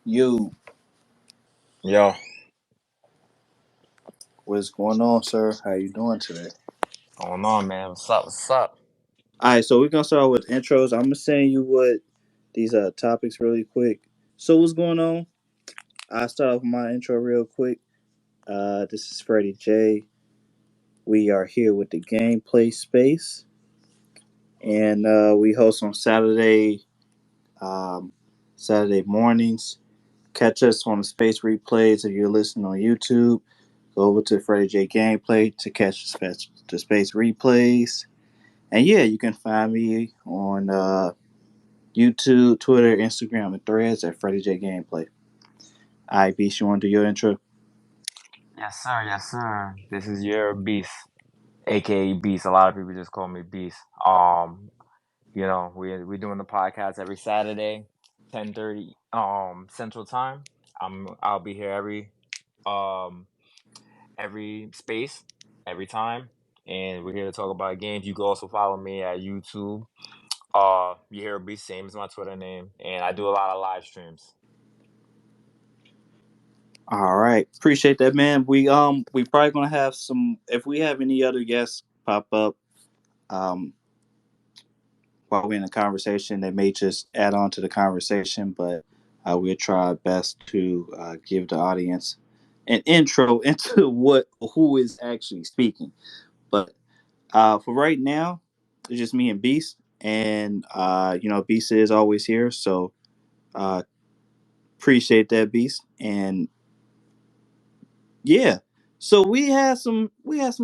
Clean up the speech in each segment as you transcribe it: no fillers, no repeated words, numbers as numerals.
You, Yo, what's going on, sir? How you doing today? going on, man? What's up? What's up? All right, so we're gonna start with intros. I'm gonna send you what these topics really quick. So what's going on? I start off with my intro real quick. This is Freddie J. We are here with the gameplay space, and we host on um, Saturday mornings. Catch us on the space replays if you're listening on YouTube. Go over to FreddyJGamePlay to catch the space replays. And yeah, you can find me on YouTube, Twitter, Instagram, and Threads at FreddyJGameplay. All right, Beast, you want to do your intro? Yes, sir. Yes, sir. This is your Beast, aka Beast. A lot of people just call me Beast. We're doing the podcast every Saturday, 10:30 Central Time. I'll be here every space, every time, and we're here to talk about games. You can also follow me at YouTube. You hear Beast, same as my Twitter name, and I do a lot of live streams. All right, appreciate that, man. We probably gonna have some. If we have any other guests pop up, um, while we're in the conversation, they may just add on to the conversation. But we'll try our best to give the audience an intro into who is actually speaking. But for right now, it's just me and Beast, and Beast is always here, so uh, appreciate that, Beast. And yeah, so we had some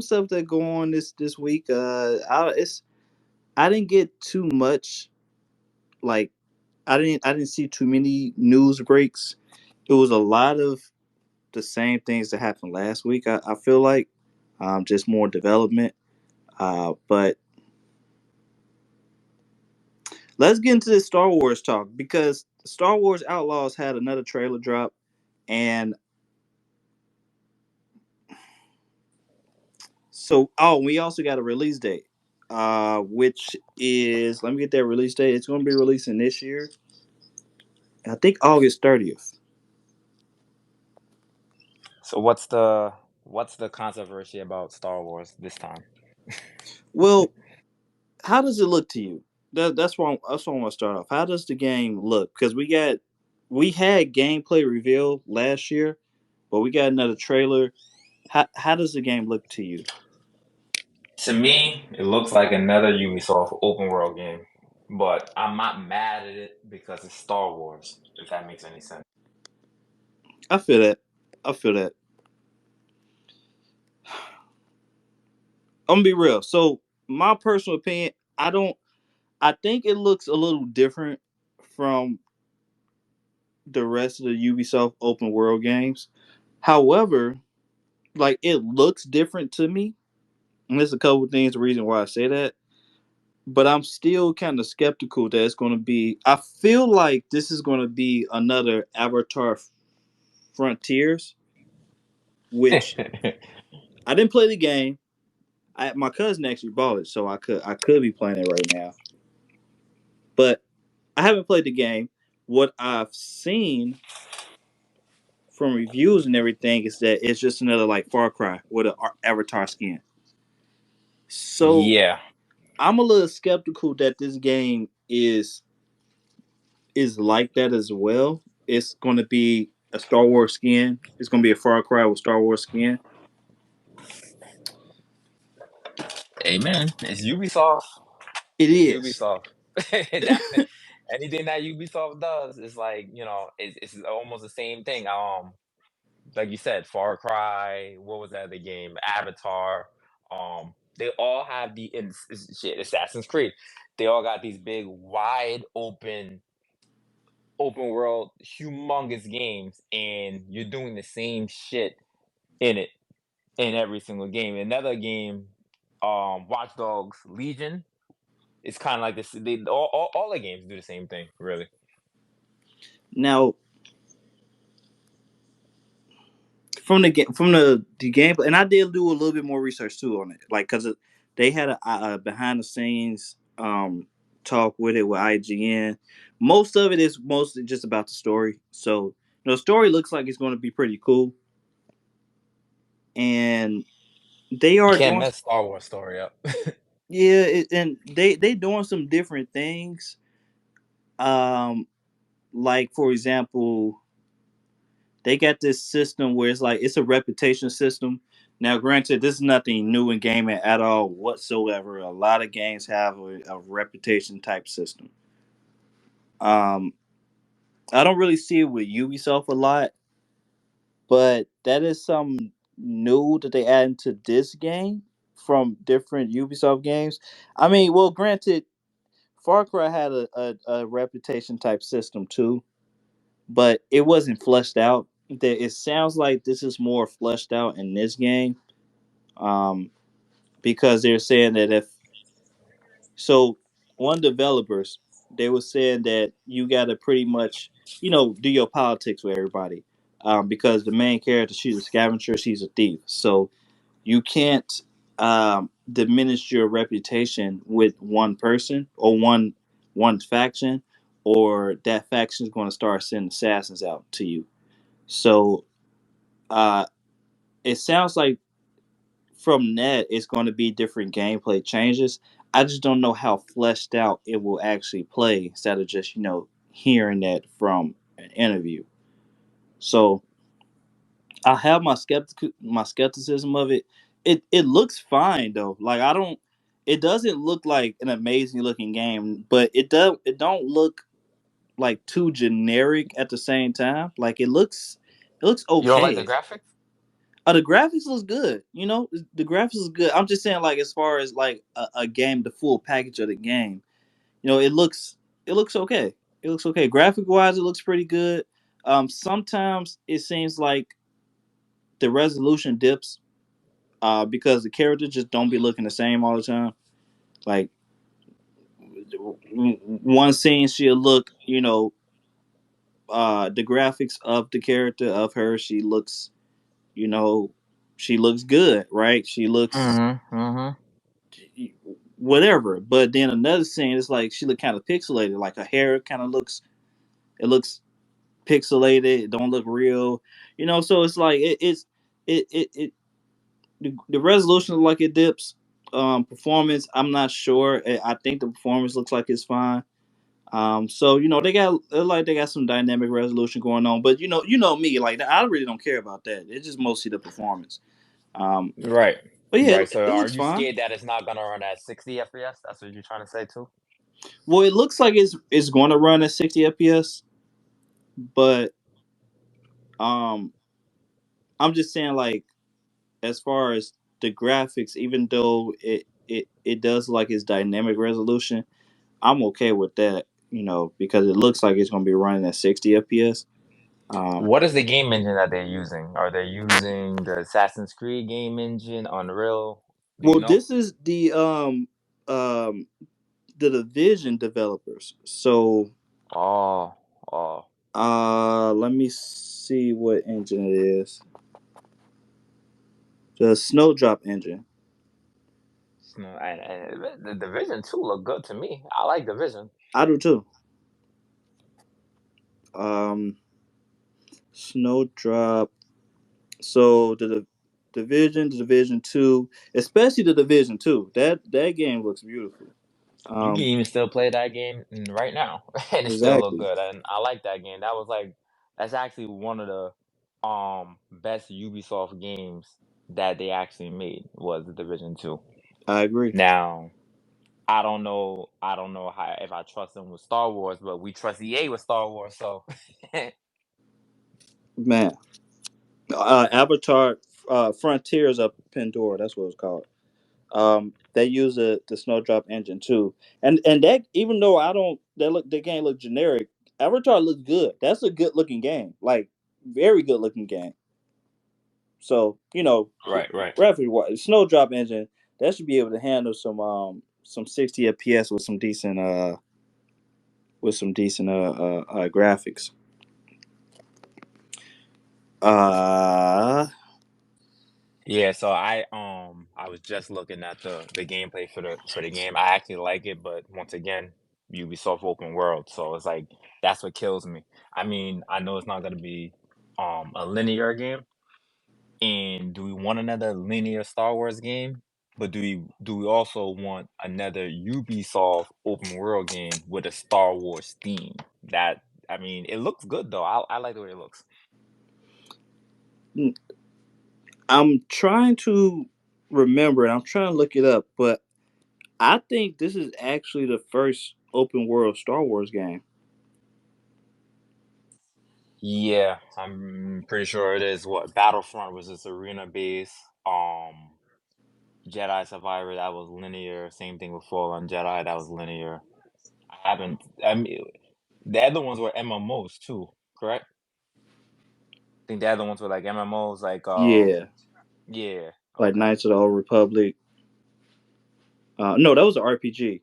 stuff that go on this week. I didn't get too much, like I didn't see too many news breaks. It was a lot of the same things that happened last week. I feel like just more development. But let's get into this Star Wars talk because Star Wars Outlaws had another trailer drop, and we also got a release date, which is, let me get that release date. It's going to be releasing this year. I think August 30th. So what's the controversy about Star Wars this time? Well, how does it look to you? That's why I want to start off. How does the game look? Because we had gameplay reveal last year, but we got another trailer. How does the game look to you? To me, it looks like another Ubisoft open world game, but I'm not mad at it because it's Star Wars, if that makes any sense. I feel that. I feel that. I'm gonna be real. So my personal opinion, I don't. I think it looks a little different from the rest of the Ubisoft open world games. However, like it looks different to me, and there's a couple of things. The reason why I say that, but I'm still kind of skeptical that it's going to be. I feel like this is going to be another Avatar Frontiers, which I didn't play the game. My cousin actually bought it, so I could be playing it right now, but I haven't played the game. What I've seen from reviews and everything is that it's just another like Far Cry with an Avatar skin. So Yeah. I'm a little skeptical that this game is like that as well. It's going to be a Star Wars skin. It's going to be a Far Cry with Star Wars skin. Hey man, it's Ubisoft. It It's is. Ubisoft. That, anything that Ubisoft does is like, it's almost the same thing. Like you said, Far Cry, what was that other game? Avatar. They all have shit, Assassin's Creed. They all got these big, wide open world, humongous games, and you're doing the same shit in it in every single game. Another game, Watch Dogs Legion. It's kind of like this. All the games do the same thing, really. Now, from the gameplay, and I did do a little bit more research too on it, like because they had a behind the scenes talk with it with IGN. Most of it is mostly just about the story. So The story looks like it's going to be pretty cool, and they You are can't doing mess Star Wars story up. yeah, and they doing some different things. Um, like for example, they got this system where it's like it's a reputation system. Now, granted, this is nothing new in gaming at all whatsoever. A lot of games have a reputation type system. Um, I don't really see it with Ubisoft a lot, but that is some new that they add into this game from different Ubisoft games. I mean, well, granted, Far Cry had a reputation type system too, but it wasn't fleshed out. It sounds like this is more fleshed out in this game, um, because they're saying that if so, one developers they were saying that you got to pretty much do your politics with everybody, because the main character she's a scavenger, she's a thief, so you can't diminish your reputation with one person or one faction, or that faction is going to start sending assassins out to you. So uh, it sounds like from that it's going to be different gameplay changes. I just don't know how fleshed out it will actually play instead of just hearing that from an interview. So I have my skepticism of it. It looks fine though. Like I don't. It doesn't look like an amazing looking game, but it don't look like too generic at the same time. Like it looks You don't like the okay. graphics? The graphics looks good. The graphics is good. I'm just saying, like as far as like a game, the full package of the game. It looks okay. It looks okay. Graphic wise, it looks pretty good. Sometimes it seems like the resolution dips, because the characters just don't be looking the same all the time. Like one scene, she'll look, the graphics of the character of her, you know, she looks good, right? She looks Mm-hmm. Mm-hmm. whatever. But then another scene, it's like she look kind of pixelated. Like her hair kind of looks pixelated. It don't look real, So it's like it the resolution look like it dips. Performance, I'm not sure. I think the performance looks like it's fine. So they got some dynamic resolution going on, but me, like I really don't care about that. It's just mostly the performance. Um, Right. but yeah, Right. So it are looks you fine. scared that it's not gonna run at 60 FPS? That's what you're trying to say too? Well, it looks like it's going to run at 60 FPS, but um, I'm just saying, like as far as the graphics, even though it does like its dynamic resolution, I'm okay with that. Because it looks like it's going to be running at 60 FPS. Um, What is the game engine that they're using? Are they using the Assassin's Creed game engine, Unreal? Do you well, know? this is um the Division developers. So Oh, oh. let me see what engine it is. The Snowdrop engine. No, and the Division 2 look good to me. I like Division. I do too. Um, Snowdrop. So the Division, the Division Two, especially the Division Two. That game looks beautiful. You can Um, even still play that game right now, and it still look exactly. good. And I like that game. That's actually one of the best Ubisoft games that they actually made was the Division 2. I agree, Now, I don't know how if I trust them with Star Wars, but we trust EA with Star Wars, so man. Avatar, Frontiers of Pandora. That's what it's called. They use the Snowdrop engine too, and that even though I don't, the game look generic. Avatar looks good. That's a good looking game, like very good looking game. So right, right. graphic Snowdrop engine that should be able to handle some 60 FPS with some decent graphics. Uh, Yeah, so I was just looking at the gameplay for the game. I actually like it, but once again, Ubisoft open world. So it's like that's what kills me. I mean, I know it's not gonna be a linear game. And do we want another linear Star Wars game? But do we also want another Ubisoft open world game with a Star Wars theme? That I mean, it looks good though. I like the way it looks. I'm trying to remember and I'm trying to look it up, but I think this is actually the first open world Star Wars game. Yeah, I'm pretty sure it is. What Battlefront was this arena base? Jedi Survivor that was linear. Same thing with Fallen Jedi that was linear. I haven't. I mean, the other ones were MMOs too, correct? I think the other ones were like MMOs, like Yeah, yeah, like okay. Knights of the Old Republic. No, that was an RPG.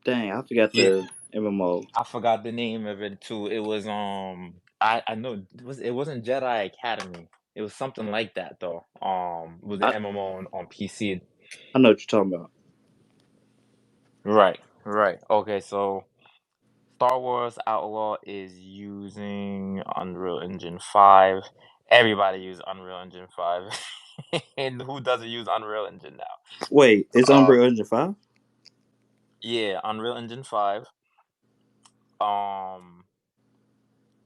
Dang, I forgot Yeah, the MMO. I forgot the name of it too. It was I know it wasn't Jedi Academy. It was something like that though. It was an I MMO on PC. I know what you're talking about. Right, right. Okay, so Star Wars Outlaw is using Unreal Engine 5. Everybody uses Unreal Engine 5. And who doesn't use Unreal Engine now? Wait, it's Uh Unreal Engine 5? yeah, Unreal Engine 5. Um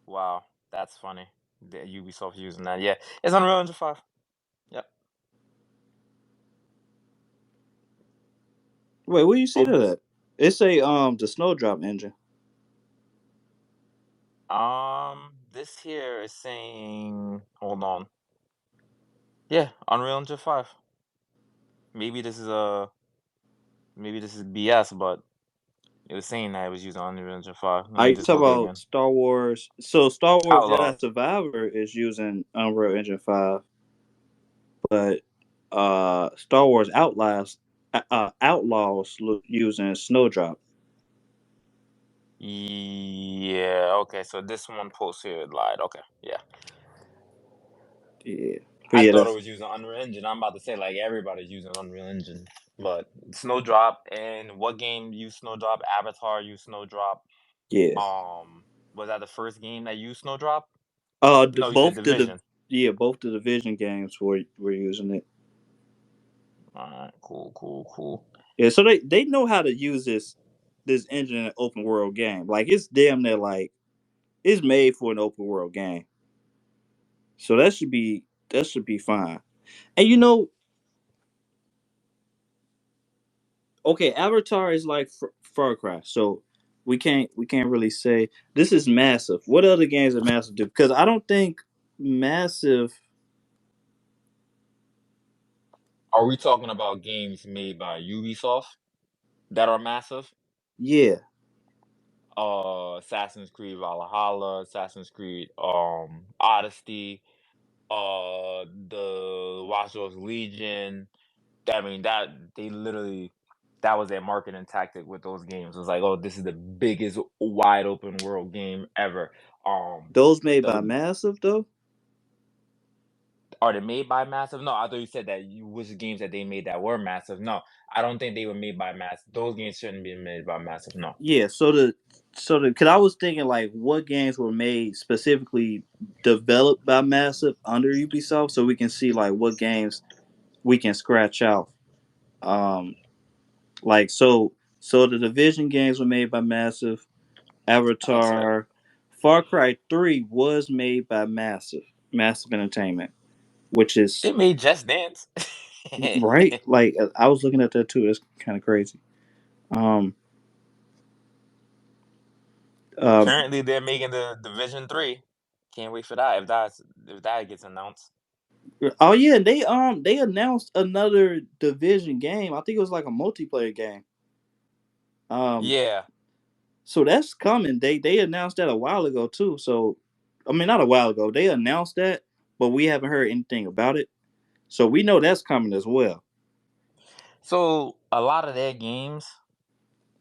wow, that's funny. The Ubisoft using that. Yeah, it's Unreal Engine 5. Yep. Wait, where you see Both that this at? It's a the Snowdrop engine. this here is saying hold on. Yeah, Unreal Engine 5. Maybe this is BS, but it was saying that it was using Unreal Engine 5. Let I me you just talk look about again. Star Wars. So Star Wars Jedi Outlaws. Survivor is using Unreal Engine 5, but Star Wars Outlaws using Snowdrop. Yeah, okay, so this one post here lied. Okay, yeah. Yeah, but I yeah, thought it that's was using Unreal Engine. I'm about to say like everybody's using Unreal Engine. But Snowdrop, and what game used Snowdrop? Avatar used Snowdrop. yeah. Was that the first game that used Snowdrop? No, you said Both Division. both the Division games were using it. Alright, cool, cool, cool. Yeah, so they know how to use this engine in an open world game. Like it's damn near like it's made for an open world game. So that should be fine. And okay, Avatar is like Far Cry, so we can't really say this is massive. What other games are massive do? Because I don't think massive. Are we talking about games made by Ubisoft that are massive? Yeah, Assassin's Creed Valhalla, Assassin's Creed Odyssey, the Watch Dogs Legion. I mean that they literally that was their marketing tactic with those games. It was like, oh, this is the biggest wide open world game ever. those made by The massive though. Are they made by Massive? No, I thought you said that you which games that they made that were Massive. No, I don't think they were made by Massive. Those games shouldn't be made by Massive. No. Yeah, so the because I was thinking like what games were made specifically developed by Massive under Ubisoft, so we can see like what games we can scratch out. Um, like so the Division games were made by Massive. That's it. Avatar, Far Cry 3 was made by Massive Entertainment, which They is made Just Dance. right. Like I was looking at that too. It's kind of crazy. Um, um, Apparently, they're making the Division 3. Can't wait for that. If that gets announced. oh yeah, they announced another Division game. I think it was like a multiplayer game. Um, Yeah. so that's coming. They announced that a while ago too. So, I mean, not a while ago. They announced that, but we haven't heard anything about it. So we know that's coming as well. So a lot of their games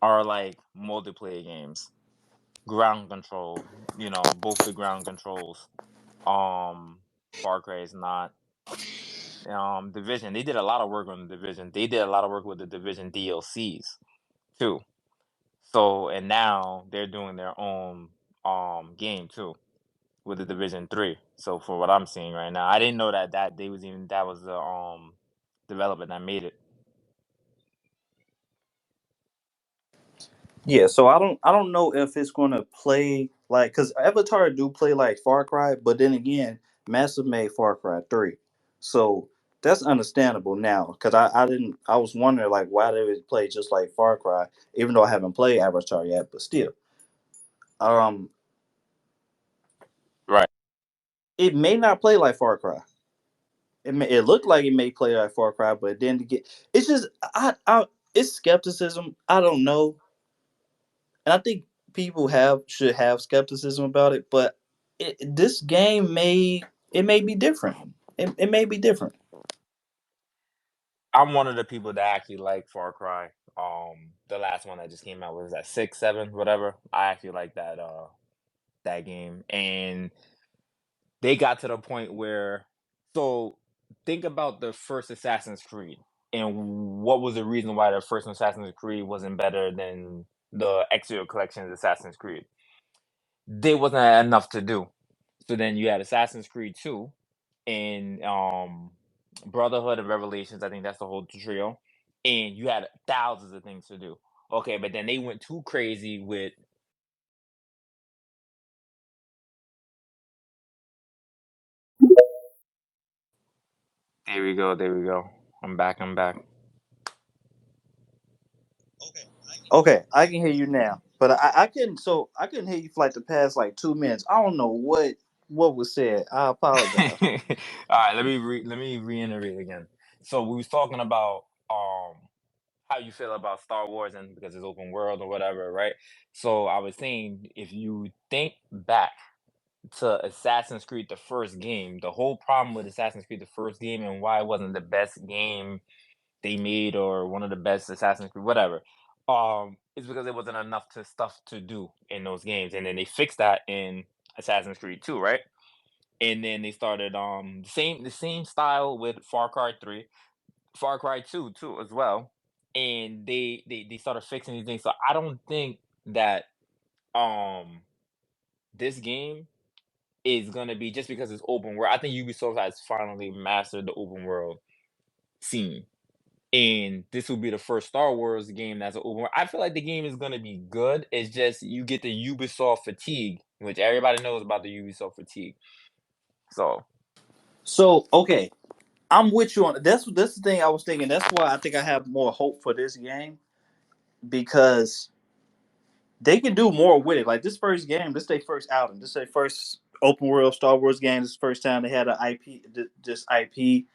are like multiplayer games, ground control. Both the ground controls. Far Cry is not. Division. They did a lot of work on the Division. They did a lot of work with the Division DLCs too. So and now they're doing their own game too with the Division 3. So for what I'm seeing right now, I didn't know that they was even that was the development that made it. Yeah, so I don't know if it's gonna play like because Avatar do play like Far Cry, but then again, Massive made Far Cry 3, so that's understandable now. Because I didn't I was wondering like why they would play just like Far Cry, even though I haven't played Avatar yet, but still, um, Right. it may not play like Far Cry. It looked like it may play like Far Cry, but then to get it's just I it's skepticism. I don't know, and I think people have should have skepticism about it. But this game may be different. It may be different. I'm one of the people that actually like Far Cry. The last one that just came out was that 6, 7, whatever. I actually like that game, and they got to the point where so think about the first Assassin's Creed and what was the reason why the first Assassin's Creed wasn't better than the Exio Collection's Assassin's Creed. There wasn't enough to do. So then you had Assassin's Creed 2 and Brotherhood of Revelations, I think that's the whole trio. And you had thousands of things to do. Okay, but then they went too crazy with there we go, there we go. I'm back. Okay, I can hear you now, but I couldn't. So I couldn't hear you for like the past like 2 minutes. I don't know what was said. I apologize. All right, let me reiterate again. So we was talking about how you feel about Star Wars and because it's open world or whatever, right? So I was saying if you think back to Assassin's Creed the first game, the whole problem with Assassin's Creed the first game and why it wasn't the best game they made or one of the best Assassin's Creed whatever, is because there wasn't enough to stuff to do in those games, and then they fixed that in Assassin's Creed 2, right? And then they started the same style with Far Cry 3, Far Cry 2 too as well, and they started fixing these things. So I don't think that um this game is gonna be just because it's open world. I think Ubisoft has finally mastered the open world scene. And this will be the first Star Wars game that's an open world. I feel like the game is gonna be good. It's just you get the Ubisoft fatigue, which everybody knows about the Ubisoft fatigue. So So okay, I'm with you on that's the thing I was thinking. That's why I think I have more hope for this game because they can do more with it. Like this first game, this their first outing, this their first open world Star Wars game. This is the first time they had an IP, this IP.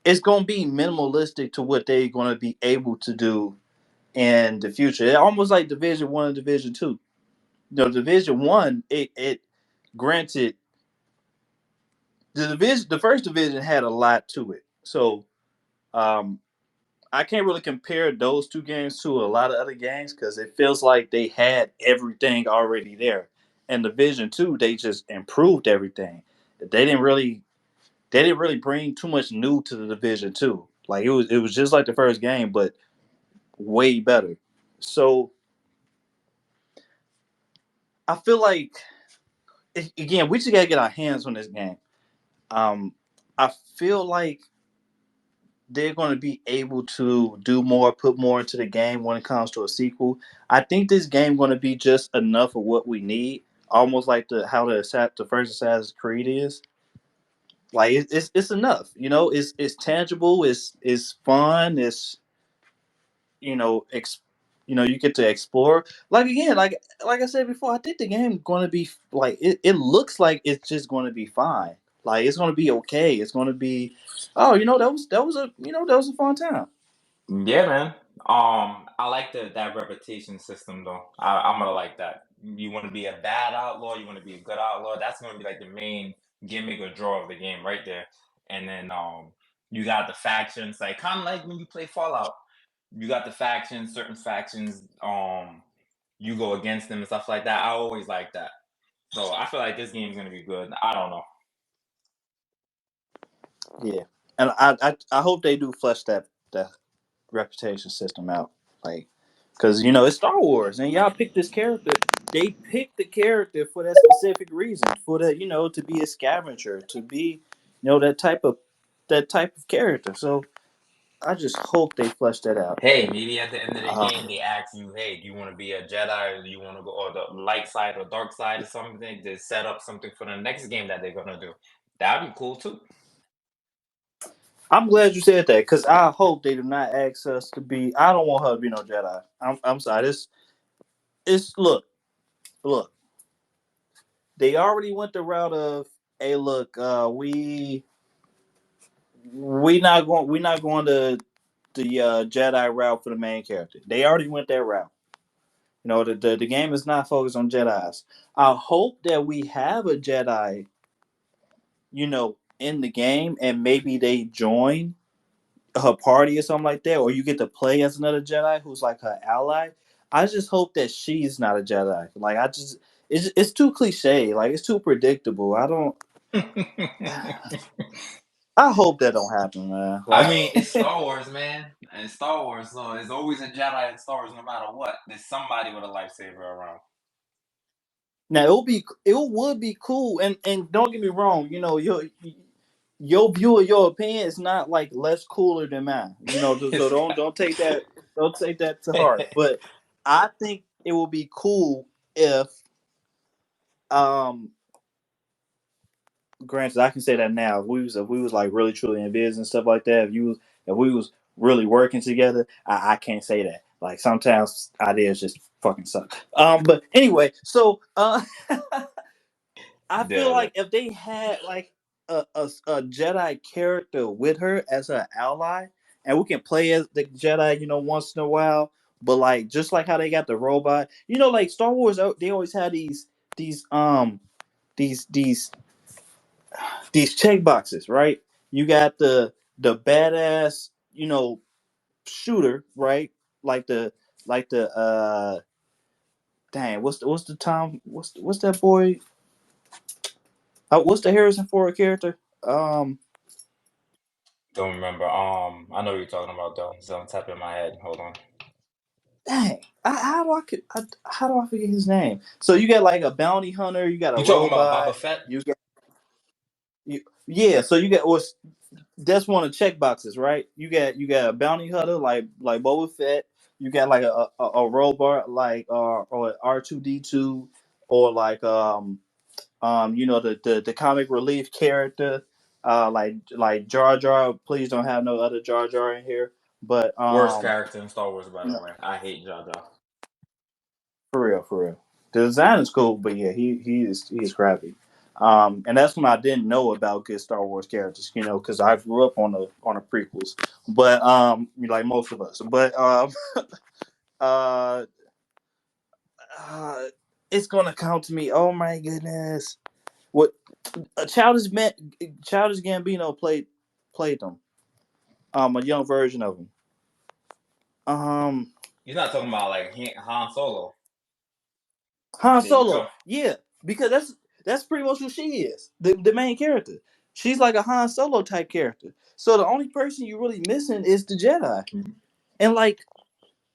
It's gonna be minimalistic to what they're gonna be able to do in the future. It almost like Division 1 and Division 2. Division 1, it granted the first division had a lot to it. So um I can't really compare those two games to a lot of other games because it feels like they had everything already there. And Division 2, they just improved everything. They didn't really bring too much new to the Division 2. Like it was just like the first game, but way better. So I feel like again, we just gotta get our hands on this game. Um, I feel like they're going to be able to do more, put more into the game when it comes to a sequel. I think this game going to be just enough of what we need, almost like the first Assassin's Creed is. Like it's enough, It's tangible. It's fun. It's you know ex, you get to explore. Like again, like I said before, I think the game going to be like it looks like it's just going to be fine. Like it's going to be okay. It's going to be, oh, that was a fun time. yeah, man. I like that reputation system though. I'm gonna like that. You want to be a bad outlaw, you want to be a good outlaw. That's gonna be like the main gimmick or draw of the game right there. And then you got the factions, like kind of like when you play Fallout. You got the factions, certain factions. You go against them and stuff like that. I always like that. So I feel like this game's gonna be good. I don't know. Yeah. and I hope they do flesh that reputation system out, like, because it's Star Wars, and y'all picked this character. They picked the character for that specific reason, for that to be a scavenger, to be that type of character. So I just hope they flesh that out. Hey, maybe at the end of the Uh, game they ask you, hey, do you want to be a Jedi or do you want to go or the light side or dark side or something to set up something for the next game that they're gonna do? That'd be cool too. I'm glad you said that because I hope they do not ask us to be. I don't want her to be no Jedi. I'm sorry. It's look. They already went the route of, hey, look, we not going the Jedi route for the main character. They already went that route. The game is not focused on Jedi's. I hope that we have a Jedi, in the game, and maybe they join her party or something like that, or you get to play as another Jedi who's like her ally. I just hope that she's not a Jedi. Like it's too cliche. Like it's too predictable. I don't. I hope that don't happen, man. I Like mean, it's Star Wars, man. And it's Star Wars, so there's always a Jedi in Star Wars, no matter what. There's somebody with a lightsaber around. now it would be cool, and don't get me wrong. Your view of your opinion is not like less cooler than mine. So don't take that to heart. But I think it would be cool if um granted, I can say that now. If we was like really truly in business and stuff like that, if we was really working together, I can't say that. Like sometimes ideas just fucking suck. But anyway, so I feel Yeah, like if they had like a Jedi character with her as her ally, and we can play as the Jedi, once in a while. But like just like how they got the robot, like Star Wars, they always had these these check boxes, right? You got the badass, shooter, right? Like the dang, what's the Tom what's that boy? What's the Harrison Ford character? don't remember. I know what you're talking about though. It's on top of my head. Hold on. Dang, how do I forget his name? So you got like a bounty hunter, you got a You talking about Boba robot, Fett? yeah. So you got what's that's one of the check boxes, right? You got a bounty hunter like Boba Fett. You got like a robot like or R2D2, or like the comic relief character like Jar Jar. Please don't have no other Jar Jar in here. But Worst character in Star Wars, by you the know, way. I hate Jar Jar. for real. The design is cool, but yeah, he is crappy. And that's when I didn't know about good Star Wars characters, because I grew up on the prequels, but like most of us. But uh, uh it's gonna come to me. Oh my goodness, what a childish Gambino played them. A young version of him. Um, You're not talking about like Han Solo. Han There you go. Solo, yeah, because that's pretty much what she is, the main character. She's like a Han Solo type character. So the only person you really missing is the Jedi, and like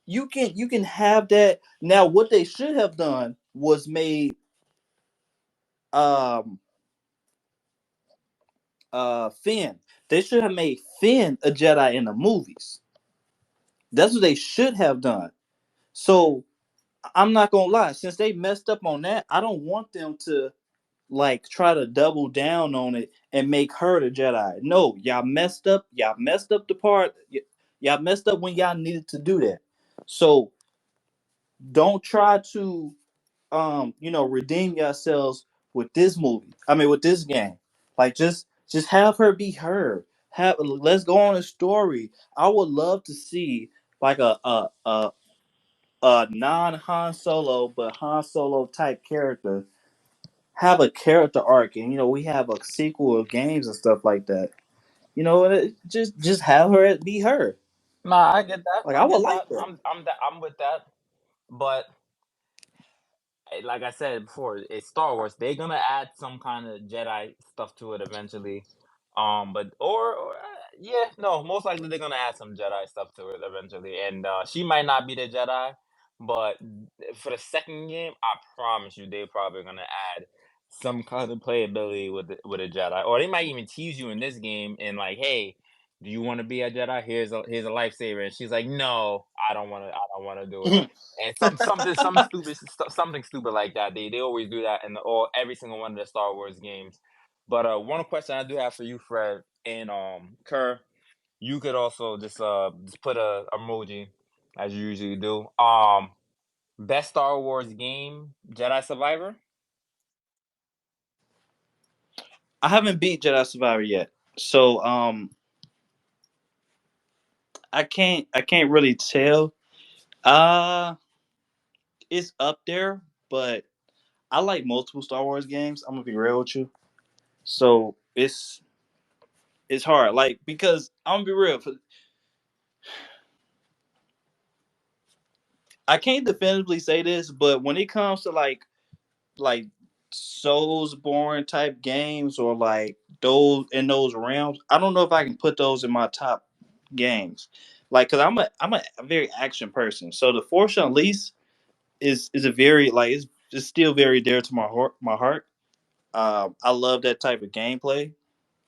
you can have that. Now, what they should have done was made um Finn. They should have made Finn a Jedi in the movies. That's what they should have done. So I'm not gonna lie, since they messed up on that, I don't want them to like try to double down on it and make her the Jedi. No, y'all messed up. Y'all messed up the part. Y'all messed up when y'all needed to do that. So don't try to redeem yourselves with this movie. I mean with this game. Like just have her be her. Let's go on a story. I would love to see like a non Han Solo but Han Solo type character have a character arc, and we have a sequel of games and stuff like that. Just have her be her. Nah, I get that. Like I I would get like that. that. I'm with that. But like I said before, it's Star Wars. They're gonna add some kind of Jedi stuff to it eventually. But or Yeah, no, most likely they're gonna add some Jedi stuff to it eventually, and she might not be the Jedi, but for the second game, I promise you, they're probably gonna add some kind of playability with a Jedi, or they might even tease you in this game and like, hey, do you want to be a Jedi? Here's a lightsaber, and she's like, no, I don't want to do it. And something stupid like that. They always do that in every single one of the Star Wars games. But one question I do have for you, Fred, and Kerr, you could also just put a emoji as you usually do. Best Star Wars game, Jedi Survivor. I haven't beat Jedi Survivor yet, so I can't really tell. Uh it's up there, but I like multiple Star Wars games. I'm gonna be real with you. So it's hard, like because I'm gonna be real. I can't definitively say this, but when it comes to like Souls born type games or like those in those realms, I don't know if I can put those in my top games. Like, cause I'm a very action person, so the Force Unleashed is a very like it's still very dear to my heart. My heart. I love that type of gameplay.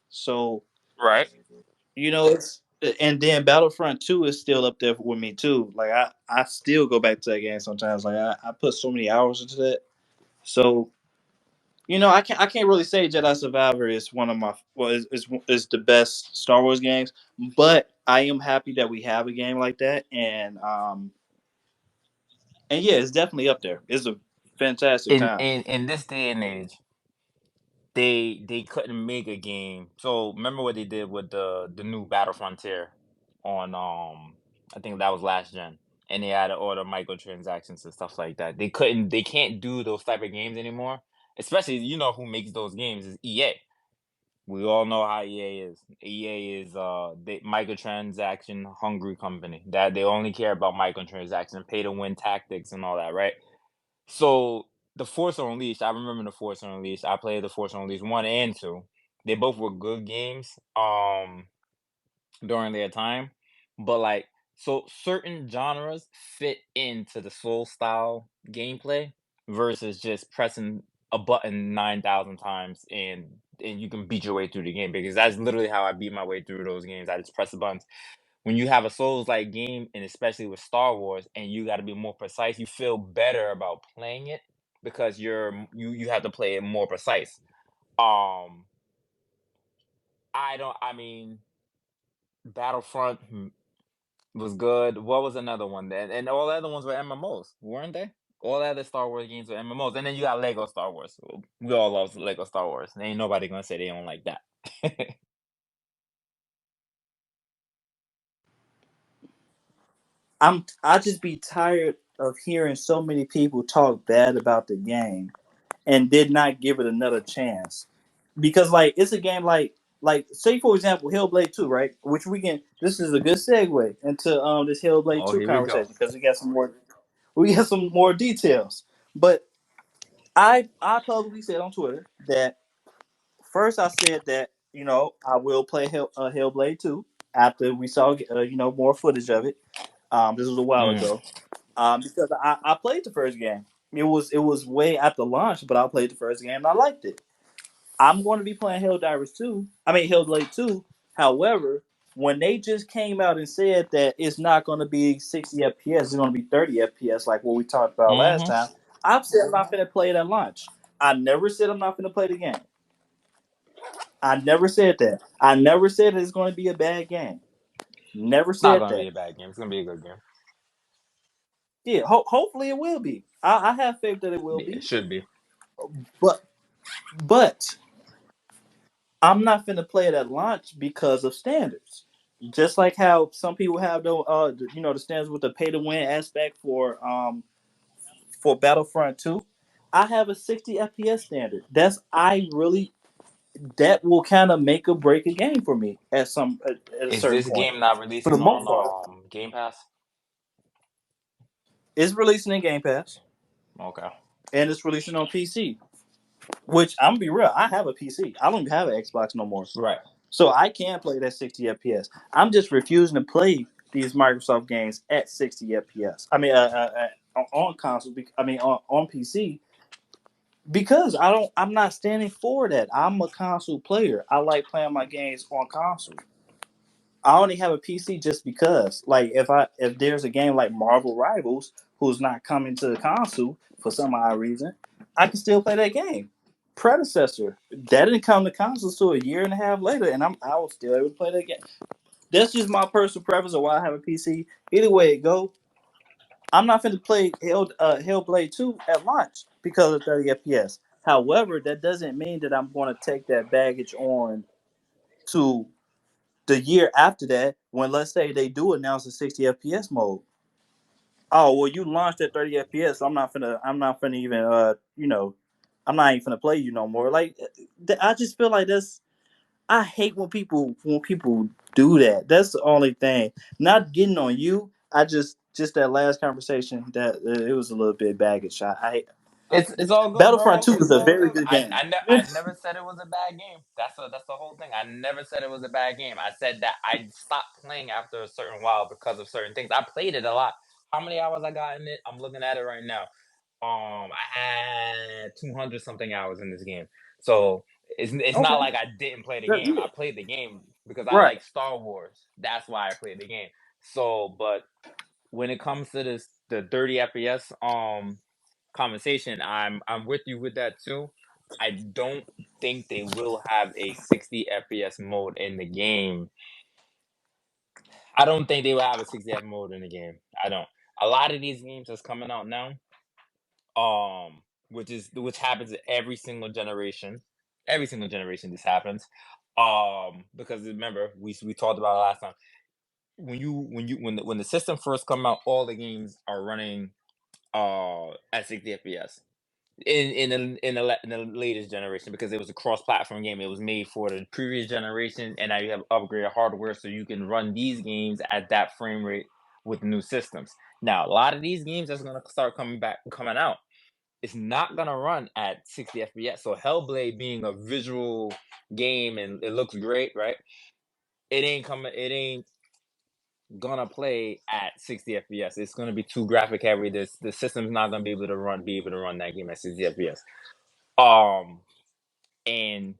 So Right. it's and then Battlefront 2 is still up there with me too. Like I still go back to that game sometimes. Like I put so many hours into that. So I can't really say Jedi Survivor is one of my well is the best Star Wars games, but I am happy that we have a game like that, and yeah, it's definitely up there. It's a fantastic In time. in in this day and age, they couldn't make a game. So remember what they did with the new Battle Frontier on I think that was last gen. And they had to order microtransactions and stuff like that. They can't do those type of games anymore. Especially who makes those games is EA. We all know how EA is. EA is the microtransaction hungry company. That they only care about microtransaction, pay to win tactics and all that, right? So the Force Unleashed, I remember the Force Unleashed. I played the Force Unleashed 1 and 2. They both were good games during their time. But like so certain genres fit into the soul style gameplay versus just pressing a button 9,000 times and you can beat your way through the game because that's literally how I beat my way through those games. I just press the buttons. When you have a Souls like game, and especially with Star Wars, and you got to be more precise, you feel better about playing it because you have to play it more precise. Um, I don't. I mean, Battlefront was good. What was another one then? And all the other ones were MMOs, weren't they? All the other Star Wars games were MMOs, and then you got Lego Star Wars. We all love Lego Star Wars. Ain't nobody gonna say they don't like that. I just be tired of hearing so many people talk bad about the game and did not give it another chance. Because like it's a game like say for example Hellblade 2, right? Which this is a good segue into this Hellblade Oh, 2 here we go. conversation because we got some more details. But I publicly said on Twitter that first I said that I will play Hellblade 2 after we saw more footage of it. This was a while Mm. ago. Because I played the first game. It was way after launch, but I played the first game and I liked it. I'm going to be playing Helldivers 2. I mean Hellblade 2. However, when they just came out and said that it's not going to be 60 FPS, it's going to be 30 FPS, like what we talked about last Mm-hmm. time. I've said I'm not going to play it at launch. I never said I'm not going to play the game. I never said that. I never said it's going to be a bad game. Never It's not said gonna be that. a bad game. It's gonna be a good game. Yeah, hopefully it will be. I have faith that it will Yeah, it be. should be. But but I'm not finna play it at launch because of standards. Just like how some people have the standards with the pay to win aspect for Battlefront 2. I have a 60 FPS standard. That will kind of make or break a game for me at a Is certain this point. game not For the releasing most on part, Game Pass? it's releasing in Game Pass Okay. and it's releasing on PC. Which I'm gonna be real, I have a PC. I don't even have an Xbox no more. Right. So I can play that 60 FPS. I'm just refusing to play these Microsoft games at 60 FPS. I mean, on console. I mean, on PC because I don't. I'm not standing for that. I'm a console player. I like playing my games on console. I only have a PC just because. Like if there's a game like Marvel Rivals who's not coming to the console for some odd reason, I can still play that game. Predecessor that didn't come to consoles till a year and a half later, and I was still able to play that game. That's just my personal preference of why I have a PC. Either way it go, I'm not going to play Hellblade 2 at launch because of 30 FPS. However, that doesn't mean that I'm going to take that baggage on to the year after that when, let's say, they do announce a 60 FPS mode. Oh well, you launched at 30 FPS. So I'm not finna even I'm not even finna play you no more. Like I just feel like that's I hate when people do that. That's the only thing. Not getting on you. I just that last conversation that it was a little bit baggage. It's all good, Battlefront bro. 2 is It's a all very good. good game. I never said it was a bad game. That's the whole thing. I never said it was a bad game. I said that I stopped playing after a certain while because of certain things. I played it a lot. How many hours I got in it? I'm looking at it right now. I had 200 something hours in this game. So it's not Okay, like I didn't play the that's game. good. I played the game because I Right. like Star Wars. That's why I played the game. So, but when it comes to the 30 FPS conversation, I'm with you with that too. I don't think they will have a 60 FPS mode in the game. I don't think they will have a 60 FPS mode in the game. I don't. A lot of these games that's coming out now, which happens every single generation. Every single generation this happens. Because remember, we talked about it last time. When the system first come out, all the games are running at 60 FPS. In the latest generation, because it was a cross-platform game. It was made for the previous generation, and now you have upgraded hardware so you can run these games at that frame rate with new systems. Now, a lot of these games that's gonna start coming out, it's not gonna run at 60 FPS. So Hellblade being a visual game and it looks great, right? It ain't gonna play at 60 FPS. It's gonna be too graphic heavy. The system's not gonna be able to run that game at 60 FPS. Um, and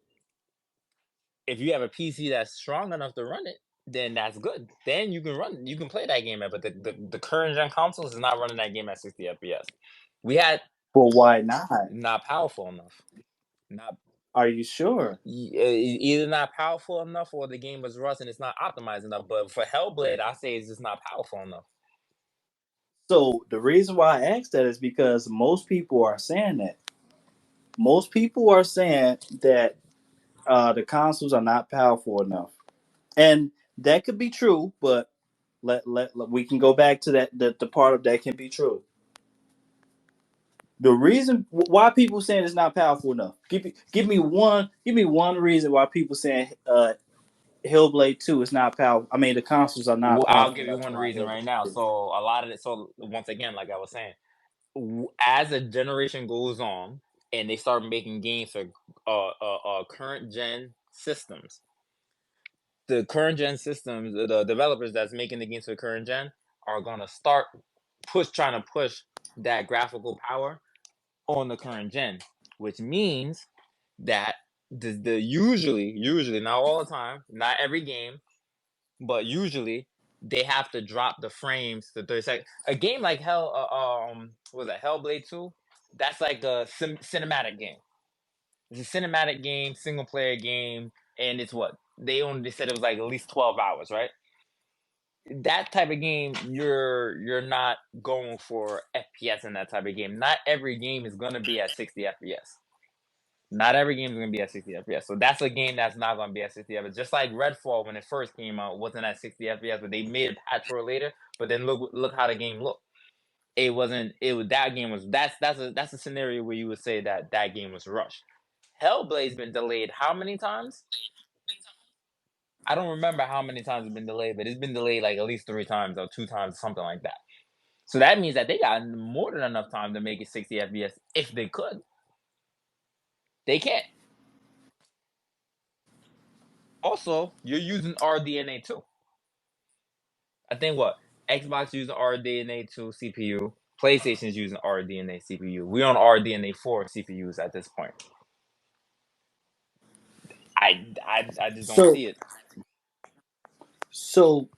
if you have a PC that's strong enough to run it, then that's good. Then you can play that game at. But the current gen consoles is not running that game at 60 FPS. We had Well, why not? not powerful enough. Not Are you sure? either not powerful enough or the game was rushed and it's not optimized enough. But for Hellblade, I say it's just not powerful enough. So the reason why I asked that is because most people are saying that. Most people are saying that the consoles are not powerful enough, and that could be true. But we can go back to the part of that can be true. The reason why people saying it's not powerful enough. Give me one reason why people saying Hellblade 2 is not powerful. I mean the consoles are not Well, I'll powerful give you enough to one run reason right Hellblade now. 2. So a lot of it. So once again, like I was saying, as a generation goes on and they start making games for current gen systems, the current gen systems, the developers that's making the games for current gen are gonna start trying to push that graphical power on the current gen, which means that the usually not all the time, not every game, but usually they have to drop the frames to 30 seconds. A game like what was that, Hellblade 2? That's like a cinematic game. It's a cinematic game, single player game, and it's what they said it was like at least 12 hours, right? That type of game, you're not going for FPS in that type of game. Not every game is gonna be at 60 FPS. Not every game is gonna be at 60 FPS. So that's a game that's not gonna be at 60 FPS. Just like Redfall when it first came out wasn't at 60 FPS, but they made a patch for it later. But then look how the game looked. It wasn't. It was that game was that's a scenario where you would say that that game was rushed. Hellblade's been delayed how many times? I don't remember how many times it's been delayed, but it's been delayed like at least 3 times or 2 times, something like that. So that means that they got more than enough time to make it 60 FPS if they could. They can't. Also, you're using RDNA 2. I think what Xbox using RDNA 2 CPU, PlayStation's using RDNA CPU. We're on RDNA 4 CPUs at this point. I just don't So see it. so,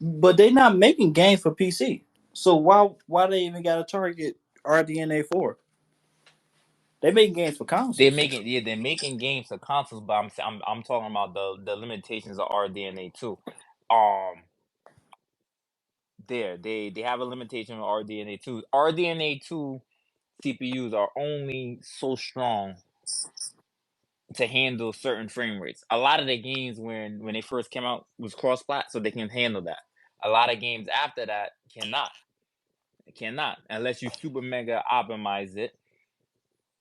but they're not making games for PC. So why they even got to target RDNA 4? They making games for consoles. They're making games for consoles, but I'm talking about the limitations of RDNA 2. Um, they have a limitation with RDNA 2. RDNA 2 CPUs are only so strong to handle certain frame rates. A lot of the games when they first came out was cross-plat, so they can handle that. A lot of games after that cannot unless you super mega optimize it.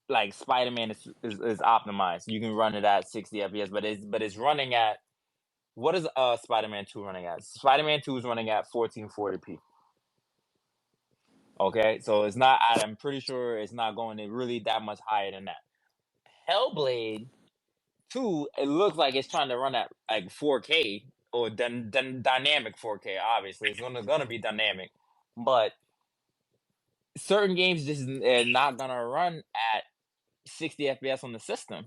Like Spider-Man is optimized. You can run it at 60 FPS, but it's running at, what is Spider-Man 2 running at? Spider-Man 2 is running at 1440p. Okay, so it's not. I'm pretty sure it's not going to really that much higher than that. Hellblade 2, it looks like it's trying to run at like 4K or dynamic 4K. Obviously, it's gonna be dynamic, but certain games just not gonna run at 60 FPS on the system.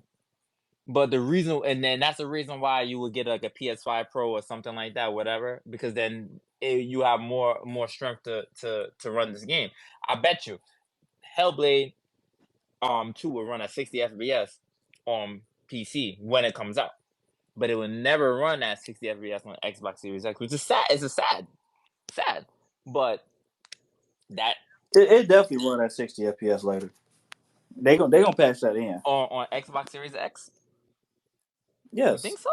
But the reason, and then that's the reason why you would get like a PS5 Pro or something like that, whatever, because then you have more strength to run this game. I bet you Hellblade 2 will run at 60 FPS on PC when it comes out, but it will never run at 60 FPS on Xbox Series X, which is sad. It's a sad, but that It definitely run at 60 FPS later. They gonna patch that in. on Xbox Series X, you Yes. think so?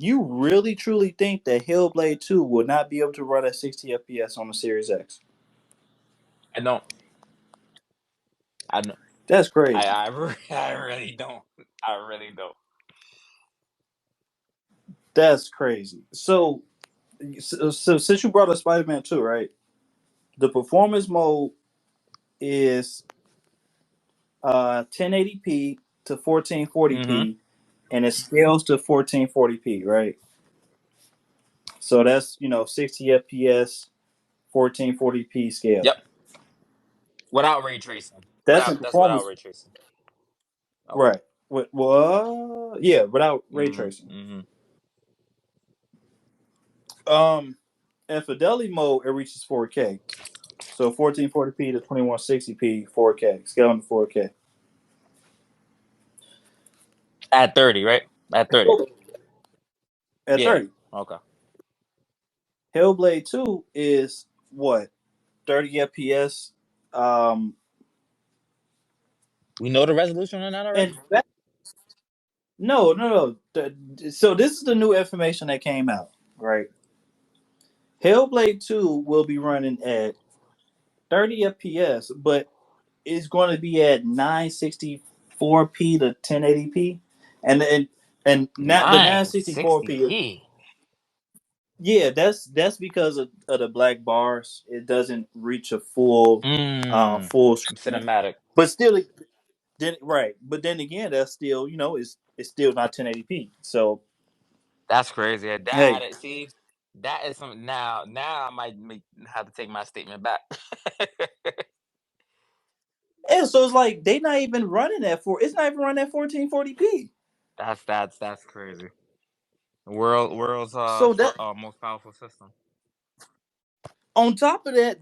You really truly think that Hellblade 2 will not be able to run at 60 FPS on the Series X? I don't. I don't. That's crazy. I really don't. I really don't. That's crazy. So since you brought up Spider-Man 2, right? The performance mode is 1080p to Mm-hmm. 1440p, and it scales to 1440p, right? So that's 60 FPS, 1440p scale. Yep. Without ray tracing. That's in That's without performance, ray tracing. Okay. right? Yeah, without ray Mm-hmm. tracing. Mm-hmm. Um, in fidelity mode, it reaches 4K. So 1440p to 2160p, 4K, scaling to 4K. At 30, right? At 30. At Yeah. 30. Okay. Hellblade 2 is what? 30 FPS. Um, We know the resolution on that already? and that, no, no, no. So this is the new information that came out, right? Hellblade 2 will be running at 30 FPS, but it's going to be at 964p to 1080p, and not the 964p. 960p. Yeah, that's because of the black bars. It doesn't reach a full screen, Cinematic. but still, then right. But then again, that's still it's still not 1080p. So That's crazy. hey, See, that is something. Now I might have to take my statement back. and so it's like they not even running at four. It's not even running at 1440p. That's crazy. World's So that most powerful system. on top of that,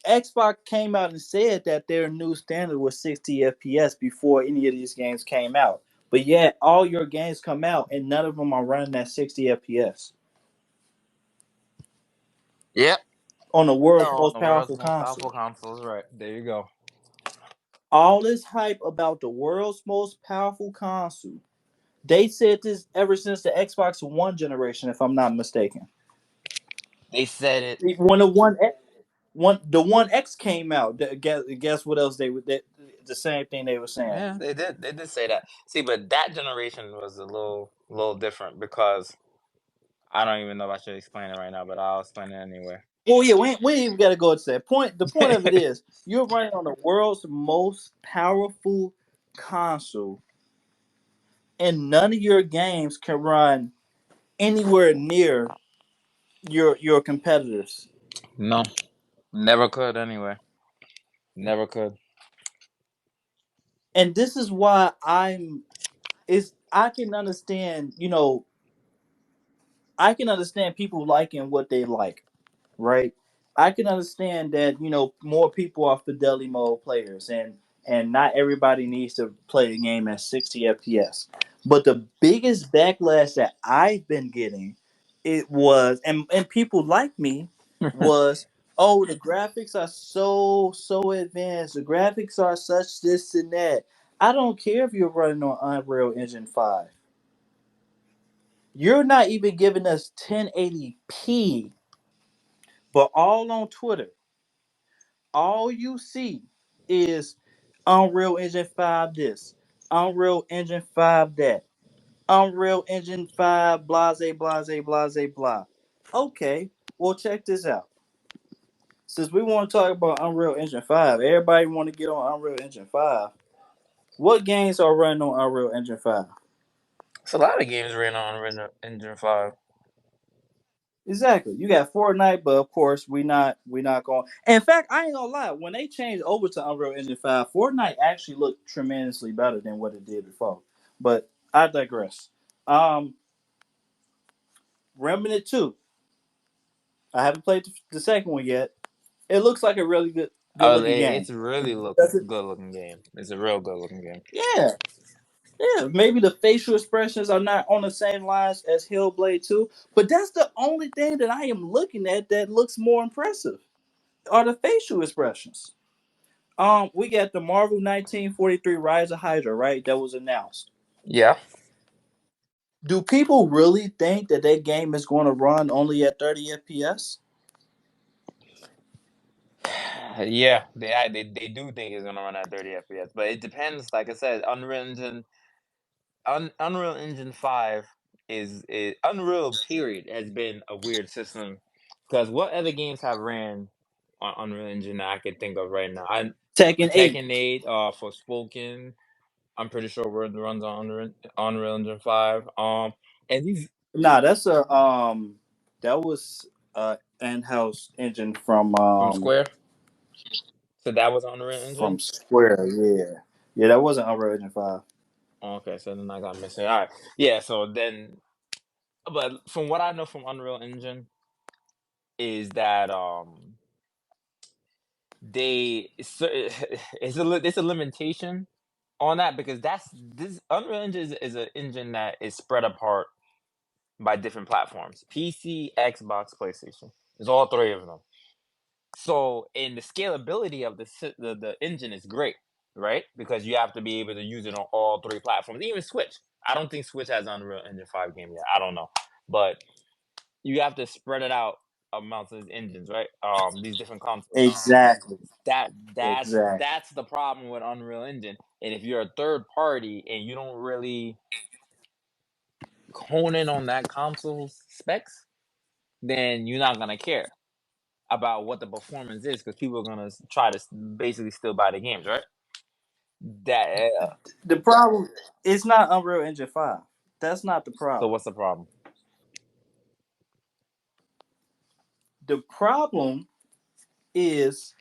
Xbox came out and said that their new standard was 60 FPS before any of these games came out. But yet, all your games come out and none of them are running at 60 FPS Yep. on the world's Oh, most the world's powerful most console. powerful consoles. Right there, you go. All this hype about the world's most powerful console. They said this ever since the Xbox One generation, if I'm not mistaken. They said it. When the One X came out, guess what else the same thing they were saying. Yeah, they did. They did say that. See, but that generation was a little different because I don't even know if I should explain it right now, but I'll explain it anyway. Well, yeah, we ain't even got to go to that point. The point of it is, you're running on the world's most powerful console, and none of your games can run anywhere near your competitors. No, never could anyway. Never could. And this is why I can understand, I can understand people liking what they like, right? I can understand that more people are fidelity mode players, and not everybody needs to play the game at 60 FPS. But the biggest backlash that I've been getting, it was, and people like me, was, oh, the graphics are so advanced. The graphics are such this and that. I don't care if you're running on Unreal Engine 5. You're not even giving us 1080p, but all on Twitter, all you see is Unreal Engine 5 this, Unreal Engine 5 that, Unreal Engine 5 blase blase blase blah. Okay, well check this out. Since we want to talk about Unreal Engine 5, everybody want to get on Unreal Engine 5. What games are running on Unreal Engine 5? It's a lot of games ran on Unreal Engine 5. Exactly. You got Fortnite, but of course we not going. In fact, I ain't gonna lie. When they changed over to Unreal Engine 5, Fortnite actually looked tremendously better than what it did before. But I digress. Um, Remnant 2. I haven't played the second one yet. It looks like a really good Oh, looking game. it's a really Does it? good looking game. It's a real good looking game. Yeah. Yeah, maybe the facial expressions are not on the same lines as Hellblade 2, but that's the only thing that I am looking at that looks more impressive are the facial expressions. We got the Marvel 1943 Rise of Hydra, right? That was announced. Yeah. Do people really think that that game is going to run only at 30 FPS? Yeah, they do think it's gonna run at 30 FPS, but it depends. Like I said, Unreal Engine 5 is Unreal period has been a weird system because what other games have ran on Unreal Engine that I can think of right now? Tekken 8. Tekken 8, Forspoken. I'm pretty sure it runs on Unreal Engine 5. And these Nah, that's a that was in-house engine from Square, so that was Unreal Engine. from Square. Yeah, yeah, that wasn't Unreal Engine 5. Okay, so then I got missing. All right, yeah. So then, but from what I know from Unreal Engine is that they it's a limitation on that because this Unreal Engine is an engine that is spread apart by different platforms: PC, Xbox, PlayStation. There's all three of them. So, in the scalability of the engine is great, right? Because you have to be able to use it on all three platforms, even Switch. I don't think Switch has Unreal Engine 5 game yet. I don't know, but you have to spread it out amounts of engines, right? These different consoles. Exactly. Exactly. That's the problem with Unreal Engine. And if you're a third party and you don't really hone in on that console's specs, then you're not gonna care about what the performance is because people are gonna try to basically still buy the games, right? That The problem is not Unreal Engine 5. That's not the so problem. what's the problem? The problem is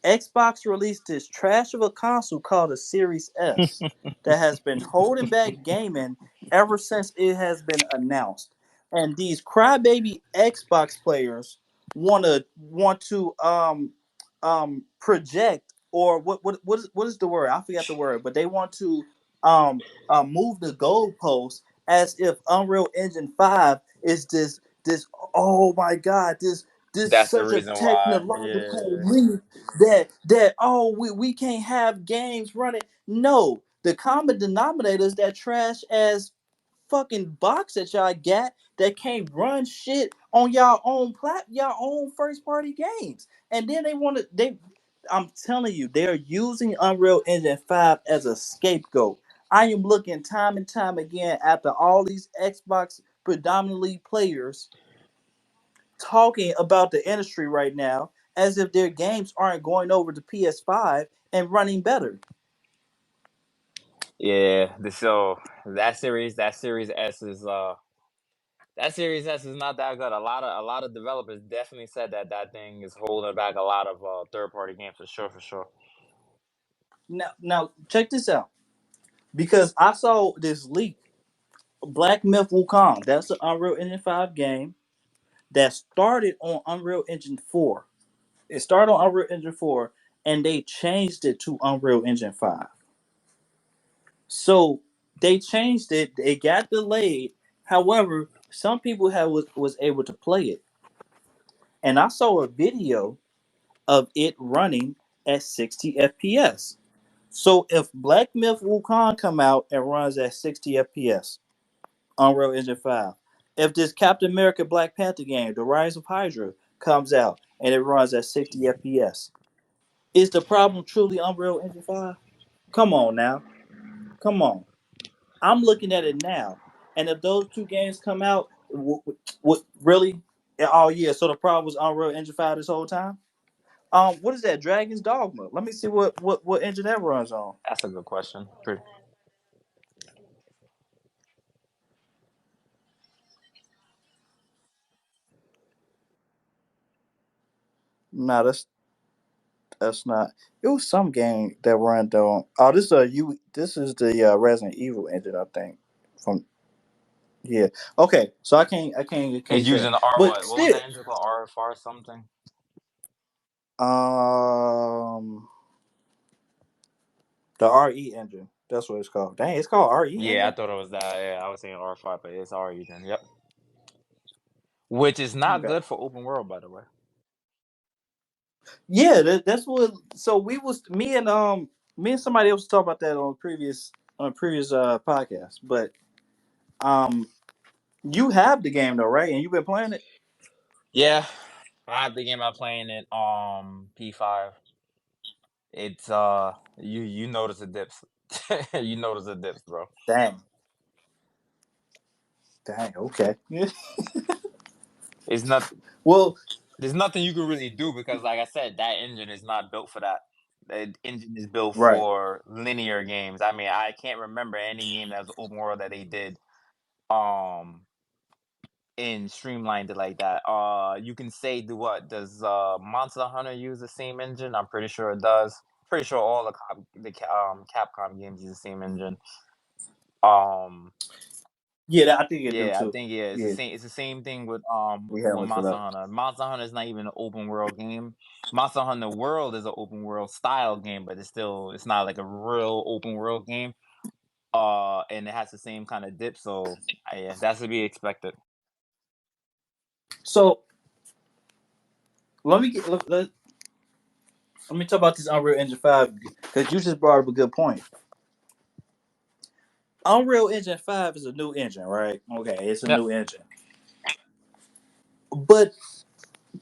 Xbox released this trash of a console called a Series S that has been holding back gaming ever since it has been announced. And these crybaby Xbox players want to project, or what is the word? I forgot the word, but they want to move the goalposts as if Unreal Engine 5 is this oh my god, this That's the such a reason why. technological Yeah, leap that oh we can't have games running. No, the common denominator is that trash as fucking box that y'all got that can't run shit on y'all own first party games. And then they want to they I'm telling you, they're using Unreal Engine 5 as a scapegoat. I am looking time and time again after all these Xbox predominantly players talking about the industry right now as if their games aren't going over to PS5 and running better. Yeah, so that series S is not that good. A lot of developers definitely said that that thing is holding back a lot of third party games for sure, for sure. Now check this out because I saw this leak. Black Myth Wukong. That's an Unreal Engine 5 game that started on Unreal Engine 4. It started on Unreal Engine 4 and they changed it to Unreal Engine 5. So they changed it, it got delayed. However, some people was able to play it. And I saw a video of it running at 60 FPS. So if Black Myth Wukong come out and runs at 60 FPS, Unreal Engine 5. If this Captain America Black Panther game, The Rise of Hydra, comes out and it runs at 60 FPS, is the problem truly Unreal Engine 5? Come on now. Come on. I'm looking at it now. And if those two games come out, really? Oh, yeah. So the problem was Unreal Engine 5 this whole time? What is that? Dragon's Dogma. Let me see what engine that runs on. That's a good question. Pretty. No, that's not. It was some game that run on. Oh, this you. This is the Resident Evil engine, I think. From yeah. Okay, so I can't It's say that, using the R but what was still, that engine called? RFR something? um, the RE engine. That's what it's called. Dang, it's called RE Yeah, I engine. thought it was that. Yeah, I was saying R5, but it's RE then. Yep. Which is not Okay. good for open world, by the way. Yeah, that's what. So me and somebody else talked about that on previous podcast, but um, you have the game though, right? And you've been playing it. Yeah, I have the game I'm playing it P5. It's you notice the dips. You notice the dips, bro. Dang, dang. Okay. It's not Well, There's nothing you can really do because like I said, that engine is not built for that. The engine is built right. for linear games. I mean, I can't remember any game that was open world that they did um in streamlined it like that. You can say do what? Does Monster Hunter use the same engine? I'm pretty sure it does. Pretty sure all Capcom games use the same engine. Um Yeah, I think it do yeah, I too. think yeah, Yeah, it's the same thing we have with one for Monster that. Hunter. Monster Hunter is not even an open world game. Monster Hunter World is an open world style game, but it's not like a real open world game. And it has the same kind of dip, so yeah, that's to be expected. So let me talk about this Unreal Engine 5 because you just brought up a good point. Unreal Engine 5 is a new engine, right? Okay, it's a Yep. new engine. But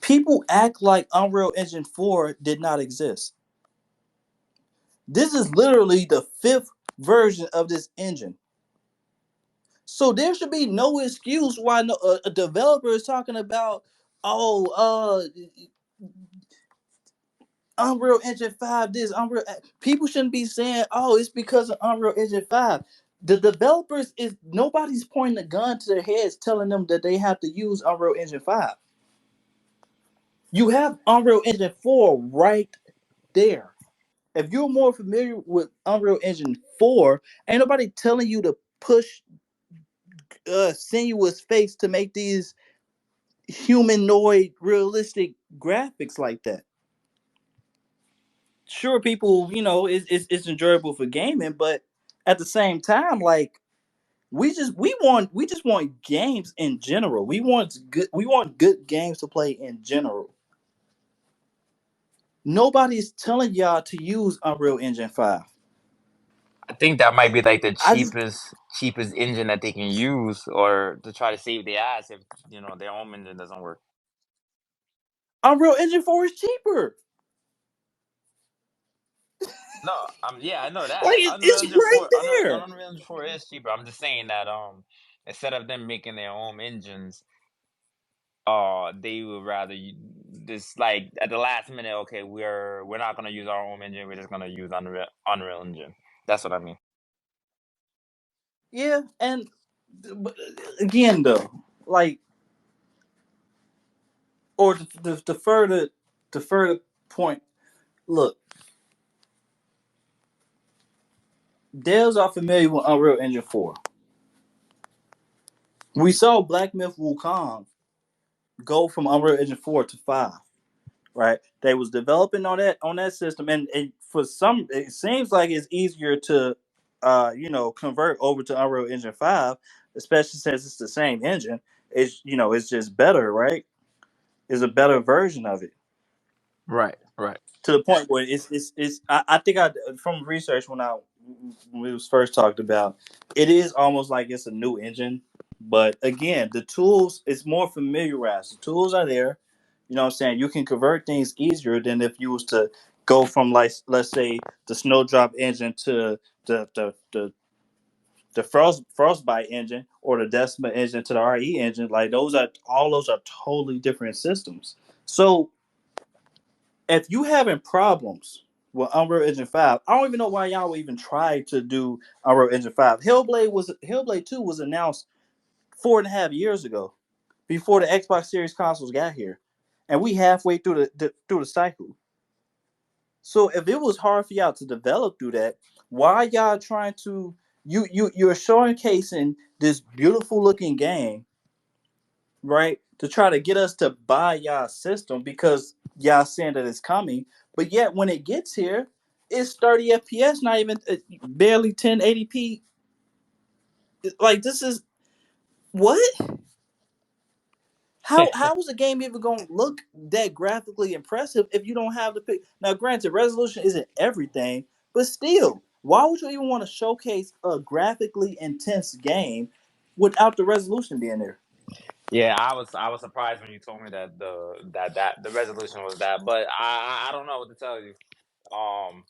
people act like Unreal Engine 4 did not exist. This is literally the fifth version of this engine. So there should be no excuse why a developer is talking about, oh, Unreal Engine 5 this, people shouldn't be saying, oh, it's because of Unreal Engine 5. The developers is nobody's pointing a gun to their heads telling them that they have to use Unreal Engine 5. You have Unreal Engine 4 right there. If you're more familiar with Unreal Engine 4, ain't nobody telling you to push sinuous face to make these humanoid realistic graphics like that. Sure, people, it's enjoyable for gaming, but at the same time, like we just want games in general. We want good games to play in general. Nobody's telling y'all to use Unreal Engine 5. I think that might be like the I just cheapest engine that they can use, or to try to save their ass if their own engine doesn't work. Unreal Engine 4 is cheaper. No, yeah, I know Like that. it's right there. Unreal Engine 4 is cheaper. I'm just saying that instead of them making their own engines, they would rather this like at the last minute. Okay, we're not gonna use our own engine. We're just gonna use Unreal Engine. That's what I mean. Yeah, and but again though, like, or to further point, look, devs are familiar with Unreal Engine 4. We saw Black Myth Wukong go from Unreal Engine 4 to 5. Right? They was developing on that system, and for some, it seems like it's easier to, convert over to Unreal Engine 5, especially since it's the same engine. It's just better, right? It's a better version of it, Right, right. to the point where it's I think I from research when it was first talked about, it is almost like it's a new engine. But again, the tools, it's more familiarized. The tools are there. You know what I'm saying? You can convert things easier than if you was to go from, like, let's say, the Snowdrop engine to the Frostbite engine, or the Decima engine to the RE engine. Like, those are totally different systems. So if you having problems with Unreal Engine 5, I don't even know why y'all would even try to do Unreal Engine 5. Hellblade 2 was announced 4.5 years ago, before the Xbox Series consoles got here, and we halfway through the cycle. So if it was hard for y'all to develop through that, why y'all trying to, you're showcasing this beautiful looking game, right? To try to get us to buy y'all system because y'all saying that it's coming, but yet when it gets here, it's 30 FPS, not even, barely 1080p. Like, this is what? How is a game even going to look that graphically impressive if you don't have the pic? Now, granted, resolution isn't everything, but still, why would you even want to showcase a graphically intense game without the resolution being there? Yeah, I was surprised when you told me that the resolution was that, but I don't know what to tell you. Um,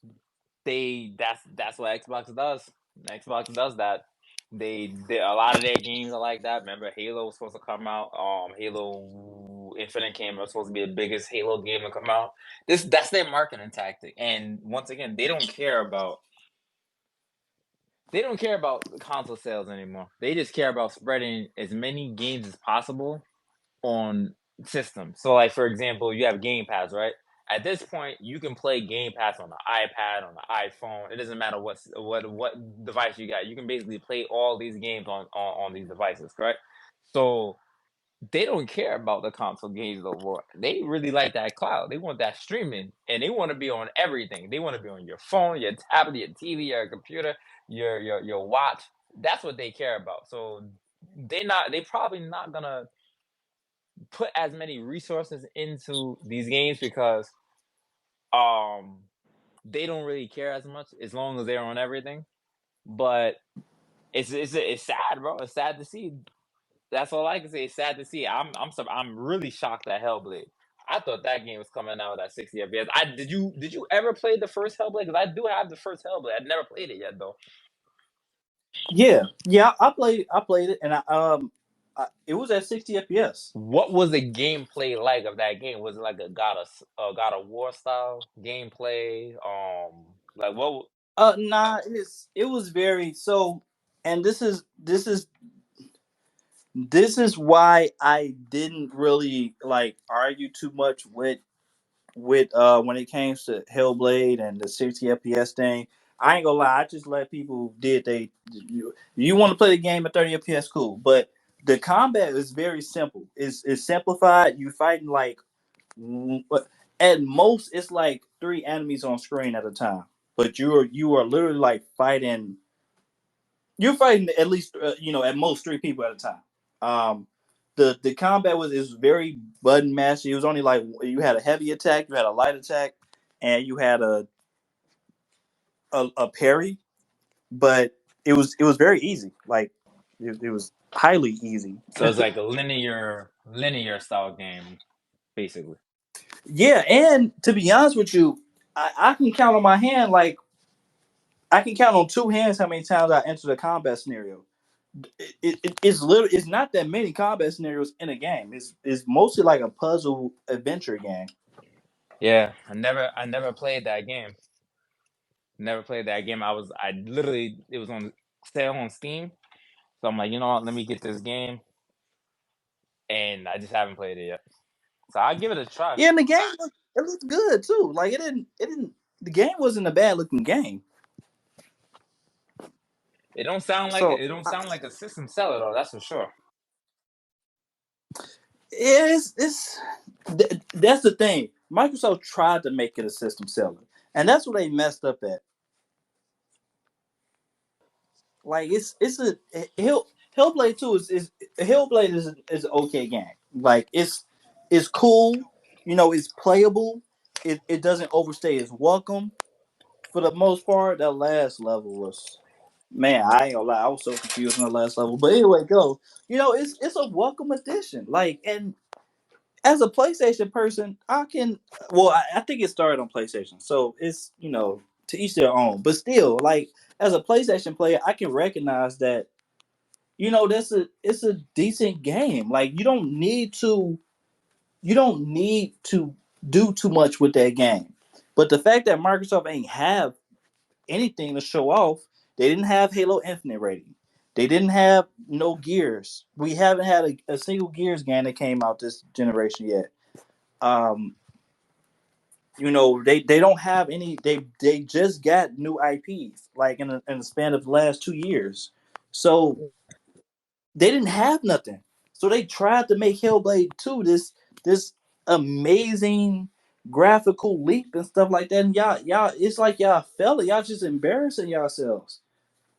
they that's what Xbox does. Xbox does that. They a lot of their games are like that. Remember, Halo was supposed to come out. Halo Infinite came was supposed to be the biggest Halo game to come out. That's their marketing tactic. And once again, they don't care about console sales anymore. They just care about spreading as many games as possible on systems. So, like for example, you have Game Pass, right? At this point, you can play Game Pass on the iPad, on the iPhone. It doesn't matter what device you got. You can basically play all these games on these devices, correct? So they don't care about the console games no more. They really like that cloud. They want that streaming, and they want to be on everything. They want to be on your phone, your tablet, your TV, your computer, your watch. That's what they care about. So they probably not gonna put as many resources into these games because um they don't really care as much as long as they're on everything. But it's sad, bro. It's sad to see. That's all I can say. It's sad to see. I'm really shocked at Hellblade. I thought that game was coming out at 60 FPS. Did you ever play the first Hellblade? Because I do have the first Hellblade. I've never played it yet though. Yeah, yeah, I played it, and it was at 60 FPS. What was the gameplay like of that game? Was it like a God of War style gameplay? Like what? Nah, it was very so, and this is why I didn't really like argue too much with when it came to Hellblade and the 60 FPS thing. I ain't gonna lie, I just let people did they you want to play the game at 30 FPS, cool. But the combat is very simple. It's simplified. You fighting like, but at most it's like three enemies on screen at a time. But you are literally like fighting. You're fighting at least, at most three people at a time. The combat is very button mashy. It was only like you had a heavy attack, you had a light attack, and you had a parry. But it was very easy. Like, it was highly easy. So it's like a linear style game, basically. Yeah, and to be honest with you, I can count on my hand, like, I can count on two hands how many times I entered a combat scenario. it's not that many combat scenarios in a game. It's mostly like a puzzle adventure game. Yeah, I never played that game. Never played that game. I literally it was on sale on Steam. So I'm like, you know what, let me get this game, and I just haven't played it yet. So I'll give it a try. Yeah, and the game it looked good too. Like it didn't the game wasn't a bad looking game. So It don't sound like a system seller though, that's for sure. it's that's the thing. Microsoft tried to make it a system seller, and that's what they messed up at. Like it's a Hellblade Two is Hellblade is an okay game. Like it's cool, it's playable. It doesn't overstay its welcome. For the most part, that last level was, man, I ain't gonna lie, I was so confused in the last level. But anyway, go. It's a welcome addition. Like, and as a PlayStation person, I can. Well, I think it started on PlayStation, so it's to each their own. But still, like as a PlayStation player, I can recognize that that's it's a decent game. Like you don't need to do too much with that game. But the fact that Microsoft ain't have anything to show off, they didn't have Halo Infinite ready. They didn't have no Gears. We haven't had a single Gears game that came out this generation yet. Um, they don't have any. They just got new IPs like in the span of the last 2 years. So they didn't have nothing. So they tried to make Hellblade 2 this amazing graphical leap and stuff like that. And y'all, it's like y'all fell it. Y'all just embarrassing yourselves.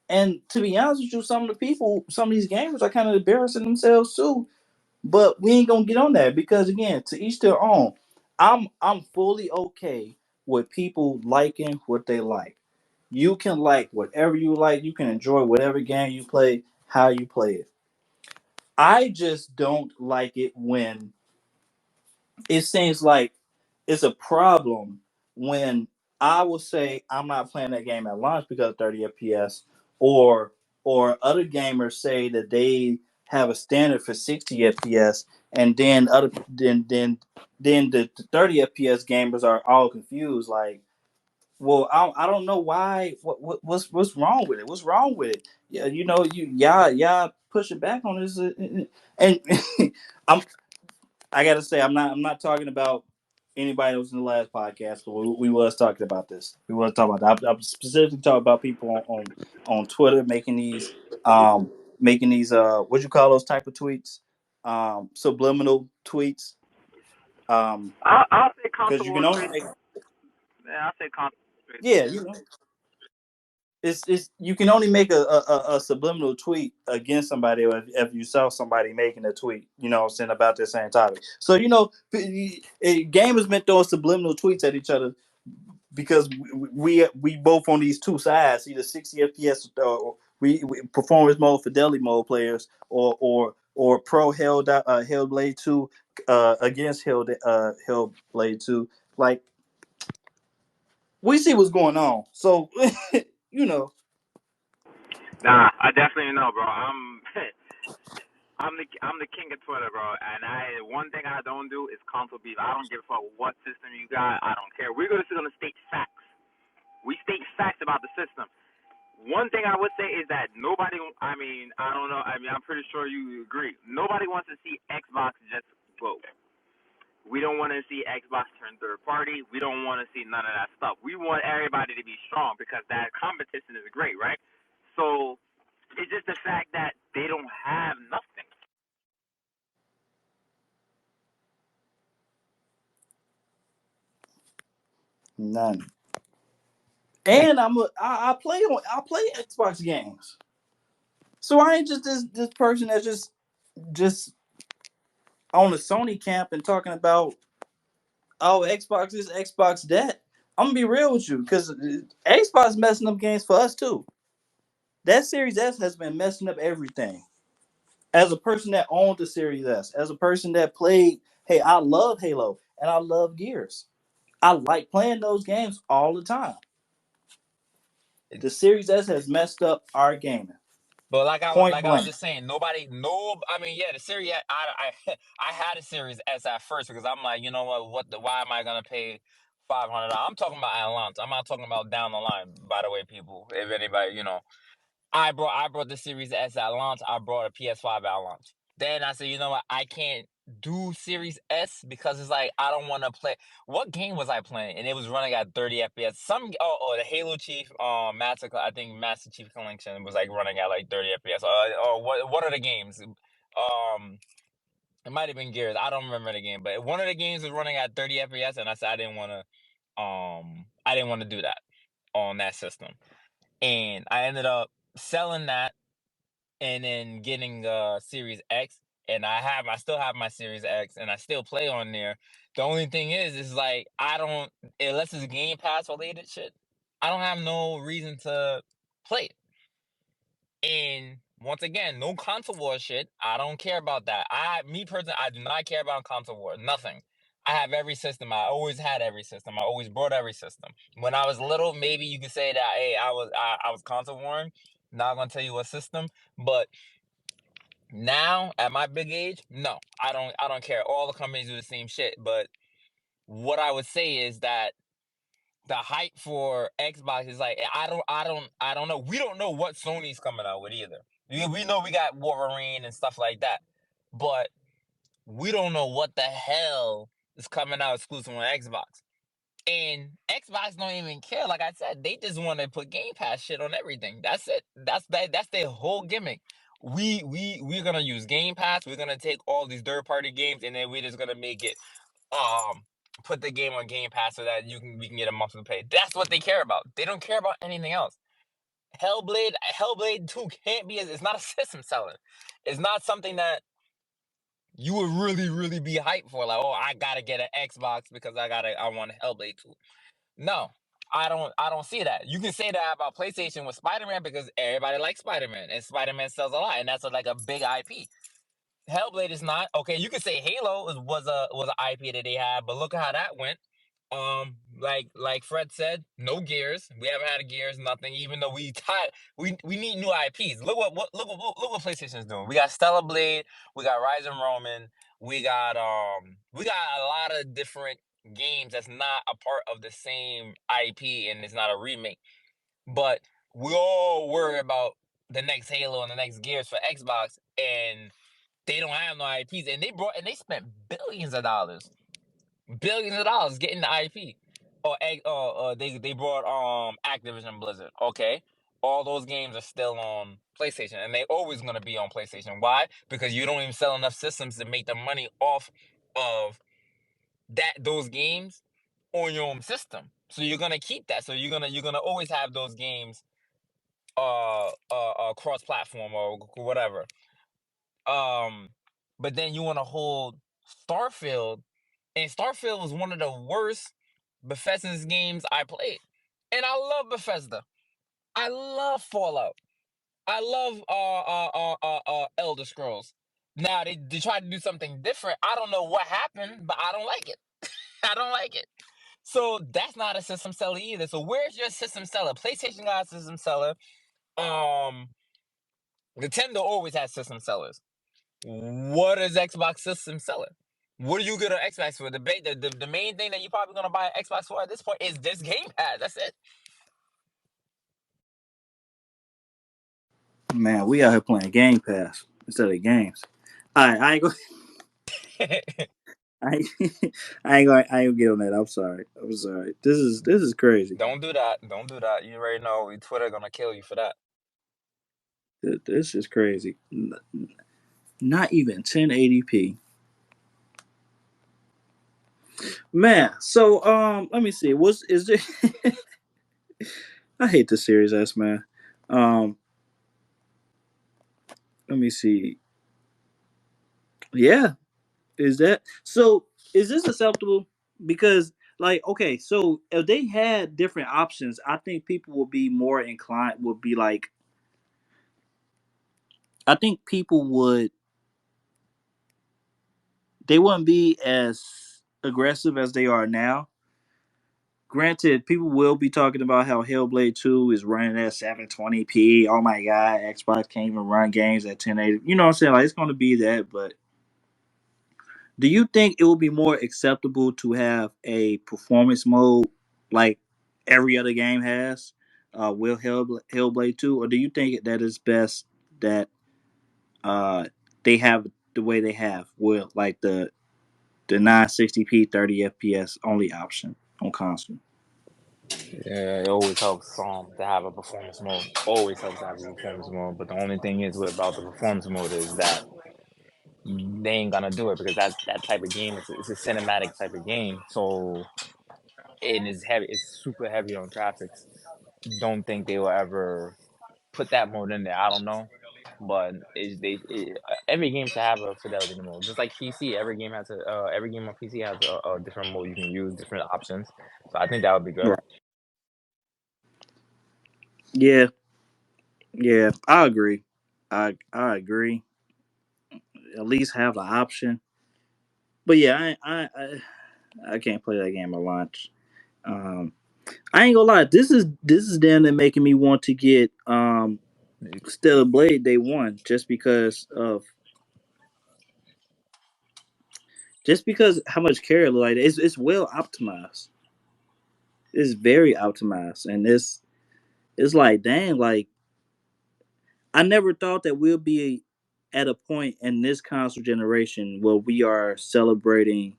And to be honest with you, some of these gamers are kind of embarrassing themselves too. But we ain't gonna get on that because again, to each their own. I'm fully okay with people liking what they like. You can like whatever you like. You can enjoy whatever game you play, how you play it. I just don't like it when it seems like it's a problem when I will say I'm not playing that game at launch because of 30 FPS, or other gamers say that they have a standard for 60 FPS, and then the 30 FPS gamers are all confused. Like, well, I don't know why. What's wrong with it? What's wrong with it? Yeah, y'all pushing back on this, and I'm I gotta say I'm not talking about anybody that was in the last podcast, but we was talking about this. We was talking about that. I'm specifically talking about people on Twitter making these what you call those type of tweets, subliminal tweets, um I'll say because console you can war only tweets. make, Yeah, I'll say console war tweets. yeah, it's you can only make a subliminal tweet against somebody if you saw somebody making a tweet, saying about the same topic. So gamers been throwing subliminal tweets at each other because we both on these two sides, either 60 FPS, we performance mode, fidelity mode players, or pro Hellblade 2 against Hellblade 2. Like, we see what's going on. So you know Nah, I definitely know, bro. I'm the king of Twitter, bro. And one thing I don't do is console beef. I don't give a fuck what system you got. I don't care. We're gonna state facts. We state facts about the system. One thing I would say is that nobody. I mean, I don't know. I mean, I'm pretty sure you agree. Nobody wants to see Xbox just go. We don't want to see Xbox turn third party. We don't want to see none of that stuff. We want everybody to be strong because that competition is great, right? So it's just the fact that they don't have nothing. none. And I play Xbox games. So I ain't just this person that's just on the Sony camp and talking about, oh, Xbox this, Xbox that. I'm gonna be real with you because Xbox messing up games for us too. That Series S has been messing up everything. As a person that owned the Series S, as a person that played, hey, I love Halo and I love Gears. I like playing those games all the time. It, The Series S has messed up our gaming. But Point like I was blank. just saying, nobody, no, I mean, yeah, the Series, I had a Series S at first because I'm like, you know why am I gonna pay $500? I'm talking about at launch. I'm not talking about down the line. By the way, people, if anybody, I brought the Series S at launch. I brought a PS5 at launch. Then I said, you know what? I can't do Series S because it's like I don't want to play. What game was I playing? And it was running at 30 FPS. The Halo Chief Master, I think Master Chief Collection was like running at like 30 FPS. What are the games? It might have been Gears. I don't remember the game, but one of the games was running at 30 FPS, and I said I didn't want to do that on that system, and I ended up selling that and then getting Series X, and I still have my Series X, and I still play on there. The only thing is like I don't, unless it's Game Pass related shit, I don't have no reason to play it. And once again, no console war shit. I don't care about that. Me personally, I do not care about console war. Nothing. I have every system. I always had every system. I always brought every system. When I was little, maybe you could say that, hey, I was console warring. Not gonna tell you what system, but now at my big age, no, I don't care. All the companies do the same shit. But what I would say is that the hype for Xbox is like I don't know. We don't know what Sony's coming out with either. We know we got Wolverine and stuff like that, but we don't know what the hell is coming out exclusive on Xbox. And Xbox don't even care. Like I said, they just want to put Game Pass shit on everything. That's it. That's their whole gimmick. We're gonna use Game Pass. We're gonna take all these third party games and then we're just gonna make it um put the game on Game Pass so that we can get a monthly pay. That's what they care about. They don't care about anything else. Hellblade 2 can't be it's not a system seller. It's not something that you would really, really be hyped for. Like, oh, I gotta get an Xbox because I want Hellblade 2. No, I don't see that. You can say that about PlayStation with Spider-Man because everybody likes Spider-Man and Spider-Man sells a lot and that's like a big IP. Hellblade is not okay. You could say Halo was an IP that they had, but look at how that went. Like Fred said, no Gears. We haven't had a Gears, nothing. Even though we need new IPs. Look what PlayStation's doing. We got Stellar Blade, we got Rise and Roman, we got a lot of different games that's not a part of the same IP and it's not a remake. But we all worry about the next Halo and the next Gears for Xbox, and they don't have no IPs, and they spent billions of dollars getting the IP. They brought Activision Blizzard. Okay, all those games are still on PlayStation, and they always gonna be on PlayStation. Why? Because you don't even sell enough systems to make the money off of those games on your own system. So you're gonna keep that. So you're gonna always have those games cross platform or whatever. Um, but then you want to hold Starfield, and Starfield was one of the worst Bethesda's games I played. And I love Bethesda. I love Fallout. I love Elder Scrolls. Now they tried to do something different. I don't know what happened, but I don't like it. I don't like it. So that's not a system seller either. So where's your system seller? PlayStation got a system seller. Um, Nintendo always has system sellers. What is Xbox system selling? What do you get an Xbox for? The main thing that you're probably gonna buy an Xbox for at this point is this Game Pass. That's Man, we out here playing Game Pass instead of games. All right, I ain't gonna, it. I ain't gonna get on that. I'm sorry. I'm sorry. This is crazy. Don't do that. Don't do that. You already know Twitter gonna kill you for that. This is crazy. Not even 1080p. Man, so let me see. Was is there? I hate the Series S, man. Um, let me see. Yeah, is that so? Is this acceptable? Because like, okay, so if they had different options, I think people would be more inclined. Would be like, I think people would they wouldn't be as aggressive as they are now. granted, people will be talking about how Hellblade 2 is running at 720p. Oh my god, Xbox can't even run games at 1080. You know what I'm saying? Like, it's going to be that, but do you think it would be more acceptable to have a performance mode like every other game has with Hellblade 2? Or do you think that it's best that uh, they have the way they have with like the 960p 30 FPS only option on console? Yeah, it always helps to have a performance mode. Always helps to have a performance mode. But the only thing is about the performance mode is that they ain't gonna do it because that type of game it's a cinematic type of game. So it is heavy. It's super heavy on graphics. Don't think they will ever put that mode in there. I don't know, but every game should have a fidelity mode. Just like PC, every game on PC has a different mode you can use, different options. So I think that would be good. Right. Yeah, yeah, I agree. I agree. At least have the option. But yeah, I can't play that game at launch. Um, I ain't gonna lie. This is damn near making me want to get Stellar Blade Day One just because how much care like it's well optimized. It's very optimized, and it's like dang, like I never thought that we'll be at a point in this console generation where we are celebrating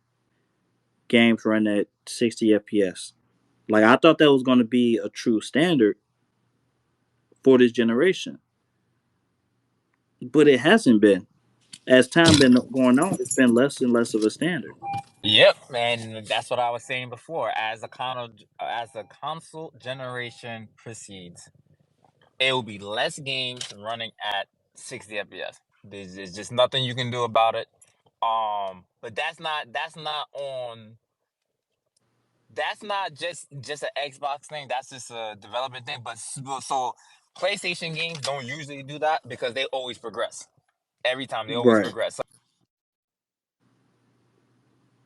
games running at 60 FPS. Like I thought that was going to be a true standard for this generation, but it hasn't been. As time been going on, it's been less and less of a standard. Yep, and that's what I was saying before. As the console generation proceeds, it will be less games running at 60 FPS. There's just nothing you can do about it. But that's not just an Xbox thing. That's just a development thing. But so PlayStation games don't usually do that because they always progress. Every time they always Right. progress.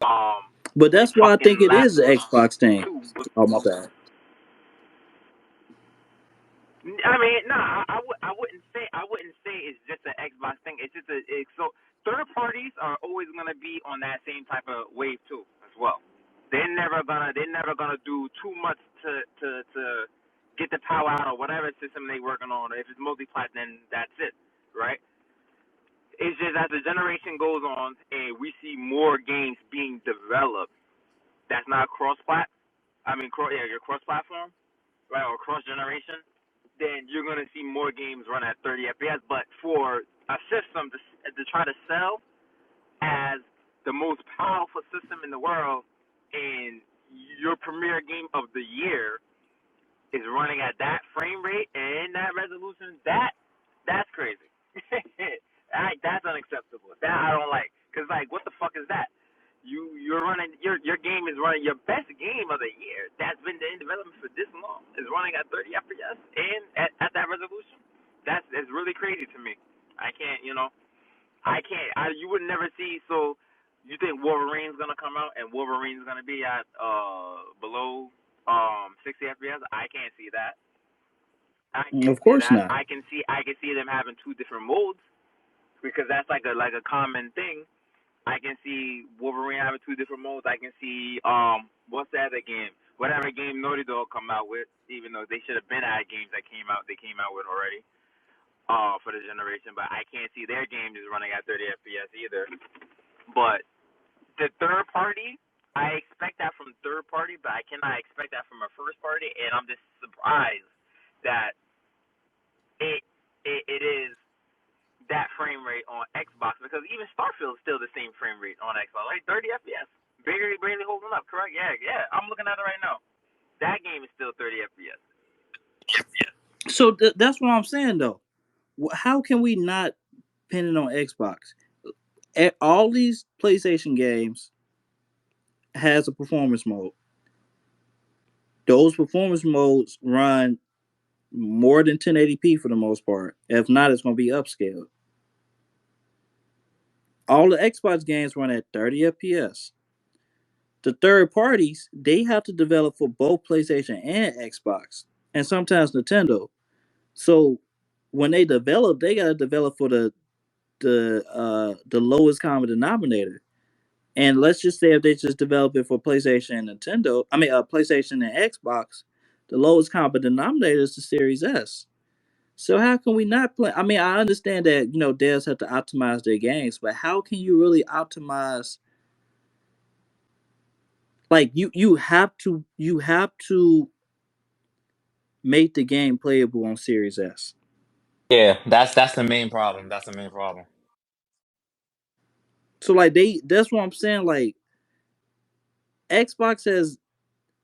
Um, But that's why I think fucking it Last is the of Us Xbox thing. 2. Oh my bad. I mean, nah, I wouldn't say it's just an Xbox thing. It's just so third parties are always gonna be on that same type of wave too, as well. They're never gonna do too much to get the power out of whatever system they working on. If it's multi-plat, then that's it, right? It's just as the generation goes on and we see more games being developed that's not cross-plat. I mean, your cross-platform, right, or cross-generation. Then you're gonna see more games run at 30 FPS. But for a system to try to sell as the most powerful system in the world, and your premier game of the year is running at that frame rate and that resolution, that's crazy. That's unacceptable. That I don't like. Cause like, what the fuck is that? You're running your game is running your best game of the year that's been in development for this long is running at 30 FPS and at that resolution. It's really crazy to me. I can't, I can't. You would never see. So you think Wolverine's gonna come out and Wolverine's gonna be at below 60 FPS? I can't see that. I can't Of see course that. not. I can see them having two different modes because that's like a common thing. I can see Wolverine having two different modes. I can see what's the other game? Whatever game Naughty Dog come out with, even though they should have been at games that they came out with already for the generation. But I can't see their game just running at 30 FPS either. But the third party, I expect that from third party, but I cannot expect that from a first party. And I'm just surprised that it it is that frame rate on Xbox because even Starfield is still the same frame rate on Xbox, like 30 FPS. Barely holding up, correct? Yeah. I'm looking at it right now. That game is still 30 FPS. So that's what I'm saying though. How can we not pin it on Xbox? All these PlayStation games has a performance mode. Those performance modes run more than 1080p for the most part. If not, it's going to be upscaled. All the Xbox games run at 30 FPS. The third parties, they have to develop for both PlayStation and Xbox, and sometimes Nintendo. So when they develop, they gotta develop for the lowest common denominator. And let's just say if they just develop it for PlayStation and Nintendo, PlayStation and Xbox, the lowest common denominator is the Series S. So how can we not play? I mean, I understand that devs have to optimize their games, but how can you really optimize? Like you have to make the game playable on Series S. Yeah, that's the main problem. That's the main problem. So like that's what I'm saying. Like Xbox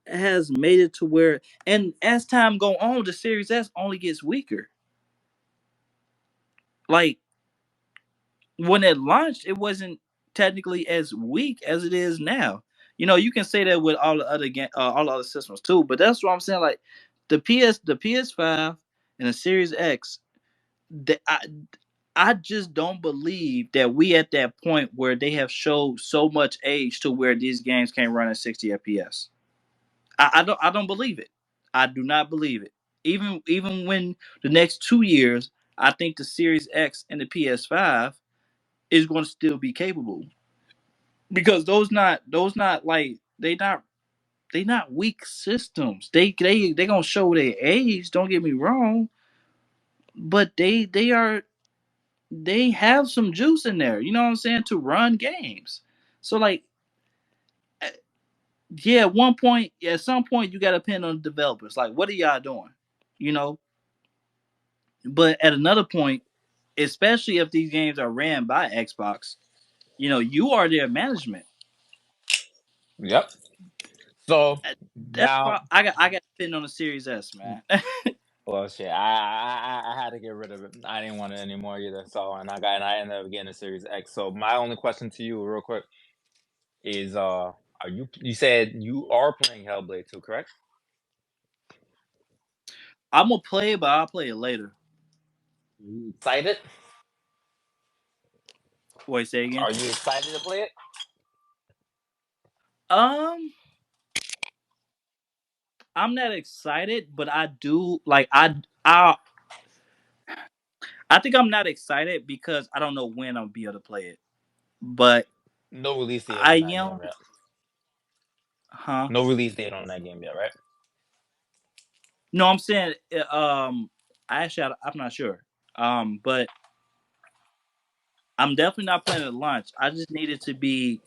has made it to where, and as time go on, the Series S only gets weaker. Like when it launched, it wasn't technically as weak as it is now. You can say that with all the other all the other systems too. But that's what I'm saying. Like the PS5 and the Series X, the, I just don't believe that we at that point where they have showed so much age to where these games can't run at 60 FPS. I don't believe it. I do not believe it. Even when the next 2 years, I think the Series X and the PS5 is going to still be capable because those not like they not weak systems. They gonna show their age. Don't get me wrong, but they have some juice in there. You know what I'm saying, to run games. So like, eh, yeah, at some point, you got to depend on the developers. Like, what are y'all doing? You know, but at another point, especially if these games are ran by Xbox, you are their management. Yep. So That's now, why I got to depend on the Series S, man. well, shit, I had to get rid of it. I didn't want it anymore either. So and I ended up getting a Series X. So my only question to you, real quick, is are you said you are playing Hellblade 2, correct? I'm gonna play it, but I'll play it later. You excited? Wait, say again. Are you excited to play it? Um, I'm not excited, but I do like I think I'm not excited because I don't know when I'll be able to play it. But No release date I on that game am, yet. huh? No release date on that game yet, right? No, I'm saying, I'm not sure. But I'm definitely not playing at launch. I just needed to be.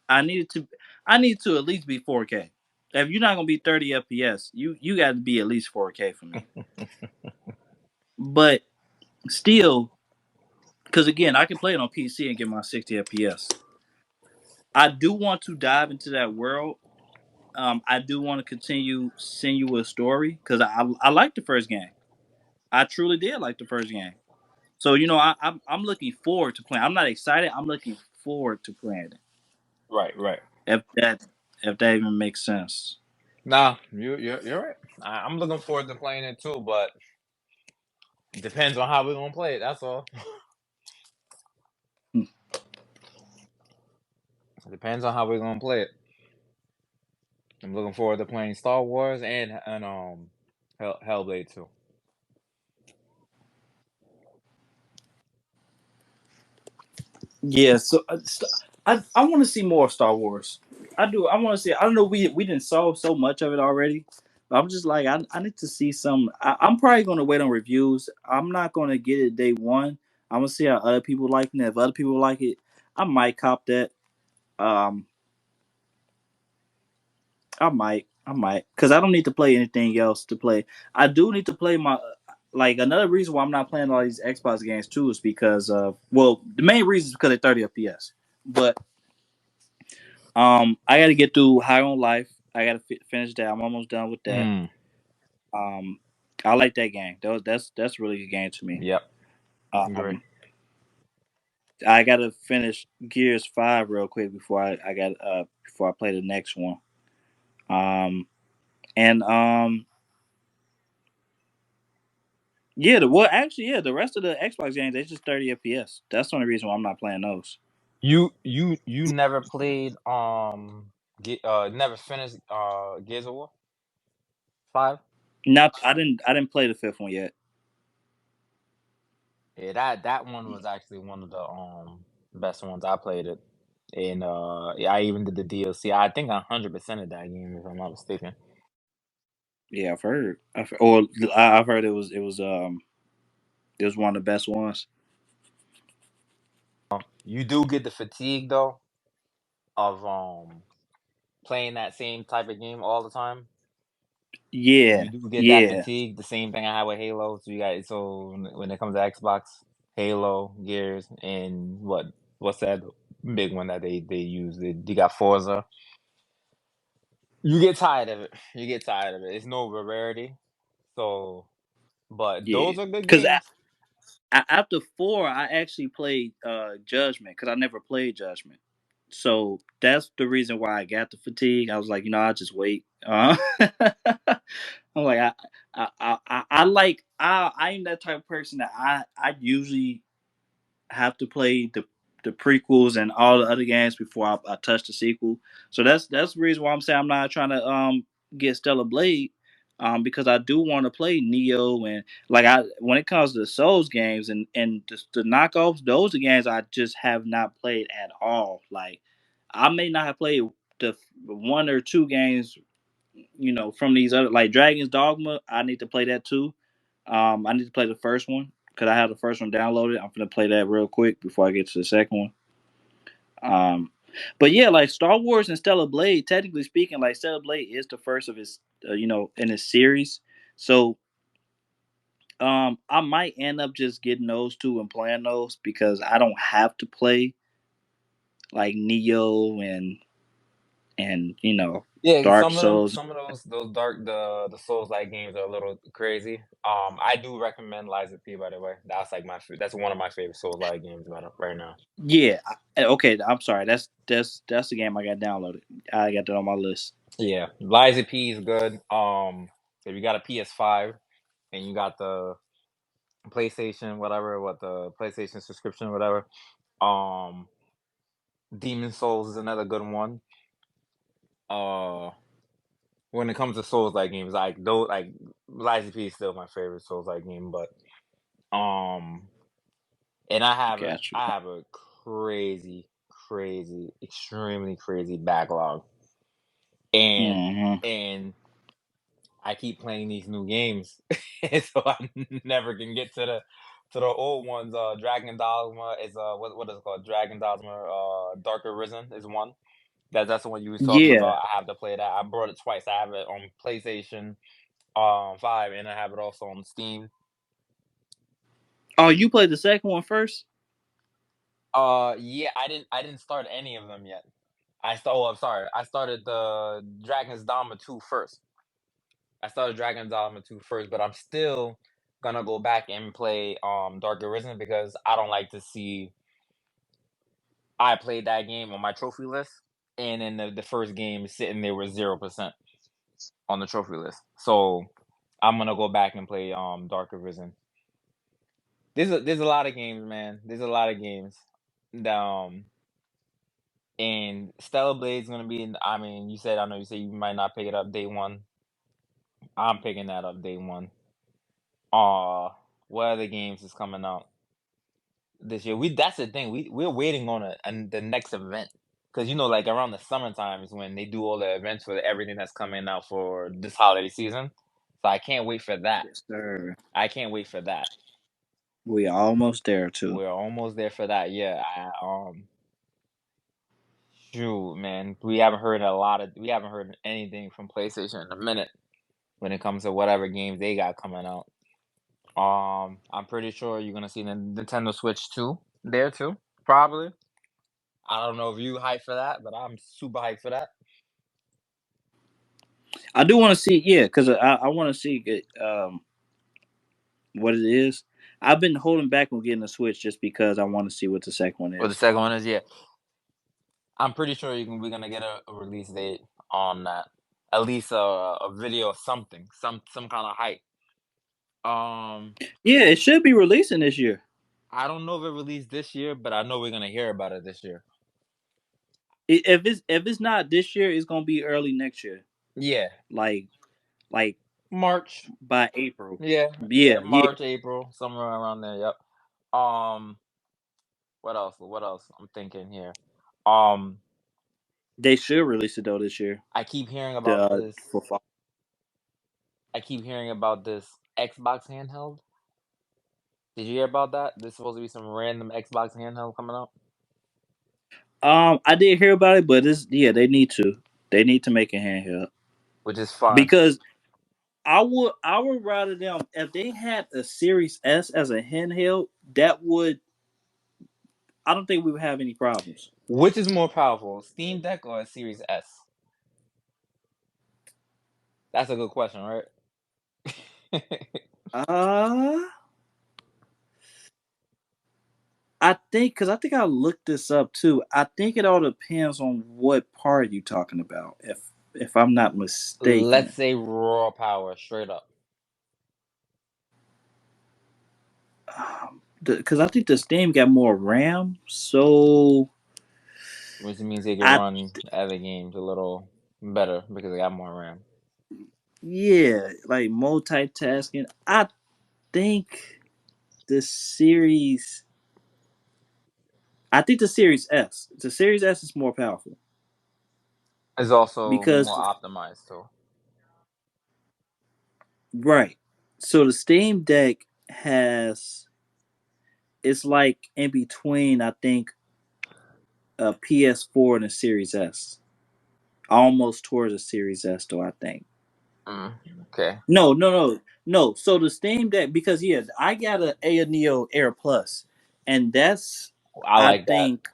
I needed to. I need to at least be 4K. If you're not gonna be 30 FPS, you got to be at least 4K for me. But still, because again, I can play it on PC and get my 60 FPS. I do want to dive into that world. I do want to continue Sinuous Story because I like the first game. I truly did like the first game. So I'm looking forward to playing. I'm not excited. I'm looking forward to playing it. Right, right. If that even makes sense. Nah, you're right. I'm looking forward to playing it too, but it depends on how we're gonna play it. That's all. Hmm. It depends on how we're gonna play it. I'm looking forward to playing Star Wars and Hellblade too. Yeah. So I want to see more Star Wars. I do. I want to see. I don't know. We didn't solve so much of it already. But I'm just like I need to see some. I'm probably gonna wait on reviews. I'm not gonna get it day one. I'm gonna see how other people like it. If other people like it, I might cop that. Um, I might, because I don't need to play anything else to play. I do need to play my like another reason why I'm not playing all these Xbox games too is because of the main reason is because they're 30 FPS. But I got to get through High on Life. I got to finish that. I'm almost done with that. Mm, Um, I like that game. That's a really good game to me. yep, agree. Um, I got to finish Gears 5 real quick before I play the next one. And Yeah, the rest of the Xbox games they just 30 FPS. That's the only reason why I'm not playing those. You never played Never finished Gears of War 5. Not I didn't play the fifth one yet. Yeah, that one was actually one of the best ones. I played it, and yeah, I even did the DLC. I think 100% of that game, if I'm not mistaken. Yeah, I've heard. I've heard it was one of the best ones. You do get the fatigue though of playing that same type of game all the time. You Yeah, do get that yeah, fatigue. The same thing I had with Halo. So you got when it comes to Xbox, Halo, Gears, and what's that big one that they use? You got Forza. You get tired of it. You get tired of it. It's no rarity. So, but yeah. those are good Because games. after four, I actually played Judgment because I never played Judgment. So that's the reason why I got the fatigue. I was like, I'll just wait. I'm like, I like I'm that type of person that I usually have to play the prequels and all the other games before I touch the sequel. So that's the reason why I'm saying I'm not trying to get Stellar Blade. Because I do want to play Neo and like I when it comes to the Souls games and the knockoffs, those are games I just have not played at all. Like I may not have played the one or two games, from these other like Dragon's Dogma. I need to play that too. I need to play the first one because I have the first one downloaded. I'm gonna play that real quick before I get to the second one. Um, but yeah, like Star Wars and Stellar Blade, technically speaking, like Stellar Blade is the first of its, in its series. So, I might end up just getting those two and playing those because I don't have to play like Neo and Yeah, 'cause Dark Souls. some of those dark the Souls like games are a little crazy. I do recommend Lies of P, by the way. That's like that's one of my favorite Souls like games right now. Yeah, okay. I'm sorry. That's the game I got downloaded. I got that on my list. Yeah, Lies of P is good. If you got a PS5 and you got the PlayStation, whatever, what the PlayStation subscription, whatever. Um, Demon Souls is another good one. Uh, when it comes to Souls like games, like those, like Lies of P is still my favorite Souls like game, but um, and Got you. I have a crazy, crazy, extremely crazy backlog, and Hmm. and I keep playing these new games, and so I never can get to the old ones. Dragon Dogma is what is it called? Dragon Dogma Darker Risen is one. That's the one you was talking Yeah. about. I have to play that. I brought it twice. I have it on PlayStation 5 and I have it also on Steam. Oh, you played the second one first? Yeah, I didn't start any of them yet. I'm sorry. I started the Dragon's Dogma 2 first. I started Dragon's Dogma 2 first, but I'm still gonna go back and play Dark Arisen because I don't like to see I played that game on my trophy list and then the first game is sitting there with 0% on the trophy list. So I'm gonna go back and play Dark Arisen. There's a lot of games, man. There's a lot of games. Um and Stellar Blade's gonna be in I mean, I know you said you might not pick it up day one. I'm picking that up day one. What other games is coming out this year? That's the thing. We're waiting on the next event because like around the summertime is when they do all the events for everything that's coming out for this holiday season. So I can't wait for that. Yes, sir. I can't wait for that. We almost there too. We're almost there for that. Yeah. Shoot, man, we haven't heard anything from PlayStation in a minute when it comes to whatever games they got coming out. I'm pretty sure you're gonna see the Nintendo Switch 2 there too. Probably. I don't know if you hyped for that, but I'm super hyped for that. I do want to see, yeah, because I want to see what it is. I've been holding back on getting the Switch just because I want to see what the second one Well, the is. second one is, yeah. I'm pretty sure we're gonna get a release date on that. At least a video or something, some kind of hype. Um, Yeah, it should be releasing this year. I don't know if it released this year, but I know we're gonna hear about it this year. If it's not this year, it's gonna be early next year. Yeah, Like like March. by April. Yeah, yeah, Yeah, yeah. March, April, somewhere around there. Yep. Um, what else? What else? I'm thinking here. Um, They should release it though this year. I keep hearing about The this. for fall. I keep hearing about this Xbox handheld. Did you hear about that? There's supposed to be some random Xbox handheld coming out, I did hear about it, but it's yeah, they need to. They need to make a handheld which is fun. because I would rather them if they had a Series S as a handheld. That would I don't think we would have any problems. Which is more powerful, Steam Deck or a Series S? That's a good question, right? Uh I think because I think I looked this up too. I think it all depends on what part you're talking about. If I'm not Let's mistaken, say raw power, straight up, because I think the Steam got more RAM. So which means they can I run other games a little better because they got more RAM. yeah, like multitasking. I think the series. I think the Series S. The Series S is more powerful It's also more because optimized too. right. So the Steam Deck has it's like in between. I think a PS4 and a Series S. Almost towards a Series S, though. I think. Mm, okay, No, no, no, no. So the Steam Deck, because yeah, I got a Neo Air Plus, and that's I I like that. think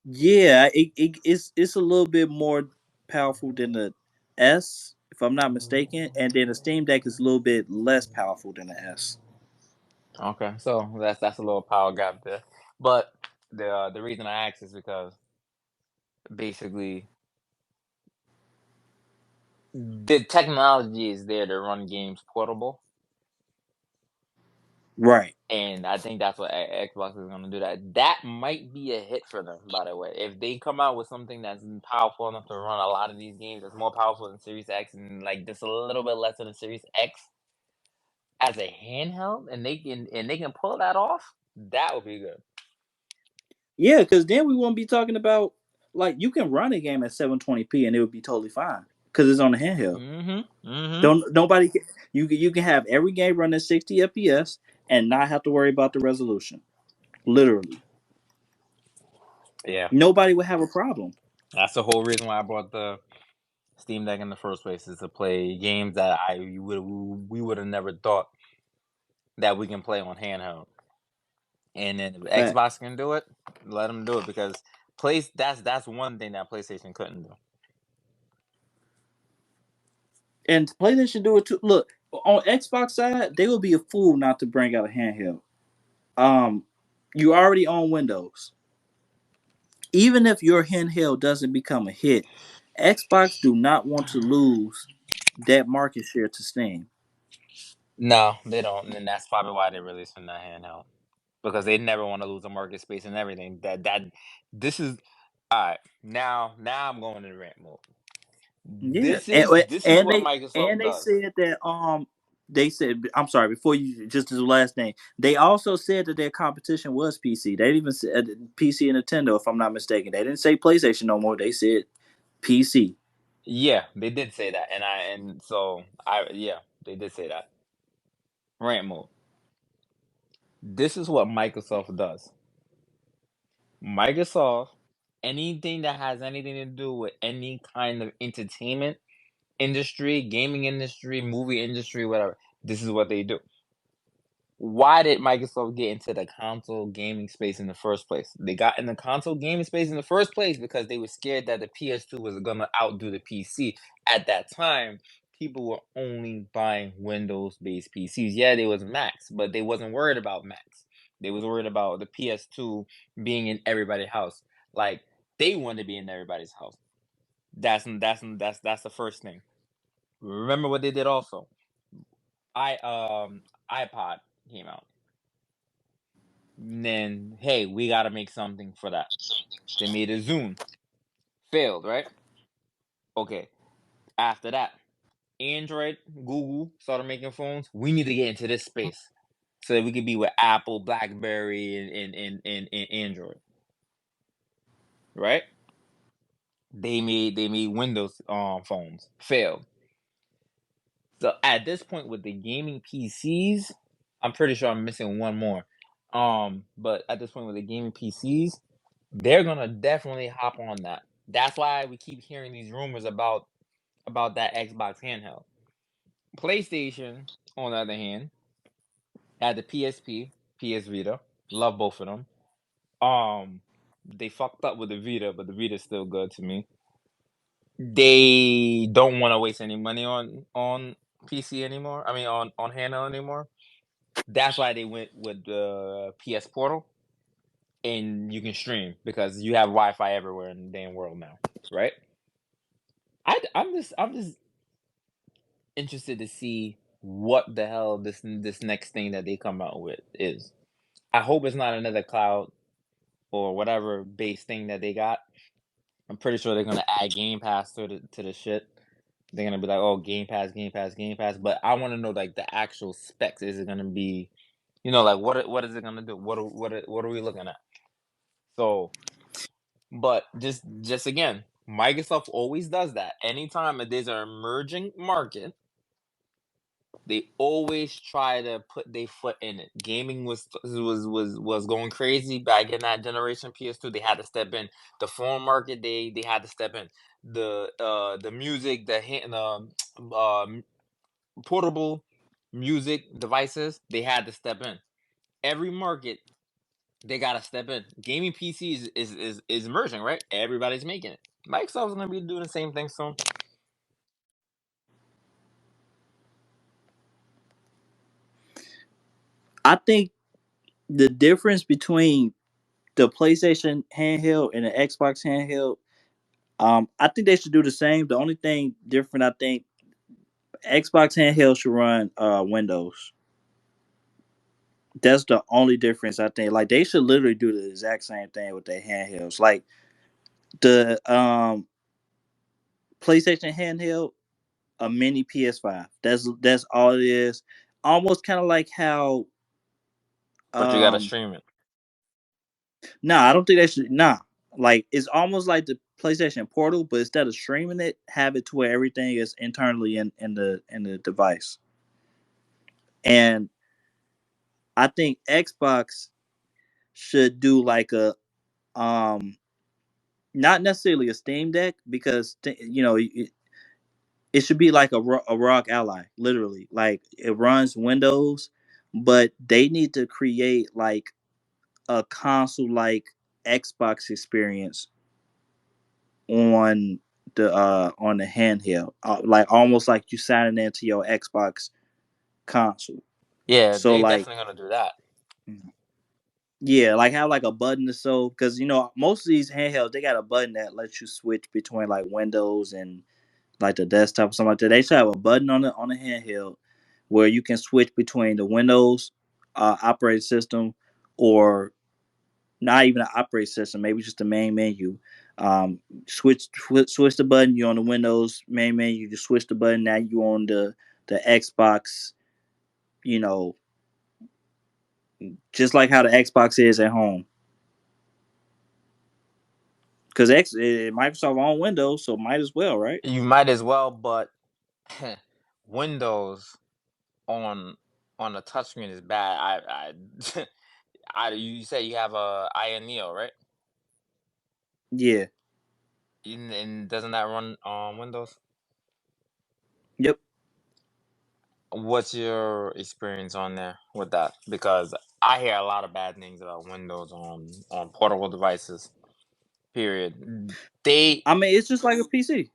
yeah, it's a little bit more powerful than the S, if I'm not mistaken, and then the Steam Deck is a little bit less powerful than the S. Okay, so that's a little power gap there. But the reason I ask is because basically the technology is there to run games portable, Right. and I think that's what Xbox is going to do. That might be a hit for them, by the way. If they come out with something that's powerful enough to run a lot of these games, that's more powerful than Series X, and like just a little bit less than the Series X as a handheld, and they can pull that off, that would be good. Yeah, because then we won't be talking about like you can run a game at 720p and it would be totally fine because it's on the handheld. Mm-hmm. Mm-hmm. Don't nobody you can have every game running 60 FPS and not have to worry about the resolution. Literally, Yeah, nobody would have a problem. that's the whole reason why I bought the Steam Deck in the first place, is to play games that we would have never thought that we can play on handheld. And then if Fact. Xbox can do it, let them do it, because that's one thing that PlayStation couldn't do. And PlayStation do it too. Look, on Xbox side, they will be a fool not to bring out a handheld. Um, you already own Windows. Even if your handheld doesn't become a hit, Xbox do not want to lose that market share to Steam. No, they don't, and that's probably why they're releasing that handheld, because they never want to lose a market space and everything. That this is all right. Now I'm going into rant mode. Yeah, This is what and Microsoft they does. said that they said I'm sorry before you just the last thing they also said that their competition was PC. They even said PC and Nintendo if I'm not mistaken. They didn't say PlayStation no more. They said PC. Yeah, they did say that, and so I yeah, they did say that. Rant mode. This is what Microsoft does. Microsoft, anything that has anything to do with any kind of entertainment industry, gaming industry, movie industry, whatever, this is what they do. Why did Microsoft get into the console gaming space in the first place? They got in the console gaming space in the first place because they were scared that the PS2 was going to outdo the PC. At that time, people were only buying Windows-based PCs. Yeah, there was Macs, but they wasn't worried about Macs. They was worried about the PS2 being in everybody's house. Like, they wanted to be in everybody's house. That's the first thing. Remember what they did also? I iPod came out. then hey, we gotta make something for that. They made a Zune, failed, right? Okay. After that, Android, Google started making phones. We need to get into this space so that we could be with Apple, BlackBerry, and Android, right? They made Windows phones, failed. So at this point with the gaming PCs, I'm pretty sure I'm missing one more. But at this point with the gaming PCs, they're gonna definitely hop on that. That's why we keep hearing these rumors about that Xbox handheld. PlayStation, on the other hand, had the PSP, PS Vita. Love both of them. They fucked up with the Vita, but the Vita's still good to me. They don't want to waste any money on PC anymore. I mean on handheld anymore. That's why they went with the PS Portal, and you can stream because you have Wi-Fi everywhere in the damn world now, right? I'm just interested to see what the hell this next thing that they come out with is. I hope it's not another cloud or whatever base thing that they got. I'm pretty sure they're gonna add Game Pass to the shit. They're gonna be like, oh, Game Pass, Game Pass, Game Pass. But I want to know like the actual specs. Is it gonna be, like what is it gonna do? What are we looking at? So, but just again, Microsoft always does that. Anytime there's an emerging market, they always try to put their foot in it. Gaming was going crazy back in that generation PS2. They had to step in. The phone market, they had to step in. The music, the hand, portable music devices, they had to step in. Every market, they gotta step in. Gaming PC is emerging, right? Everybody's making it. Microsoft's gonna be doing the same thing soon. I think the difference between the PlayStation handheld and the Xbox handheld, I think they should do the same. The only thing different, I think, Xbox handheld should run Windows. That's the only difference, I think. Like they should literally do the exact same thing with their handhelds. Like the PlayStation handheld, a mini PS5. That's all it is. Almost kind of like how But you gotta um stream it. nah, I don't think they should like it's almost like the PlayStation Portal, but instead of streaming it, have it to where everything is internally in the device. And I think Xbox should do like a um not necessarily a Steam Deck because it should be like a ROG Ally, literally. Like it runs Windows, but they need to create like a console like Xbox experience on the handheld, like almost like you signing into your Xbox console. Yeah, So they like, definitely gonna do that. yeah, like have like a button to so because most of these handhelds they got a button that lets you switch between like Windows and like the desktop or something like that. They should have a button on the handheld where you can switch between the Windows operating system or not even an operating system, maybe just the main menu. Switch the button. You're on the Windows main menu. You just switch the button. Now you on the Xbox. You know, just like how the Xbox is at home. Because Microsoft on Windows, so might as well, right? You might as well, but Windows on on a touchscreen is bad. You say you have a Aya Neo, right? Yeah. And doesn't that run on Windows? Yep. What's your experience on there with that? Because I hear a lot of bad things about Windows on portable devices. Period. They I mean, it's just like a PC.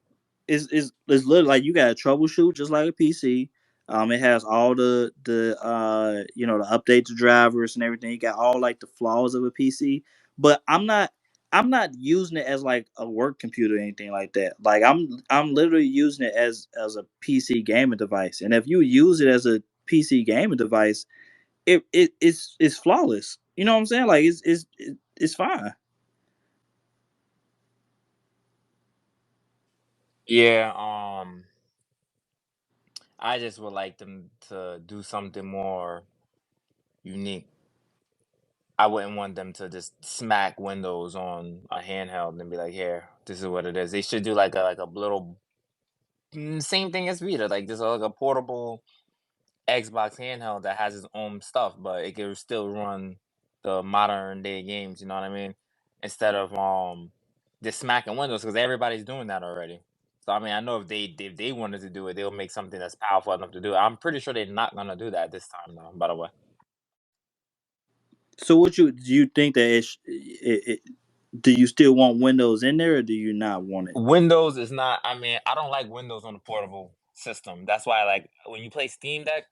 It's literally like you got to troubleshoot just like a PC. It has all the update to drivers and everything. You got all like the flaws of a PC, but I'm not using it as like a work computer or anything like that. Like I'm literally using it as a PC gaming device. And if you use it as a PC gaming device, it's flawless. You know what I'm saying? Like it's fine. Yeah, I just would like them to do something more unique. I wouldn't want them to just smack Windows on a handheld and be like, "Here, this is what it is." They should do like a little same thing as Vita, like just like a portable Xbox handheld that has its own stuff, but it can still run the modern day games. You know what I mean? Instead of just smacking Windows, because everybody's doing that already. So I mean, I know if they wanted to do it, they'll make something that's powerful enough to do it. I'm pretty sure they're not gonna do that this time, though. By the way, So what you do you think that do you still want Windows in there or do you not want it? Windows is not. I mean, I don't like Windows on a portable system. That's why, like, when you play Steam Deck,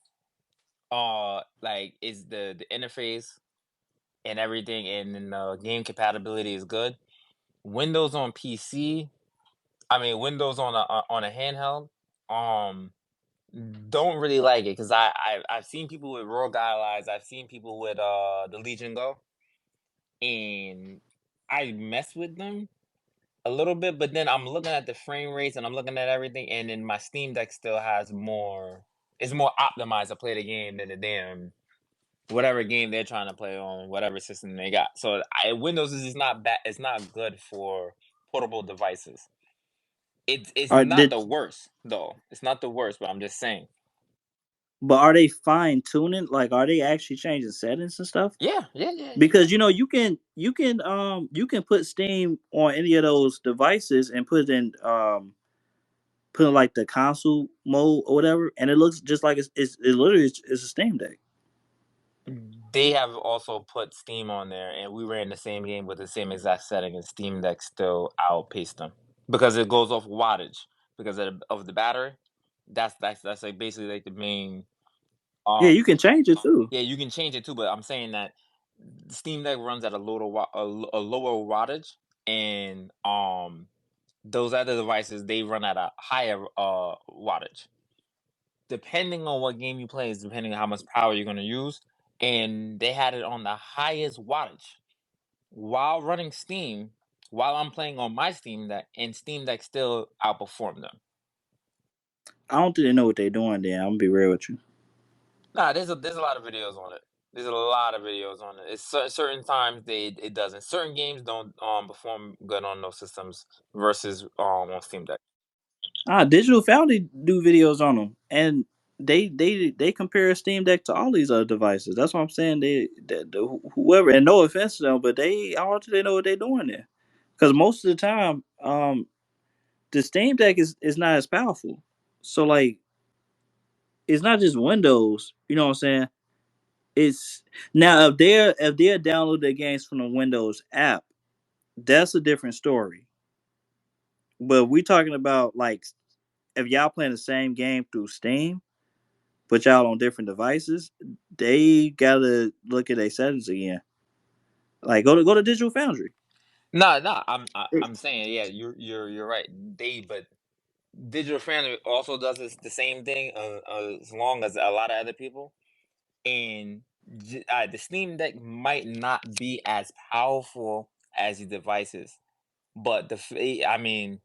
like, is the interface and everything, and then the game compatibility is good. Windows on PC, I mean Windows on a handheld, um, don't really like it because I've seen people with Rogue Allies, I've seen people with the Legion Go, and I mess with them a little bit, but then I'm looking at the frame rates and I'm looking at everything, and then my Steam Deck still has more. It's more optimized to play the game than the damn whatever game they're trying to play on whatever system they got. So Windows is just not bad. It's not good for portable devices. It's Or not did the worst though. It's not the worst, but I'm just saying. but are they fine tuning? Like are they actually changing settings and stuff? Yeah, yeah, yeah, yeah, yeah. Because you can put Steam on any of those devices and put in like the console mode or whatever, and it looks just like it literally it's a Steam Deck. They have also put Steam on there, and we ran the same game with the same exact setting, and Steam Deck still outpaced them because it goes off wattage because of the battery. That's like basically like the main. Yeah, Um, you can change it too. yeah, you can change it too, but I'm saying that the Steam Deck runs at a lower wattage, and those other devices they run at a higher wattage. Depending on what game you play is depending on how much power you're gonna use, and they had it on the highest wattage while running Steam, while I'm playing on my Steam Deck, and Steam Deck still outperformed them. I don't think they know what they're doing. Then I'm gonna be real with you. Nah, there's a lot of videos on it. There's a lot of videos on it. It's certain times it doesn't. Certain games don't perform good on those systems versus on Steam Deck. Digital Foundry do videos on them, and they compare Steam Deck to all these other devices. That's what I'm saying. Whoever, and no offense to them, but I don't think they know what they're doing there. Because most of the time, the Steam Deck is not as powerful. So like, it's not just Windows. You know what I'm saying? It's now if they're download their games from the Windows app, that's a different story. But we talking about like if y'all playing the same game through Steam, but y'all on different devices, they gotta look at their settings again. Like go to Digital Foundry. No, no, I'm saying yeah, you're right. But Digital Friendly also does the same thing as long as a lot of other people. And the Steam Deck might not be as powerful as the devices, but I mean,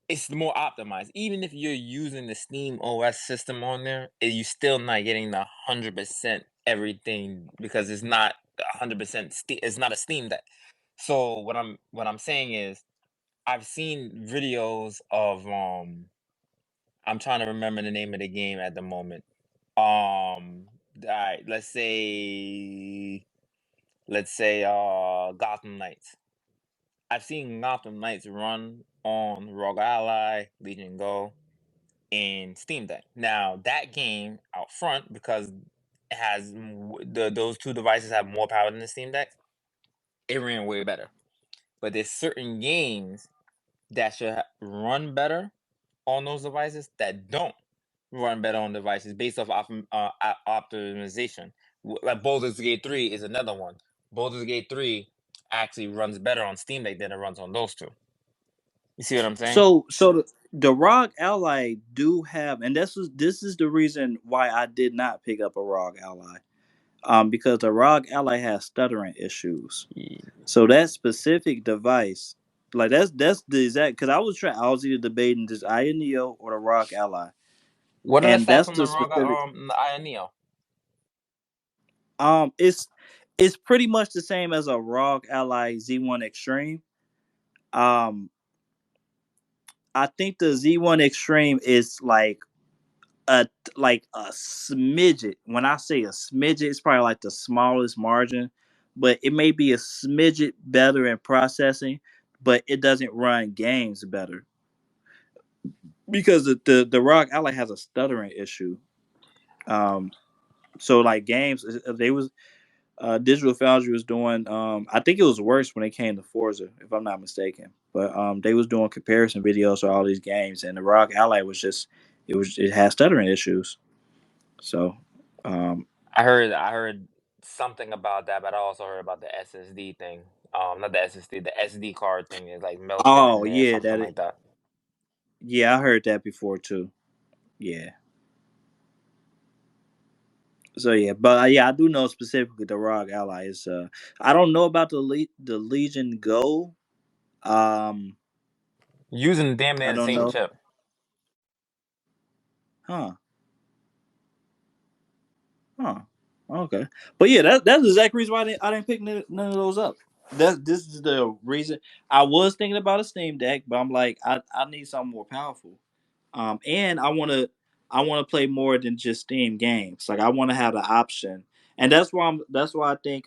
it's more optimized. Even if you're using the Steam OS system on there, you still not getting the 100% everything because it's not 100%. It's not a Steam Deck. So what I'm saying is, I've seen videos of I'm trying to remember the name of the game at the moment. Alright, let's say Gotham Knights. I've seen Gotham Knights run on Rogue Ally, Legion Go, and Steam Deck. Now that game out front, because it has those two devices have more power than the Steam Deck, it ran way better. But there's certain games that should run better on those devices that don't run better on devices based off optimization. Like Baldur's Gate 3 is another one. Baldur's Gate 3 actually runs better on Steam Deck than it runs on those two. You see what I'm saying? So the ROG Ally do have, and this is the reason why I did not pick up a ROG Ally. because the ROG Ally has stuttering issues. Yeah. So that specific device, like that's the exact. Because I was either debating this Aya Neo or the ROG Ally, What are the and stats that's on the the ROG specific. the Aya Neo? Um, it's it's pretty much the same as a ROG Ally Z1 Extreme. Um, I think the Z1 Extreme is a a smidget. When I say a smidget, it's probably like the smallest margin, but it may be a smidget better in processing, but it doesn't run games better because the ROG Ally has a stuttering issue. Um, so like games, they was Digital Foundry was doing. I think it was worse when it came to Forza, if I'm not mistaken. But they was doing comparison videos for all these games, and the ROG Ally was just it had stuttering issues. So, um, I heard something about that, but I also heard about the SSD thing. Not the SSD, the SD card thing is like melting in oh there, yeah, something like that. yeah, I heard that before too. Yeah. So yeah, but yeah, I do know specifically the ROG Ally is. I don't know about the Legion Go. Um, Using damn I near the don't same know. chip. Huh. Huh. Okay. But yeah, that's the exact reason why I didn't pick none of those up. This is the reason I was thinking about a Steam Deck, but I'm like, I need something more powerful. And I wanna play more than just Steam games. Like I wanna have the option. And that's why I think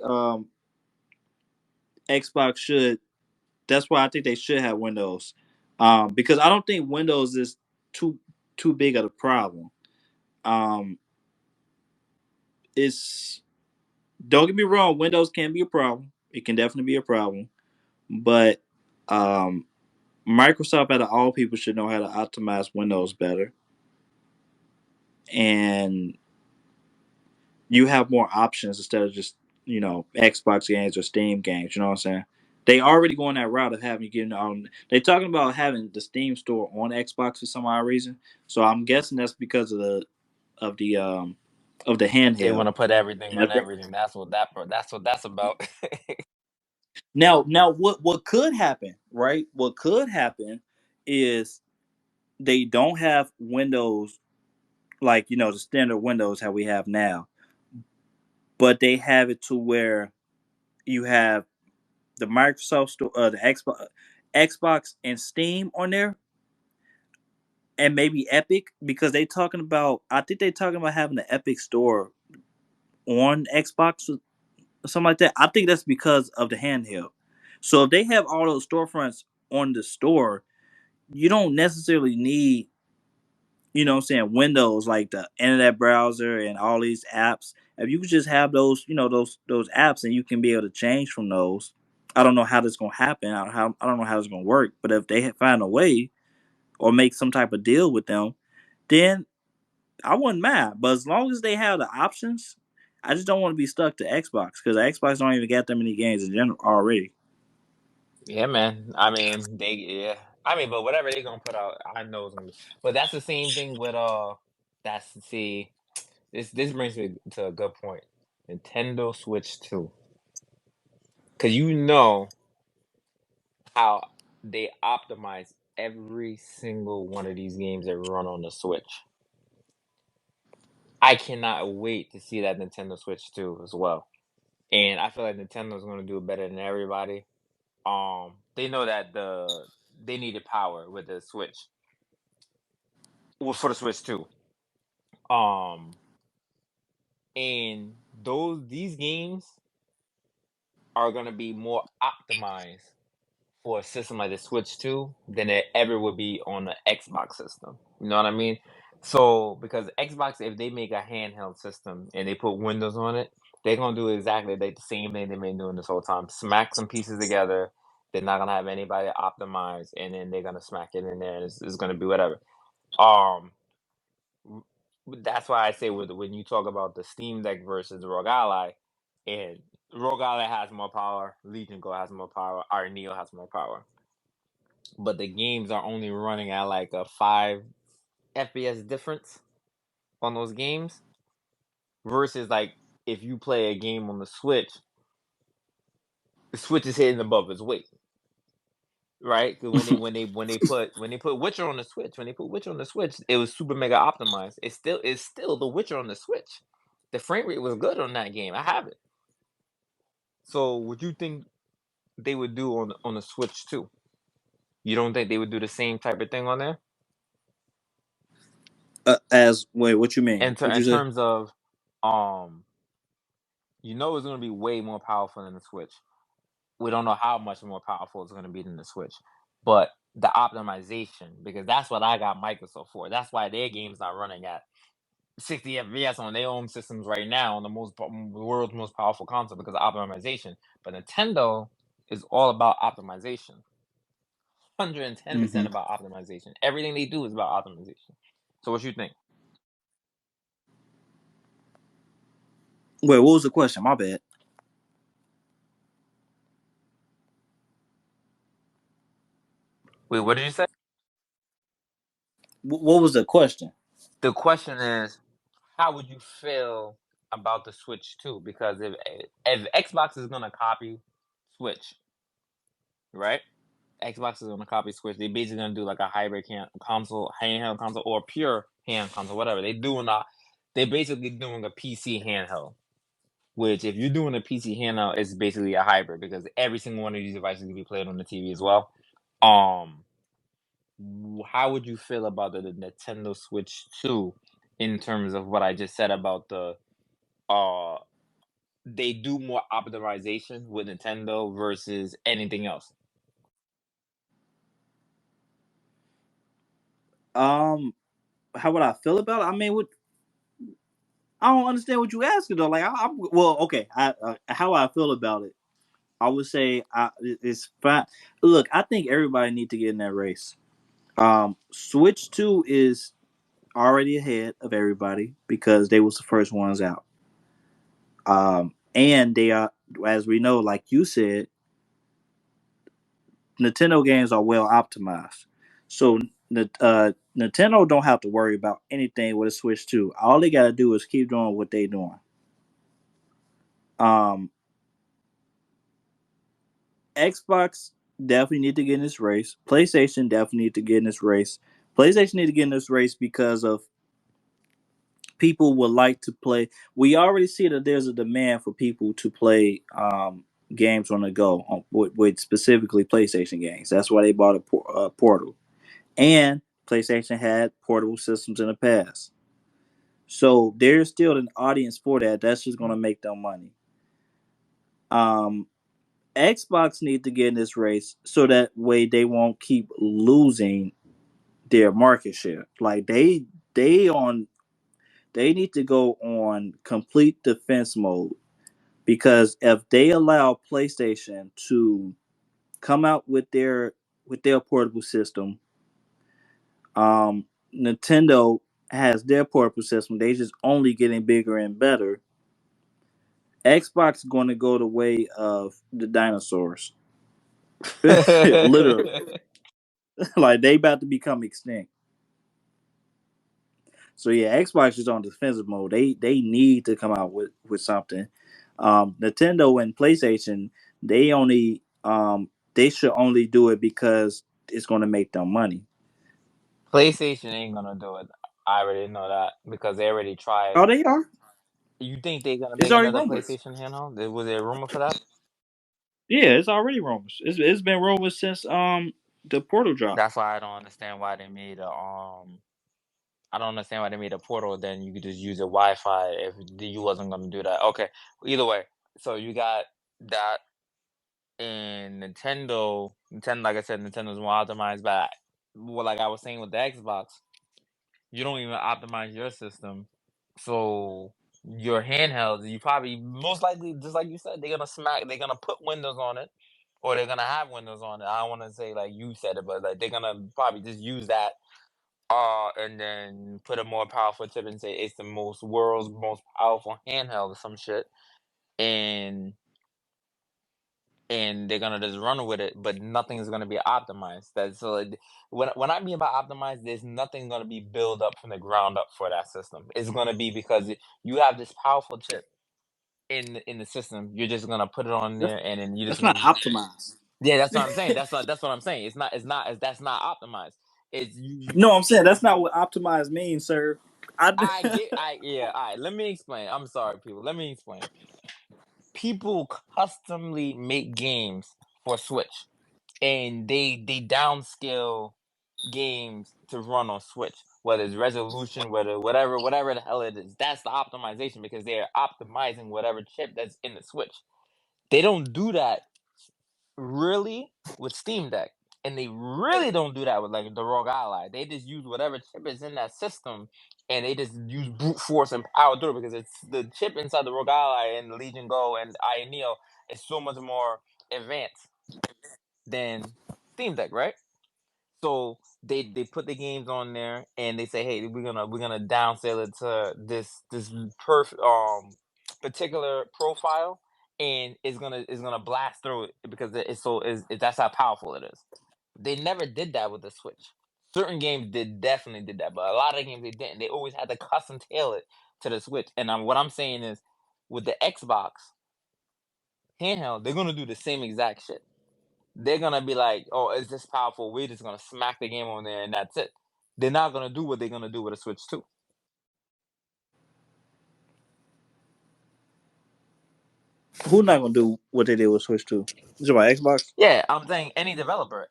Xbox should that's why I think they should have Windows. Because I don't think Windows is too too big of a problem. Um it's Don't get me wrong, Windows can be a problem. It can definitely be a problem. But um, Microsoft, out of all people, should know how to optimize Windows better. And you have more options instead of just, Xbox games or Steam games. You know what I'm saying? They already going that route of having you getting they're talking about having the Steam store on Xbox for some odd reason. So I'm guessing that's because of the um of the They handheld. want to put everything And on everything. That's what that's about. now, what could happen, right? What could happen is they don't have Windows like the standard Windows how we have now, but they have it to where you have the Microsoft store, Xbox and Steam on there, and maybe Epic because they talking about. I think they talking about having the Epic store on Xbox or something like that. I think that's because of the handheld. So if they have all those storefronts on the store, you don't necessarily need, what I'm saying, Windows like the internet browser and all these apps. If you could just have those, those apps, and you can be able to change from those. I don't know how this gonna happen. I don't know how it's gonna work. But if they find a way or make some type of deal with them, then I wouldn't mind. But as long as they have the options, I just don't want to be stuck to Xbox because Xbox don't even get that many games in general already. Yeah, man. I mean, yeah. I mean, but whatever they gonna put out, I know it's gonna be. But that's the same thing with That's see, this brings me to a good point. Nintendo Switch 2, because you know how they optimize every single one of these games that run on the Switch. I cannot wait to see that Nintendo Switch 2 as well. And I feel like Nintendo's gonna do it better than everybody. They know that they needed power with the Switch. Well, for the Switch too. Um, and these games are gonna be more optimized for a system like the Switch 2 than it ever would be on the Xbox system. You know what I mean? So because Xbox, if they make a handheld system and they put Windows on it, they're gonna do exactly the same thing they've been doing this whole time. Smack some pieces together. They're not gonna have anybody optimize, and then they're gonna smack it in there, and it's gonna be whatever. Um, that's why I say when you talk about the Steam Deck versus the Rogue Ally, and Rogue Ally has more power, Legion Go has more power, our Neo has more power, but the games are only running at like a 5 FPS difference on those games versus like if you play a game on the Switch is hitting above its weight, right? Because when they put Witcher on the Switch, it was super mega optimized. It's still the Witcher on the Switch. The frame rate was good on that game. I have it. So would you think they would do on the Switch too? You don't think they would do the same type of thing on there? Wait, what you mean? What In you say? terms of, um, it's going to be way more powerful than the Switch. We don't know how much more powerful it's going to be than the Switch, but the optimization, because that's what I got Microsoft for. That's why their game's not running at 60 FPS on their own systems right now on the world's most powerful console because of optimization. But Nintendo is all about optimization. 110% Mm-hmm. about optimization. Everything they do is about optimization. So what you think? Wait, what was the question? My bad. Wait, what did you say? What was the question? The question is, how would you feel about the Switch 2? Because if Xbox is gonna copy Switch, right? Xbox is gonna copy Switch. They basically gonna do like a hybrid console, handheld console, or pure hand console, whatever. They basically doing a PC handheld. Which, if you're doing a PC handheld, it's basically a hybrid because every single one of these devices can be played on the TV as well. Um, how would you feel about the Nintendo Switch 2 in terms of what I just said about uh they do more optimization with Nintendo versus anything else? How would I feel about it? I mean, I don't understand what you asking though. Like, well, okay. How I feel about it, I would say it's fine. Look, I think everybody need to get in that race. Switch Two is already ahead of everybody because they was the first ones out. And they are, as we know, like you said, Nintendo games are well optimized. So Nintendo don't have to worry about anything with a Switch 2. All they gotta do is keep doing what they doing. Um, Xbox definitely need to get in this race. PlayStation definitely need to get in this race. PlayStation need to get in this race because of people would like to play. We already see that there's a demand for people to play games on the go with specifically PlayStation games. That's why they bought a Portal. And PlayStation had portable systems in the past. So there's still an audience for that. That's just going to make them money. Um, Xbox need to get in this race so that way they won't keep losing their market share. Like they on they need to go on complete defense mode because if they allow PlayStation to come out with their portable system, Nintendo has their portable system. They just only getting bigger and better. Xbox is going to go the way of the dinosaurs. Literally, like they about to become extinct. So yeah, Xbox is on defensive mode. They need to come out with something. Nintendo and PlayStation, they should only do it because it's going to make them money. PlayStation ain't gonna do it. I already know that because they already tried. Oh, they are. You think they're gonna It's make already another rumors. PlayStation handheld? Was there a rumor for that? Yeah, it's already rumors. It's been rumors since the Portal drop. That's why I don't understand why they made a I don't understand why they made a portal. Then you could just use a Wi-Fi if you wasn't gonna do that. Okay, either way. So you got that in Nintendo. Nintendo, like I said, Nintendo's more optimized. But well, like I was saying with the Xbox, you don't even optimize your system. So your handhelds, you probably most likely, just like you said, they're gonna put Windows on it, or they're gonna have Windows on it. I don't want to say like you said it, but like they're gonna probably just use that, and then put a more powerful chip and say it's the world's most powerful handheld or some shit, and they're gonna just run with it, but nothing is gonna be optimized. That's so like, when I mean by optimized, there's nothing gonna be built up from the ground up for that system. It's gonna be because you have this powerful chip. in the system. You're just gonna put it on That's there, and then you're just that's not gonna. optimized. Yeah, that's what I'm saying. That's what I'm saying. That's not optimized. It's you. No, I'm saying that's not what optimized means, sir. I I yeah. All right, let me explain. I'm sorry, people. Let me explain. People customly make games for Switch, and they downscale games to run on Switch, whether it's resolution, whatever the hell it is. That's the optimization because they're optimizing whatever chip that's in the Switch. They don't do that really with Steam Deck. And they really don't do that with like the Rogue Ally. They just use whatever chip is in that system, and they just use brute force and power through it because it's the chip inside the Rogue Ally and the Legion Go and Iron Neo is so much more advanced than Steam Deck, right? So they put the games on there and they say, hey, we're gonna downsell it to this particular profile, and it's gonna blast through it because that's how powerful it is. They never did that with the Switch. Certain games definitely did that, but a lot of games they didn't. They always had to custom tail it to the Switch. And what I'm saying is, with the Xbox handheld, they're gonna do the same exact shit. They're gonna be like, "Oh, it's this powerful. We're just gonna smack the game on there, and that's it." They're not gonna do what they're gonna do with a Switch 2. Who's not gonna do what they did with Switch Two? Is it my Xbox? Yeah, I'm saying any developer,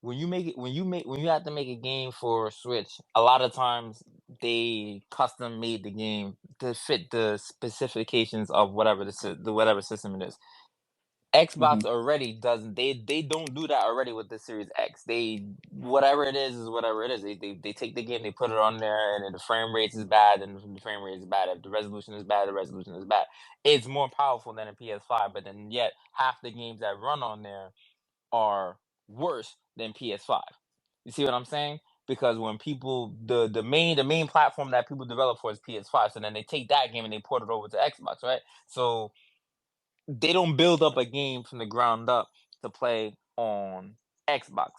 when you have to make a game for Switch, a lot of times they custom made the game to fit the specifications of whatever system it is. Hmm. Xbox already doesn't. They don't do that already with the Series X. They whatever it is whatever it is. They take the game, they put it on there, and if the frame rate is bad, and the frame rate is bad. If the resolution is bad, the resolution is bad. It's more powerful than a PS5, but then yet half the games that run on there are worse than PS5. You see what I'm saying? Because when people the main platform that people develop for is PS5, so then they take that game and they port it over to Xbox, right? So they don't build up a game from the ground up to play on Xbox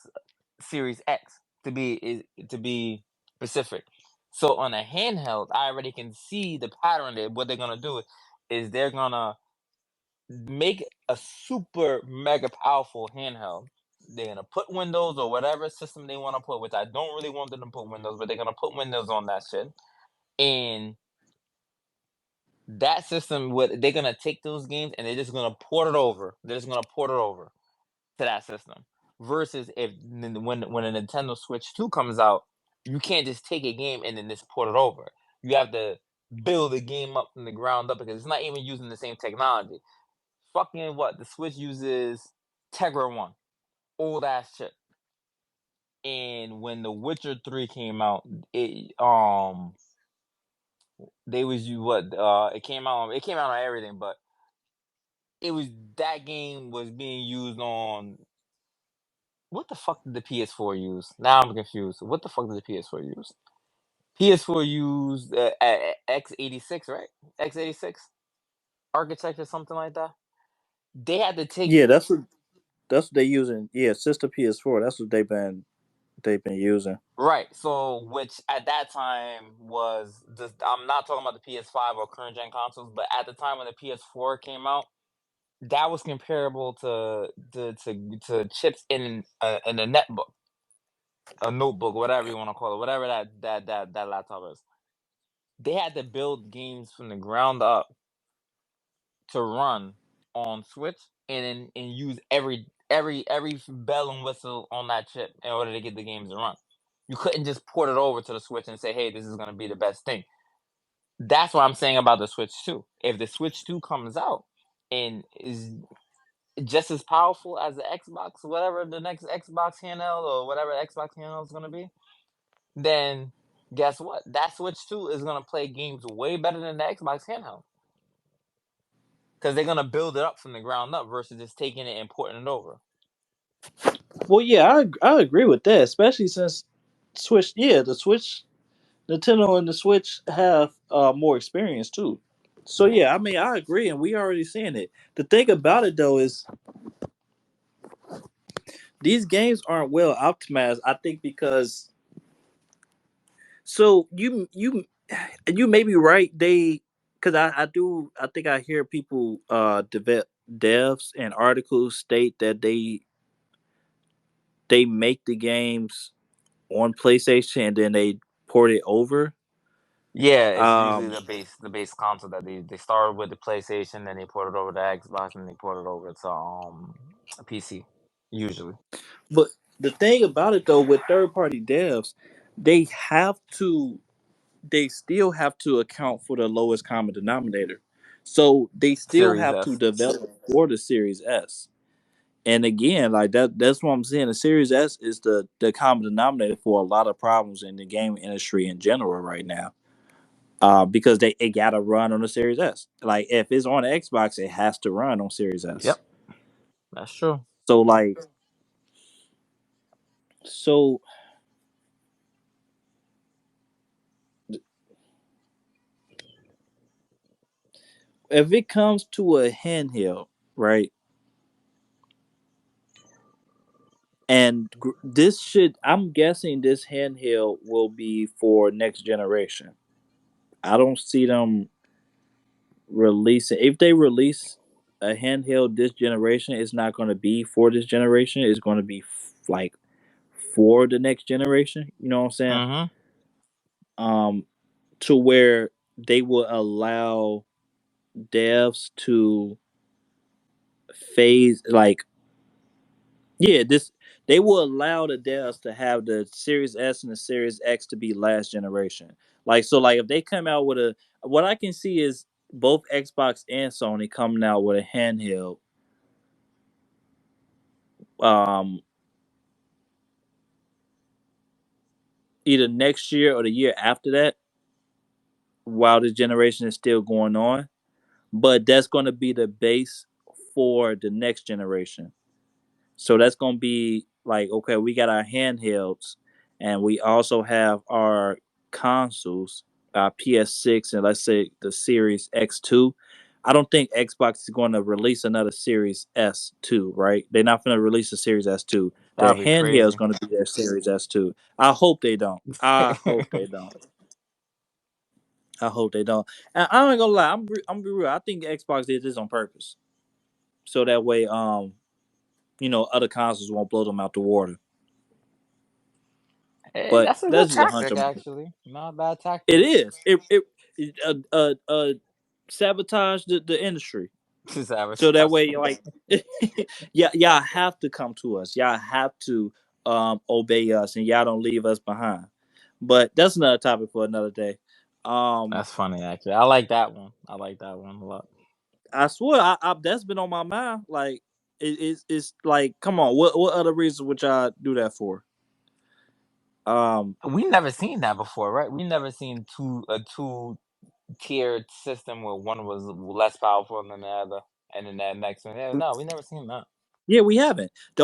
Series X to be specific. So on a handheld, I already can see the pattern that what they're gonna do is they're gonna make a super mega powerful handheld. They're gonna put Windows or whatever system they want to put, which I don't really want them to put Windows, but they're gonna put Windows on that shit. And that system, what they're gonna take those games and they're just gonna port it over. They're just gonna port it over to that system. Versus if when a Nintendo Switch 2 comes out, you can't just take a game and then just port it over. You have to build the game up from the ground up because it's not even using the same technology. Fucking what? The Switch uses Tegra 1, old ass chip. And when The Witcher 3 came out, they was you what it came out on everything, but it was that game was being used on what the fuck did the PS4 use? Now I'm confused. What the fuck did the PS4 use? PS4 used x86, right? X86 architecture, something like that. They had to take Yeah, that's what they using. Yeah, sister PS4. That's what they've been using. right. So, which at that time was just I'm not talking about the PS5 or current gen consoles, but at the time when the PS4 came out, that was comparable to chips in a netbook, a notebook, whatever you want to call it, whatever that laptop is. They had to build games from the ground up to run on Switch and use every bell and whistle on that chip in order to get the games to run. You couldn't just port it over to the Switch and say, "Hey, this is gonna be the best thing." That's what I'm saying about the Switch 2. If the Switch 2 comes out and is just as powerful as the Xbox, whatever the next Xbox handheld or whatever Xbox handheld is gonna be, then guess what? That Switch 2 is gonna play games way better than the Xbox handheld because they're gonna build it up from the ground up versus just taking it and porting it over. Well, yeah, I agree with that, especially since Switch. Yeah, the Switch, Nintendo, and the Switch have more experience too. So yeah, I mean, I agree, and we already seeing it. The thing about it though is these games aren't well optimized. I think because so you may be right. because I think I hear people devs and articles state that they make the games on PlayStation and then they port it over. Yeah, it's usually Um, the base console that they started with the PlayStation, then they port it over to Xbox, and they port it over to a PC. Usually, but the thing about it though, with third party devs, they have to they still have to account for the lowest common denominator. So they still Series have to S. develop for the Series S. And again, like that's what I'm saying. The Series S is the common denominator for a lot of problems in the game industry in general right now. Because it gotta run on the Series S. Like if it's on Xbox, it has to run on Series S. Yep, that's true. So like so if it comes to a handheld, right? And this should, I'm guessing this handheld will be for next generation. I don't see them releasing. If they release a handheld this generation, it's not going to be for this generation. It's going to be like for the next generation. You know what I'm saying? Mm-hmm. Um, to where they will allow devs to phase like yeah, this they will allow the devs to have the Series S and the Series X to be last generation. Like so, like if they come out with a, what I can see is both Xbox and Sony coming out with a handheld, um, either next year or the year after that, while this generation is still going on. But that's going to be the base for the next generation. So that's gonna be like, okay, we got our handhelds, and we also have our consoles, our PS6, and let's say the Series X2. I don't think Xbox is going to release another Series S2, right? They're not going to release a Series S2. That Their would be handheld is crazy. going to be their Series S2. I hope they don't. I hope they don't. I hope they don't. And I'm not gonna lie. I'm be real. I think Xbox did this on purpose, so that way, other consoles won't blow them out the water. Hey, But that's a that's good just a hunch tactic, of mine. actually. Not a bad It tactic. is. Sabotage the industry. So that Sabotage. way, like, yeah, y'all have to come to us. Y'all have to obey us, and y'all don't leave us behind. But that's another topic for another day. Um, That's funny, actually. I like that one. I like that one a lot. I swear, that's been on my mind. Like, it's like, come on, what other reasons would y'all do that for? Um, We never seen that before, right? We never seen two tiered system where one was less powerful than the other, and then that next one. Yeah, no, we never seen that. Yeah, we haven't. The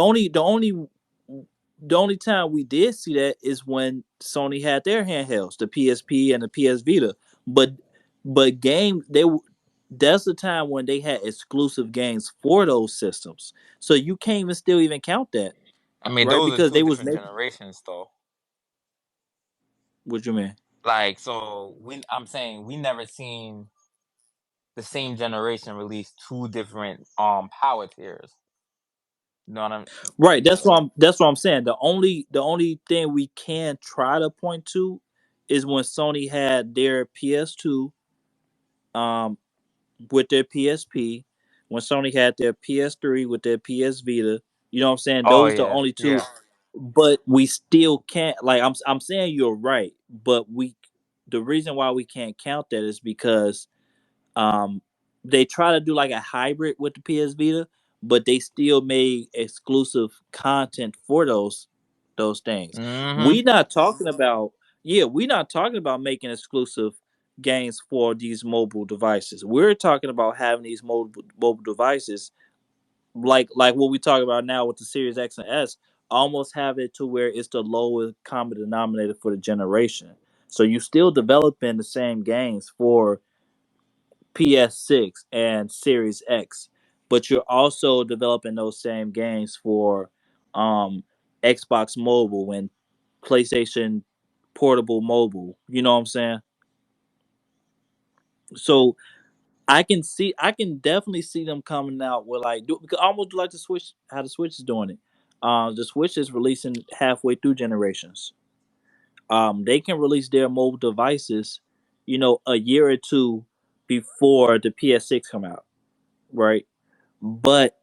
only time we did see that is when Sony had their handhelds, the PSP and the PS Vita. But game that's the time when they had exclusive games for those systems. So you can't even count that, I mean, right? those are Because two they was different making. generations, though. What you mean? Like, so I'm saying we never seen the same generation release two different power tiers. You know what I'm? Right. That's what I'm saying. The only thing we can try to point to is when Sony had their PS2, um with their PSP, when Sony had their PS3 with their PS Vita. You know what I'm saying? Oh Those the yeah, only two. yeah. But we still can't, like, I'm saying you're right, but the reason why we can't count that is because um they try to do like a hybrid with the PS Vita, but they still made exclusive content for those things. Mm-hmm. We not talking about Yeah, we're not talking about making exclusive games for these mobile devices. We're talking about having these mobile devices like what we talk about now with the Series X and S, almost have it to where it's the lowest common denominator for the generation. So you still developing the same games for PS6 and Series X, but you're also developing those same games for um, Xbox Mobile and PlayStation Portable Mobile. You know what I'm saying? So I can definitely see them coming out with like do because almost like the Switch, how the Switch is doing it. The Switch is releasing halfway through generations. They can release their mobile devices, a year or two before the PS6 come out, right? But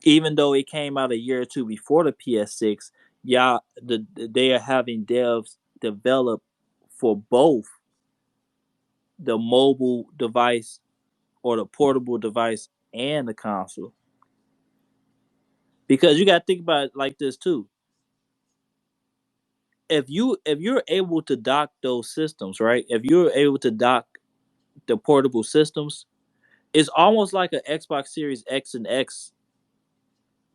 even though it came out a year or two before the PS6, yeah, they are having devs develop for both the mobile device or the portable device and the console. Because you got to think about it like this too. If you're able to dock those systems, right? If you're able to dock the portable systems, it's almost like an Xbox Series X and X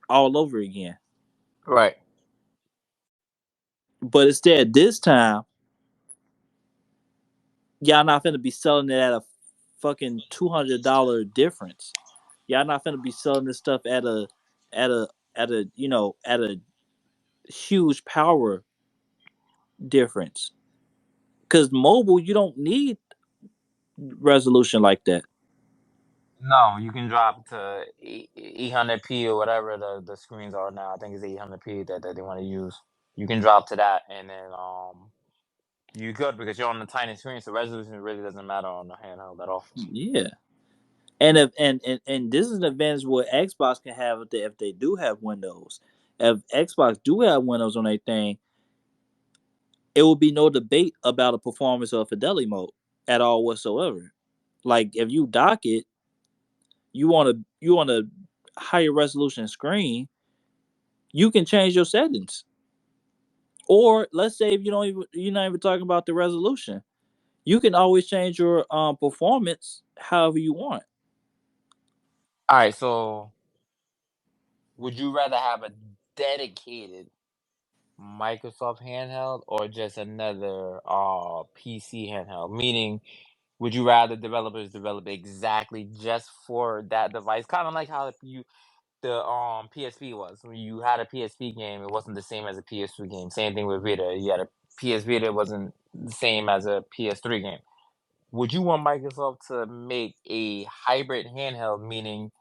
all over again. Right. But instead, this time, y'all not finna be selling it at a fucking $200 difference. Y'all not finna be selling this stuff at a at a huge power difference. Cause mobile, you don't need resolution like that. No, you can drop to 800p or whatever the screens are now. I think it's 800p that they want to use. You can drop to that, and then you good because you're on the tiny screen, so resolution really doesn't matter on the handheld at all. Yeah. And this is an advantage what Xbox can have if they do have Windows. If Xbox do have Windows on their thing, it will be no debate about a performance or a fidelity mode at all whatsoever. Like if you dock it, you want a higher resolution screen, you can change your settings. Or let's say if you're not even talking about the resolution, you can always change your performance however you want. All right, so would you rather have a dedicated Microsoft handheld or just another PC handheld? Meaning, would you rather developers develop exactly just for that device? Kind of like how the PSP was. When you had a PSP game, it wasn't the same as a PS2 game. Same thing with Vita. You had a PS Vita, it wasn't the same as a PS3 game. Would you want Microsoft to make a hybrid handheld, meaning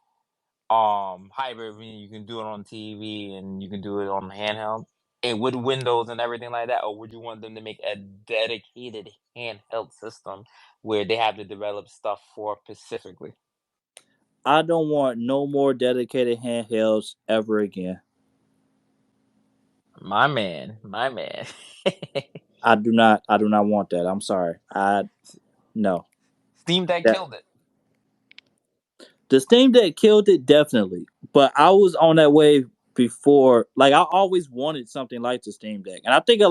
hybrid meaning you can do it on TV and you can do it on handheld and with Windows and everything like that, or would you want them to make a dedicated handheld system where they have to develop stuff for specifically? I don't want no more dedicated handhelds ever again. My man. I do not want that. I'm sorry. I no. Steam Deck That killed it. the Steam Deck killed it definitely, but I was on that wave before. Like I always wanted something like the Steam Deck, and I think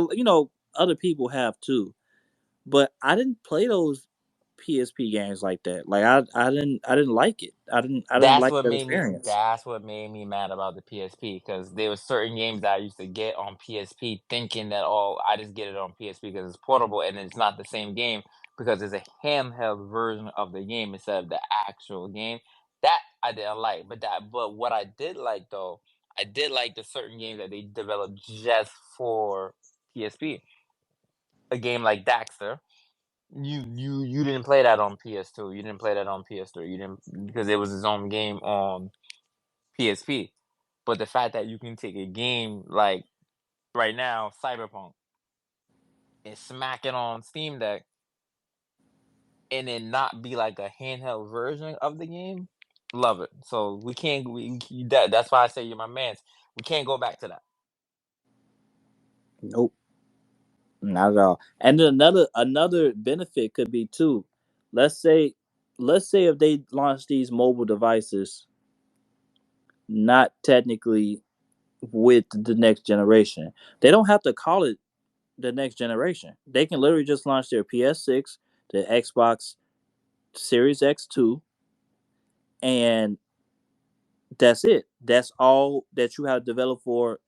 other people have too. But I didn't play those PSP games like that. Like I didn't like it. I didn't That's like what that made me. experience. That's what made me mad about the PSP because there were certain games that I used to get on PSP, thinking that I just get it on PSP because it's portable and it's not the same game because it's a handheld version of the game instead of the actual game. That I didn't like, but what I did like though, I did like the certain games that they developed just for PSP. A game like Daxter. You didn't play that on PS2. You didn't play that on PS3. You didn't because it was his own game on PSP. But the fact that you can take a game like right now, Cyberpunk, and smack it on Steam Deck and then not be like a handheld version of the game, love it. So we can't that's why I say you're my man. We can't go back to that. Nope, not at all. And then another benefit could be too. Let's say let's say if they launch these mobile devices not technically with the next generation, they don't have to call it the next generation. They can literally just launch their PS6, the Xbox Series X2, and that's it. That's all that you have developed for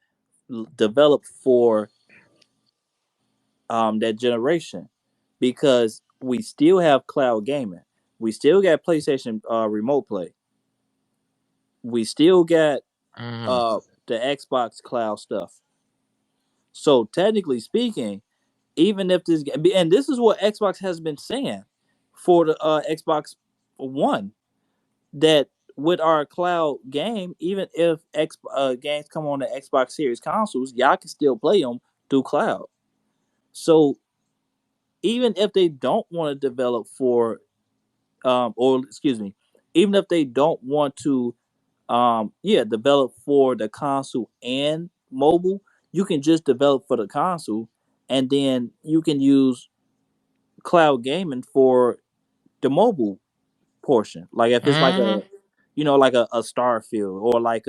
that generation, because we still have cloud gaming. We still got PlayStation Remote Play. We still got Hmm. uh, the Xbox Cloud stuff. So technically speaking, even if this and this is what Xbox has been saying for the Xbox One. That with our cloud game, even if games come on the Xbox Series consoles, y'all can still play them through cloud. So even if they don't want to develop for, or excuse me, even if they don't want to, yeah, develop for the console and mobile, you can just develop for the console, and then you can use cloud gaming for the mobile portion. Like if it's like Hmm. a, like a Starfield, or like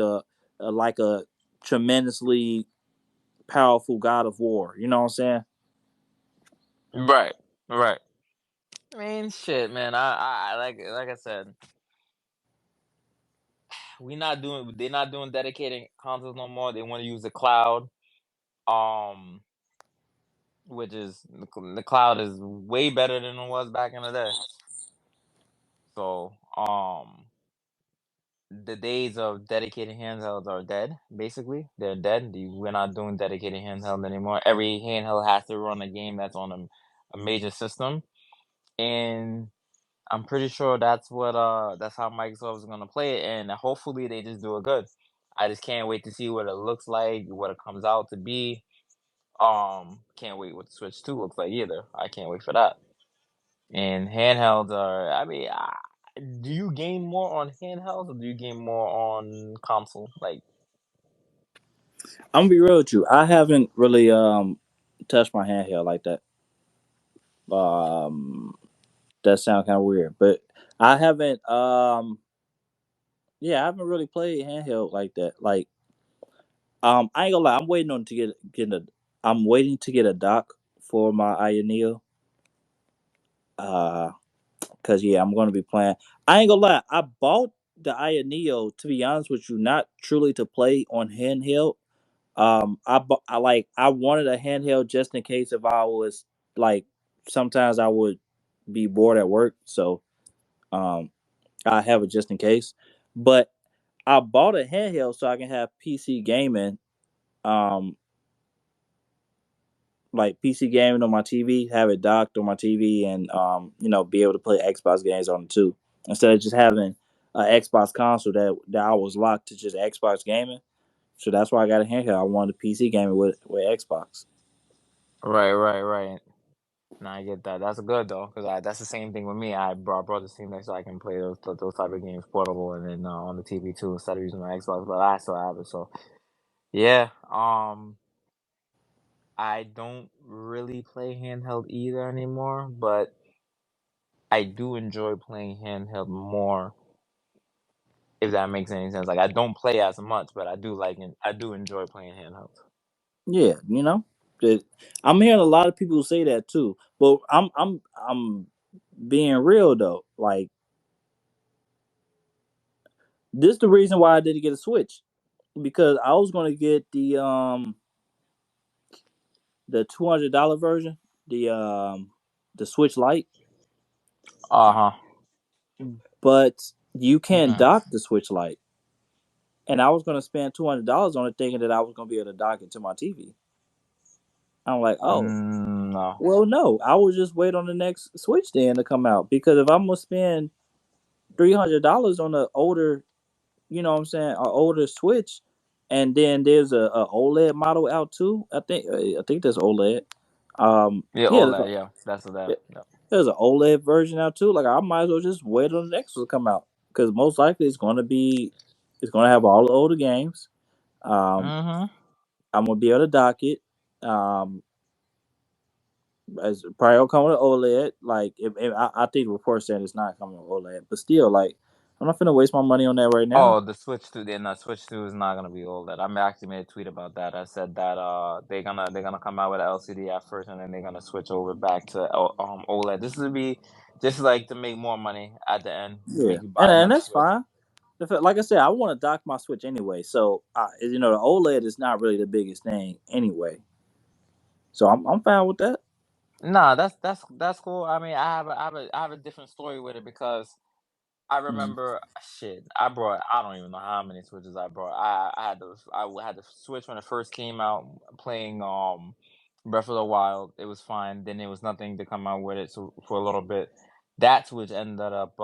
a tremendously powerful God of War. You know what I'm saying? Right, right. I mean, shit, man. I like I said, they're not doing dedicated consoles no more. They want to use the cloud. Um, which is the cloud is way better than it was back in the day. So, the days of dedicated handhelds are dead. Basically, they're dead. We're not doing dedicated handheld anymore. Every handheld has to run a game that's on a major system, and I'm pretty sure that's how Microsoft is gonna play it, and hopefully they just do it good. I just can't wait to see what it looks like, what it comes out to be. Can't wait what the Switch 2 looks like either. I can't wait for that. And handhelds are, I mean, do you game more on handhelds or do you game more on console? Like, I'm gonna be real with you. I haven't really touched my handheld like that. Um, that sounds kind of weird, but I haven't. Yeah, I haven't really played handheld like that. Like, I ain't gonna lie. I'm waiting to get a dock for my Ioneo. Uh, cause yeah, I'm gonna be playing. I ain't gonna lie. I bought the Ioneo, to be honest with you, not truly to play on handheld. I wanted a handheld just in case if I was like, sometimes I would be bored at work, so um I have it just in case. But I bought a handheld so I can have PC gaming, um like PC gaming on my TV, have it docked on my TV, and be able to play Xbox games on it too, instead of just having an Xbox console that I was locked to just Xbox gaming. So that's why I got a handheld. I wanted a PC gaming with Xbox. right, right, right. Nah, I get that. That's good though, because that's the same thing with me. I brought the Steam Deck so I can play those type of games portable and then on the TV too instead of using my Xbox. But I still have it, so yeah. I don't really play handheld either anymore, but I do enjoy playing handheld more, if that makes any sense. Like I don't play as much, but I do enjoy playing handheld. Yeah, It- I'm hearing a lot of people say that too. But I'm being real though. Like, this is the reason why I didn't get a Switch, because I was gonna get the $200 version, the the Switch Lite, Uh-huh. but you can't Mm. dock the Switch Lite, and I was gonna spend $200 on it, thinking that I was gonna be able to dock it to my TV. I'm like, oh, No. well, no, I will just wait on the next Switch then to come out, because if I'm gonna spend $300 on the older, what I'm saying, an older Switch, and then there's a OLED model out too. I think there's OLED. Yeah, Yeah, all that, yeah. That's that. Yeah. there's an OLED version out too. Like, I might as well just wait on the next one to come out, because most likely it's gonna have all the older games. Um, Mm-hmm. I'm gonna be able to dock it. Um, as probably will come with OLED. Like, if I think the report said it's not coming with OLED, but still, like, I'm not gonna waste my money on that right now. Oh, the Switch 2, then the Switch 2 is not gonna be all that. I actually made a tweet about that. I said that they're gonna come out with LCD at first, and then they're gonna switch over back to OLED. This would be just like to make more money at the end, Yeah, make you buy and another that's Switch. fine. Like I said, I want to dock my Switch anyway, so the OLED is not really the biggest thing anyway. So I'm fine with that. Nah, that's cool. I mean, I have a different story with it because I Mm. remember shit. I don't even know how many switches I brought. I had the switch when it first came out, playing Breath of the Wild. It was fine. Then there was nothing to come out with it, so for a little bit. That switch ended up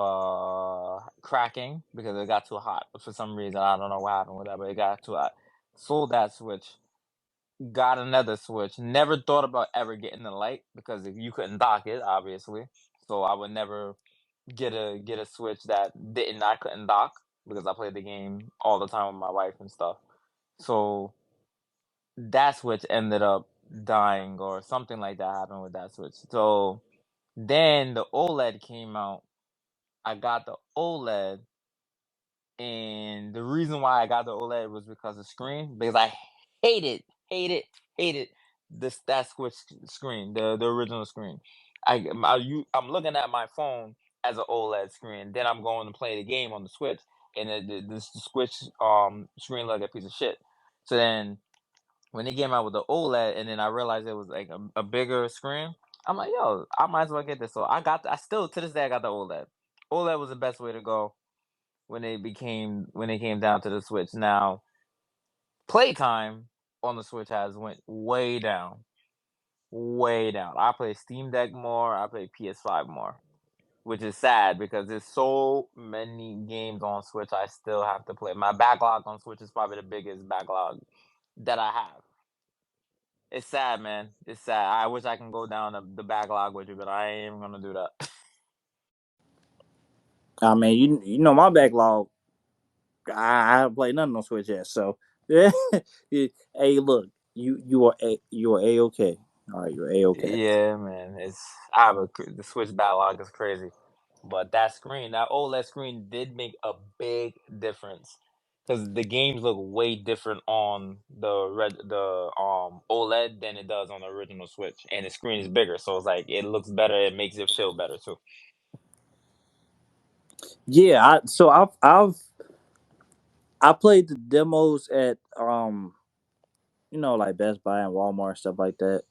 cracking because it got too hot for some reason. I don't know what happened with that, but it got too hot. Sold that switch, got another switch. Never thought about ever getting the light because if you couldn't dock it, obviously. So I would never get a switch that didn't I couldn't dock because I played the game all the time with my wife and stuff. So that switch ended up dying or something like that happened with that switch. So then the OLED came out. I got the OLED, and the reason why I got the OLED was because of screen. Because I hated, hated, hated this that switch screen, the original screen. I'm looking at my phone as an OLED screen. Then I'm going to play the game on the Switch, and the Switch screen looked like a piece of shit. So then when they came out with the OLED, and then I realized it was like a bigger screen. I'm like, yo, I might as well get this. So I still to this day I got the OLED. OLED was the best way to go when it came down to the Switch. Now playtime on the Switch has went way down, way down. I play Steam Deck more. I play PS5 more, which is sad because there's so many games on Switch I still have to play. My backlog on Switch is probably the biggest backlog that I have. It's sad, man. It's sad. I wish I can go down the backlog with you, but I ain't even gonna do that. I mean, you know my backlog. I haven't played nothing on Switch yet, so yeah. Hey, look, you are a okay. All right, you're a okay. Yeah, man. The Switch backlog is crazy, but that OLED screen did make a big difference because the games look way different on the OLED than it does on the original Switch, and the screen is bigger, so it's like it looks better. It makes it feel better too. Yeah, I played the demos at like Best Buy and Walmart stuff like that,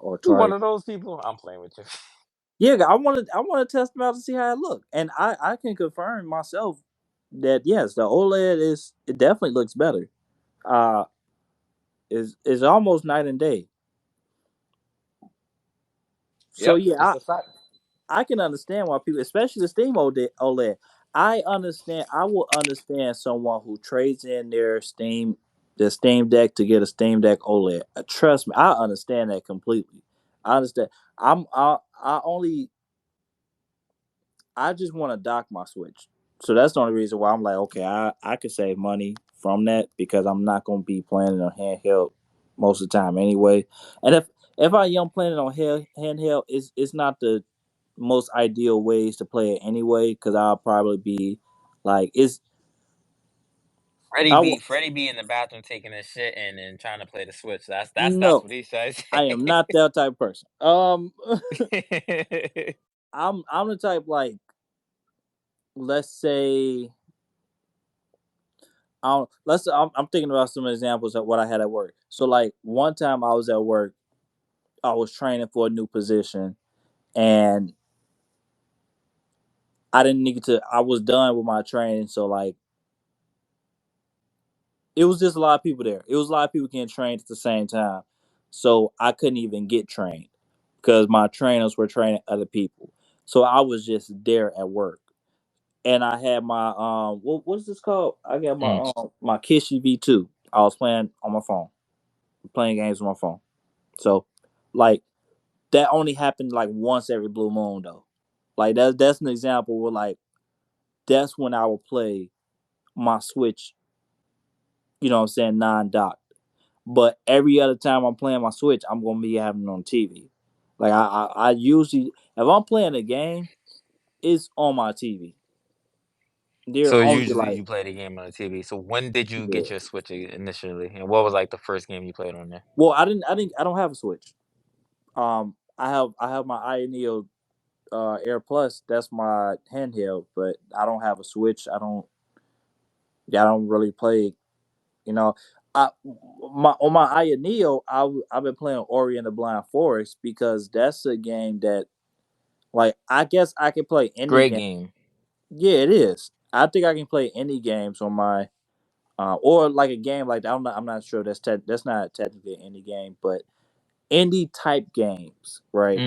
or You one Target. of those people? I'm playing with you. Yeah, I want to test them out to see how it look, and I can confirm myself that yes, the OLED it definitely looks better. Uh, is almost night and day. So Yep, yeah, it's a fact. I can understand why people, especially the Steam OLED. I understand. I will understand someone who trades in their Steam Deck to get a Steam Deck OLED. Trust me, I understand that completely. I understand. I only I just want to dock my Switch. So that's the only reason why I'm like, okay, I could save money from that because I'm not gonna be playing it on handheld most of the time anyway. And if I am playing it on handheld, it's not the most ideal ways to play it anyway because I'll probably be like it's I w- Freddie B in the bathroom taking a shit and then trying to play the Switch. That's no, what he says. I am not that type of person. I'm the type like, let's say, I'm thinking about some examples of what I had at work. So like one time I was at work, I was training for a new position, and I didn't need to. I was done with my training, so like it was just a lot of people there. It was a lot of people getting trained at the same time, so I couldn't even get trained because my trainers were training other people. So I was just there at work, and I had my what is this called? I got Mm. my Kishi V2. I was playing on my phone, playing games on my phone. So like that only happened like once every blue moon though. Like that's an example where like that's when I would play my Switch. You know what I'm saying, non-docked. But every other time I'm playing my Switch, I'm gonna be having it on TV. Like I usually, if I'm playing a game, it's on my TV. They're So only usually like, you play the game on the TV. So when did you yeah. get your Switch initially, and what was like the first game you played on there? Well, I don't have a Switch. I have my Neo Air Plus. That's my handheld, but I don't have a Switch. I don't really play. You know, I my on my Aya Neo, I've been playing Ori and the Blind Forest because that's a game that, like, I guess I can play any Great game. game. Yeah, it is. I think I can play any games on my or like a game like that. I'm not sure that's not technically any game, but indie type games, right?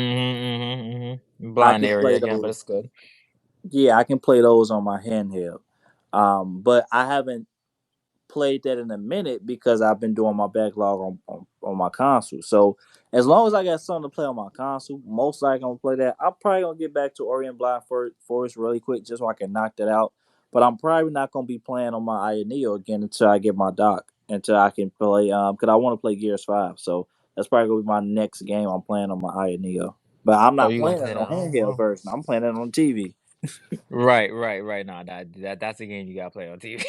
I Blind can play area again, but those. it's good. Yeah, I can play those on my handheld. But I haven't played that in a minute because I've been doing my backlog on my console. So as long as I got something to play on my console, most likely I'm gonna play that. I'm probably gonna get back to Orient Blind Forest really quick just so I can knock that out. But I'm probably not gonna be playing on my Aya Neo again until I get my dock, until I can play because I want to play Gears 5. So that's probably gonna be my next game I'm playing on my Aya Neo. But I'm Oh, not you gonna playing play it on that? Oh handheld wow. version. I'm playing it on TV. Right. Nah, that's a game you gotta play on TV.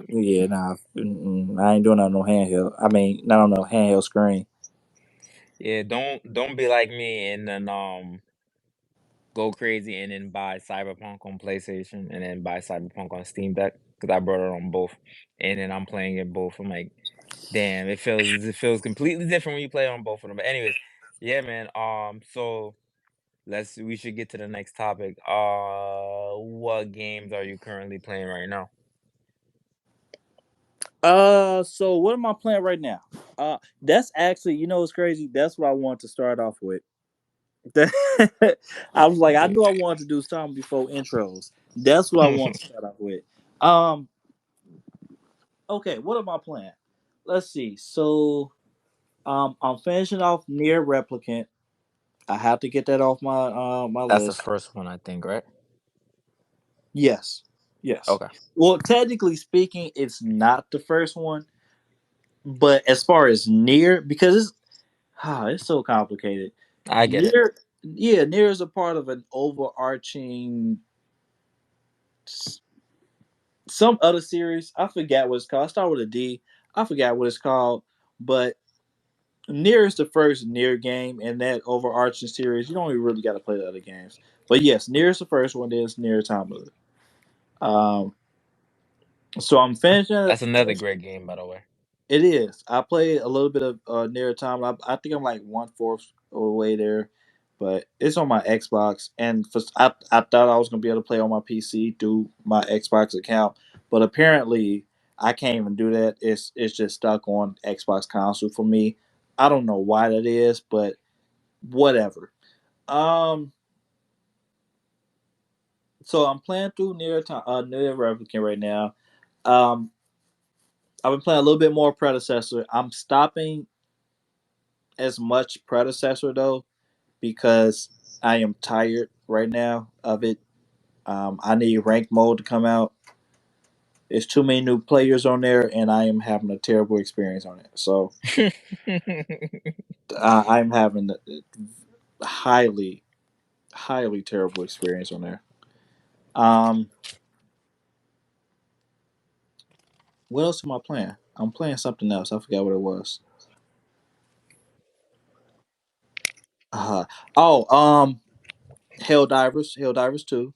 Yeah, nah, I ain't doing that on no handheld. I mean, not on no handheld screen. Yeah, don't be like me and then go crazy and then buy Cyberpunk on PlayStation and then buy Cyberpunk on Steam Deck because I brought it on both, and then I'm playing it both. I'm like, damn, it feels completely different when you play on both of them. But anyways, yeah, man. So we should get to the next topic. What games are you currently playing right now? So what am I playing right now? That's actually, what's crazy? That's what I want to start off with. I was like, I knew I wanted to do something before intros. That's what I want to start off with. Um, okay, what am I playing? Let's see. So, I'm finishing off Near Replicant. I have to get that off my That's the list. first one, I think, right? Yes, yes. Okay, Well, technically speaking, it's not the first one, but as far as Near, because it's so complicated. I get it. Near, yeah, Near is a part of an overarching some other series. I forgot what it's called. I start with a D. I forgot what it's called, but Near is the first Near game in that overarching series. You don't even really got to play the other games, but yes, Near is the first one. Then it's Near Automata. Um, so I'm finishing. That's another great game, by the way. It is. I played a little bit of Near Automata. I think I'm like 1/4 of the way there, but it's on my Xbox. And I thought I was gonna be able to play on my PC through my Xbox account, but apparently I can't even do that. It's just stuck on Xbox console for me. I don't know why that is, but whatever. Um, so I'm playing through Near Replicant right now. Um, I've been playing a little bit more Predecessor. I'm stopping as much Predecessor though because I am tired right now of it. I need rank mode to come out. There's too many new players on there, and I am having a terrible experience on it. So I'm having a highly, highly terrible experience on there. Um, what else am I playing? I'm playing something else. I forgot what it was. Uh, oh, Helldivers 2.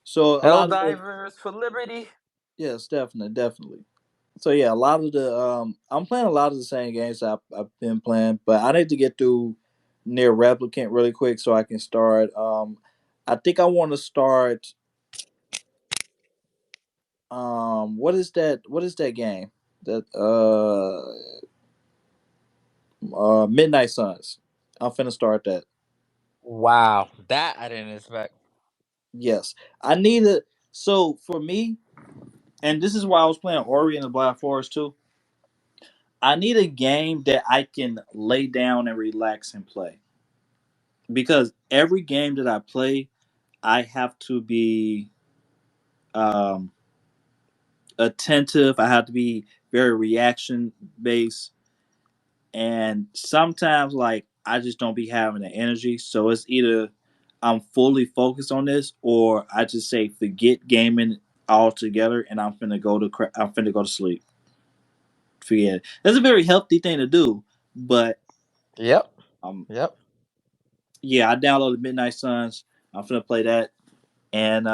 So a lot of the Helldivers for Liberty. yes, definitely. So yeah, a lot of the I'm playing a lot of the same games I've been playing, but I need to get through Near Replicant really quick so I can start. I think I want to start. What is that game? That Midnight Suns. I'm finna start that. Wow, that I didn't expect. Yes, I need it. So for me, and this is why I was playing Ori and the Black Forest too. I need a game that I can lay down and relax and play because every game that I play, I have to be um, attentive. I have to be very reaction based, and sometimes like I just don't be having the energy. So it's either I'm fully focused on this, or I just say forget gaming altogether, and I'm finna go to sleep. Forget it. That's a very healthy thing to do, but Yep. um, Yep. yeah, I downloaded Midnight Suns. I'm finna play that, and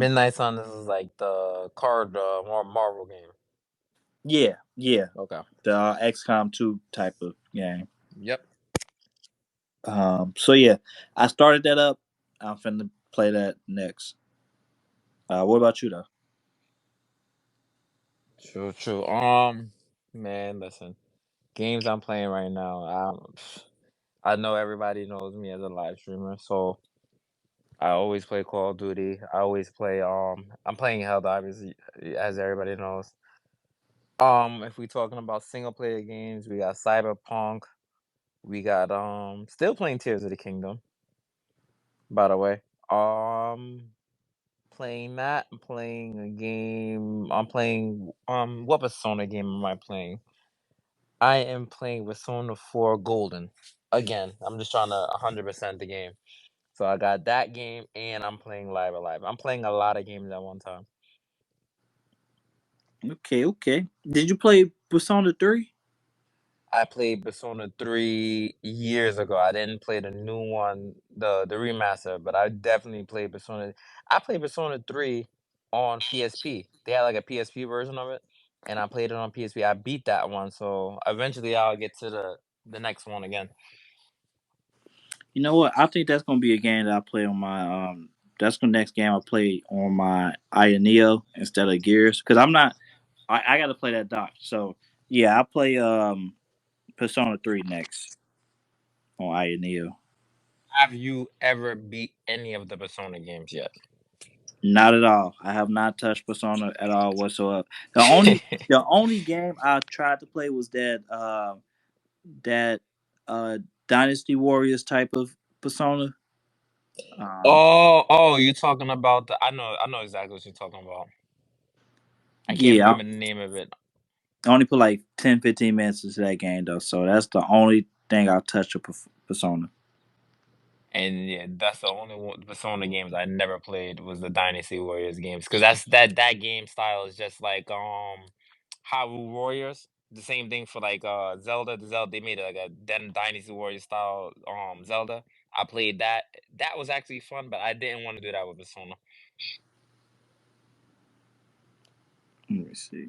Midnight Sun. This is like the card Marvel game. yeah, Okay. the XCOM 2 type of game. Yep. So yeah, I started that up. I'm finna play that next. What about you though? True. True. Man, listen. Games I'm playing right now. I know everybody knows me as a live streamer, so I always play Call of Duty. I always play I'm playing Held obviously as everybody knows. If we talking about single player games, we got Cyberpunk, we got still playing Tears of the Kingdom, by the way. Um Playing that, I'm playing a game. I'm playing what Persona game am I playing? I am playing Persona 4 Golden. Again, I'm just trying to 100% the game. So I got that game and I'm playing Live Alive. I'm playing a lot of games at one time. Okay, okay. Did you play Persona 3? I played Persona 3 years ago. I didn't play the new one, the remaster, but I definitely played Persona. I played Persona 3 on PSP. They had like a PSP version of it, and I played it on PSP. I beat that one, so eventually I'll get to the next one again. You know what? I think that's gonna be a game that I play on my That's the next game I play on my Aya Neo instead of Gears because I'm not. I got to play that dock. So yeah, I play Persona 3 next on Aya Neo. Have you ever beat any of the Persona games yet? Not at all. I have not touched Persona at all whatsoever. The only game I tried to play was that uh Dynasty Warriors type of Persona. Um, Oh, you're talking about the I know exactly what you're talking about. I can't yeah, remember the name of it. I only put like 10, 15 minutes into that game though, so that's the only thing I'll touch of Persona. And yeah, that's the only one Persona games I never played was the Dynasty Warriors games because that game style is just like Hyrule Warriors. The same thing for like Zelda. The Zelda they made like a then Dynasty Warriors style Zelda. I played that. That was actually fun, but I didn't want to do that with Persona. Let me see.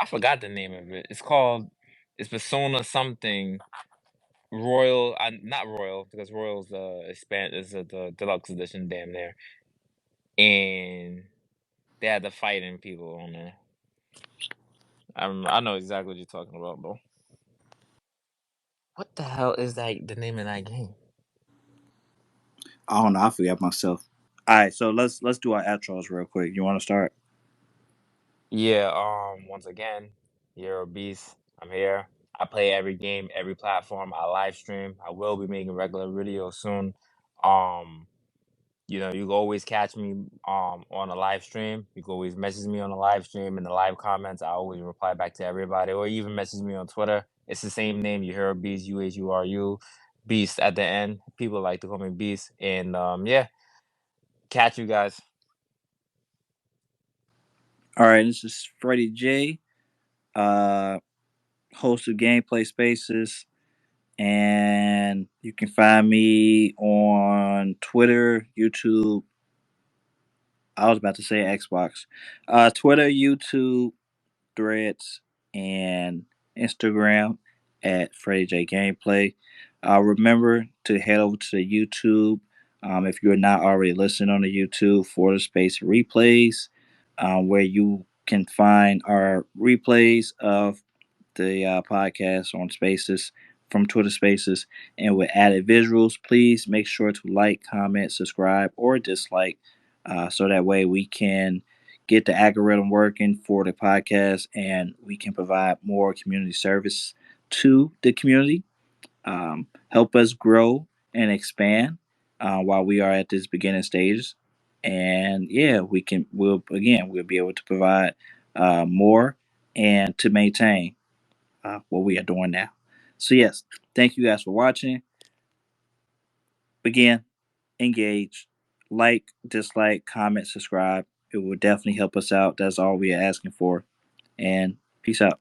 I forgot the name of it. It's Persona something Royal. Not Royal because Royal's the expand is the deluxe edition. Damn near and they had the fighting people on there. I know exactly what you're talking about, though. What the hell is that? The name of that game? I don't know. I forgot myself. All right, so let's do our outros real quick. You want to start? Yeah. Once again, you're a beast. I'm here. I play every game, every platform. I live stream. I will be making regular videos soon. Um, you can always catch me on a live stream. You can always message me on a live stream in the live comments. I always reply back to everybody, or even message me on Twitter. It's the same name. You hear Beast, UHURU, Beast at the end. People like to call me Beast, and yeah, catch you guys. All right, this is Freddie J, uh, host of Gameplay Spaces, and you can find me on Twitter, YouTube. I was about to say Xbox, Twitter, YouTube, Threads, and Instagram at FreddyJGamePlay. Remember to head over to the YouTube if you're not already listening on the YouTube for the space replays, where you can find our replays of the podcast on Spaces from Twitter Spaces and with added visuals. Please make sure to like, comment, subscribe, or dislike so that way we can get the algorithm working for the podcast and we can provide more community service to the community. Help us grow and expand while we are at this beginning stages. And yeah, we'll be able to provide more and to maintain what we are doing now. So yes, thank you guys for watching. Again, engage, like, dislike, comment, subscribe. It will definitely help us out. That's all we are asking for. And peace out.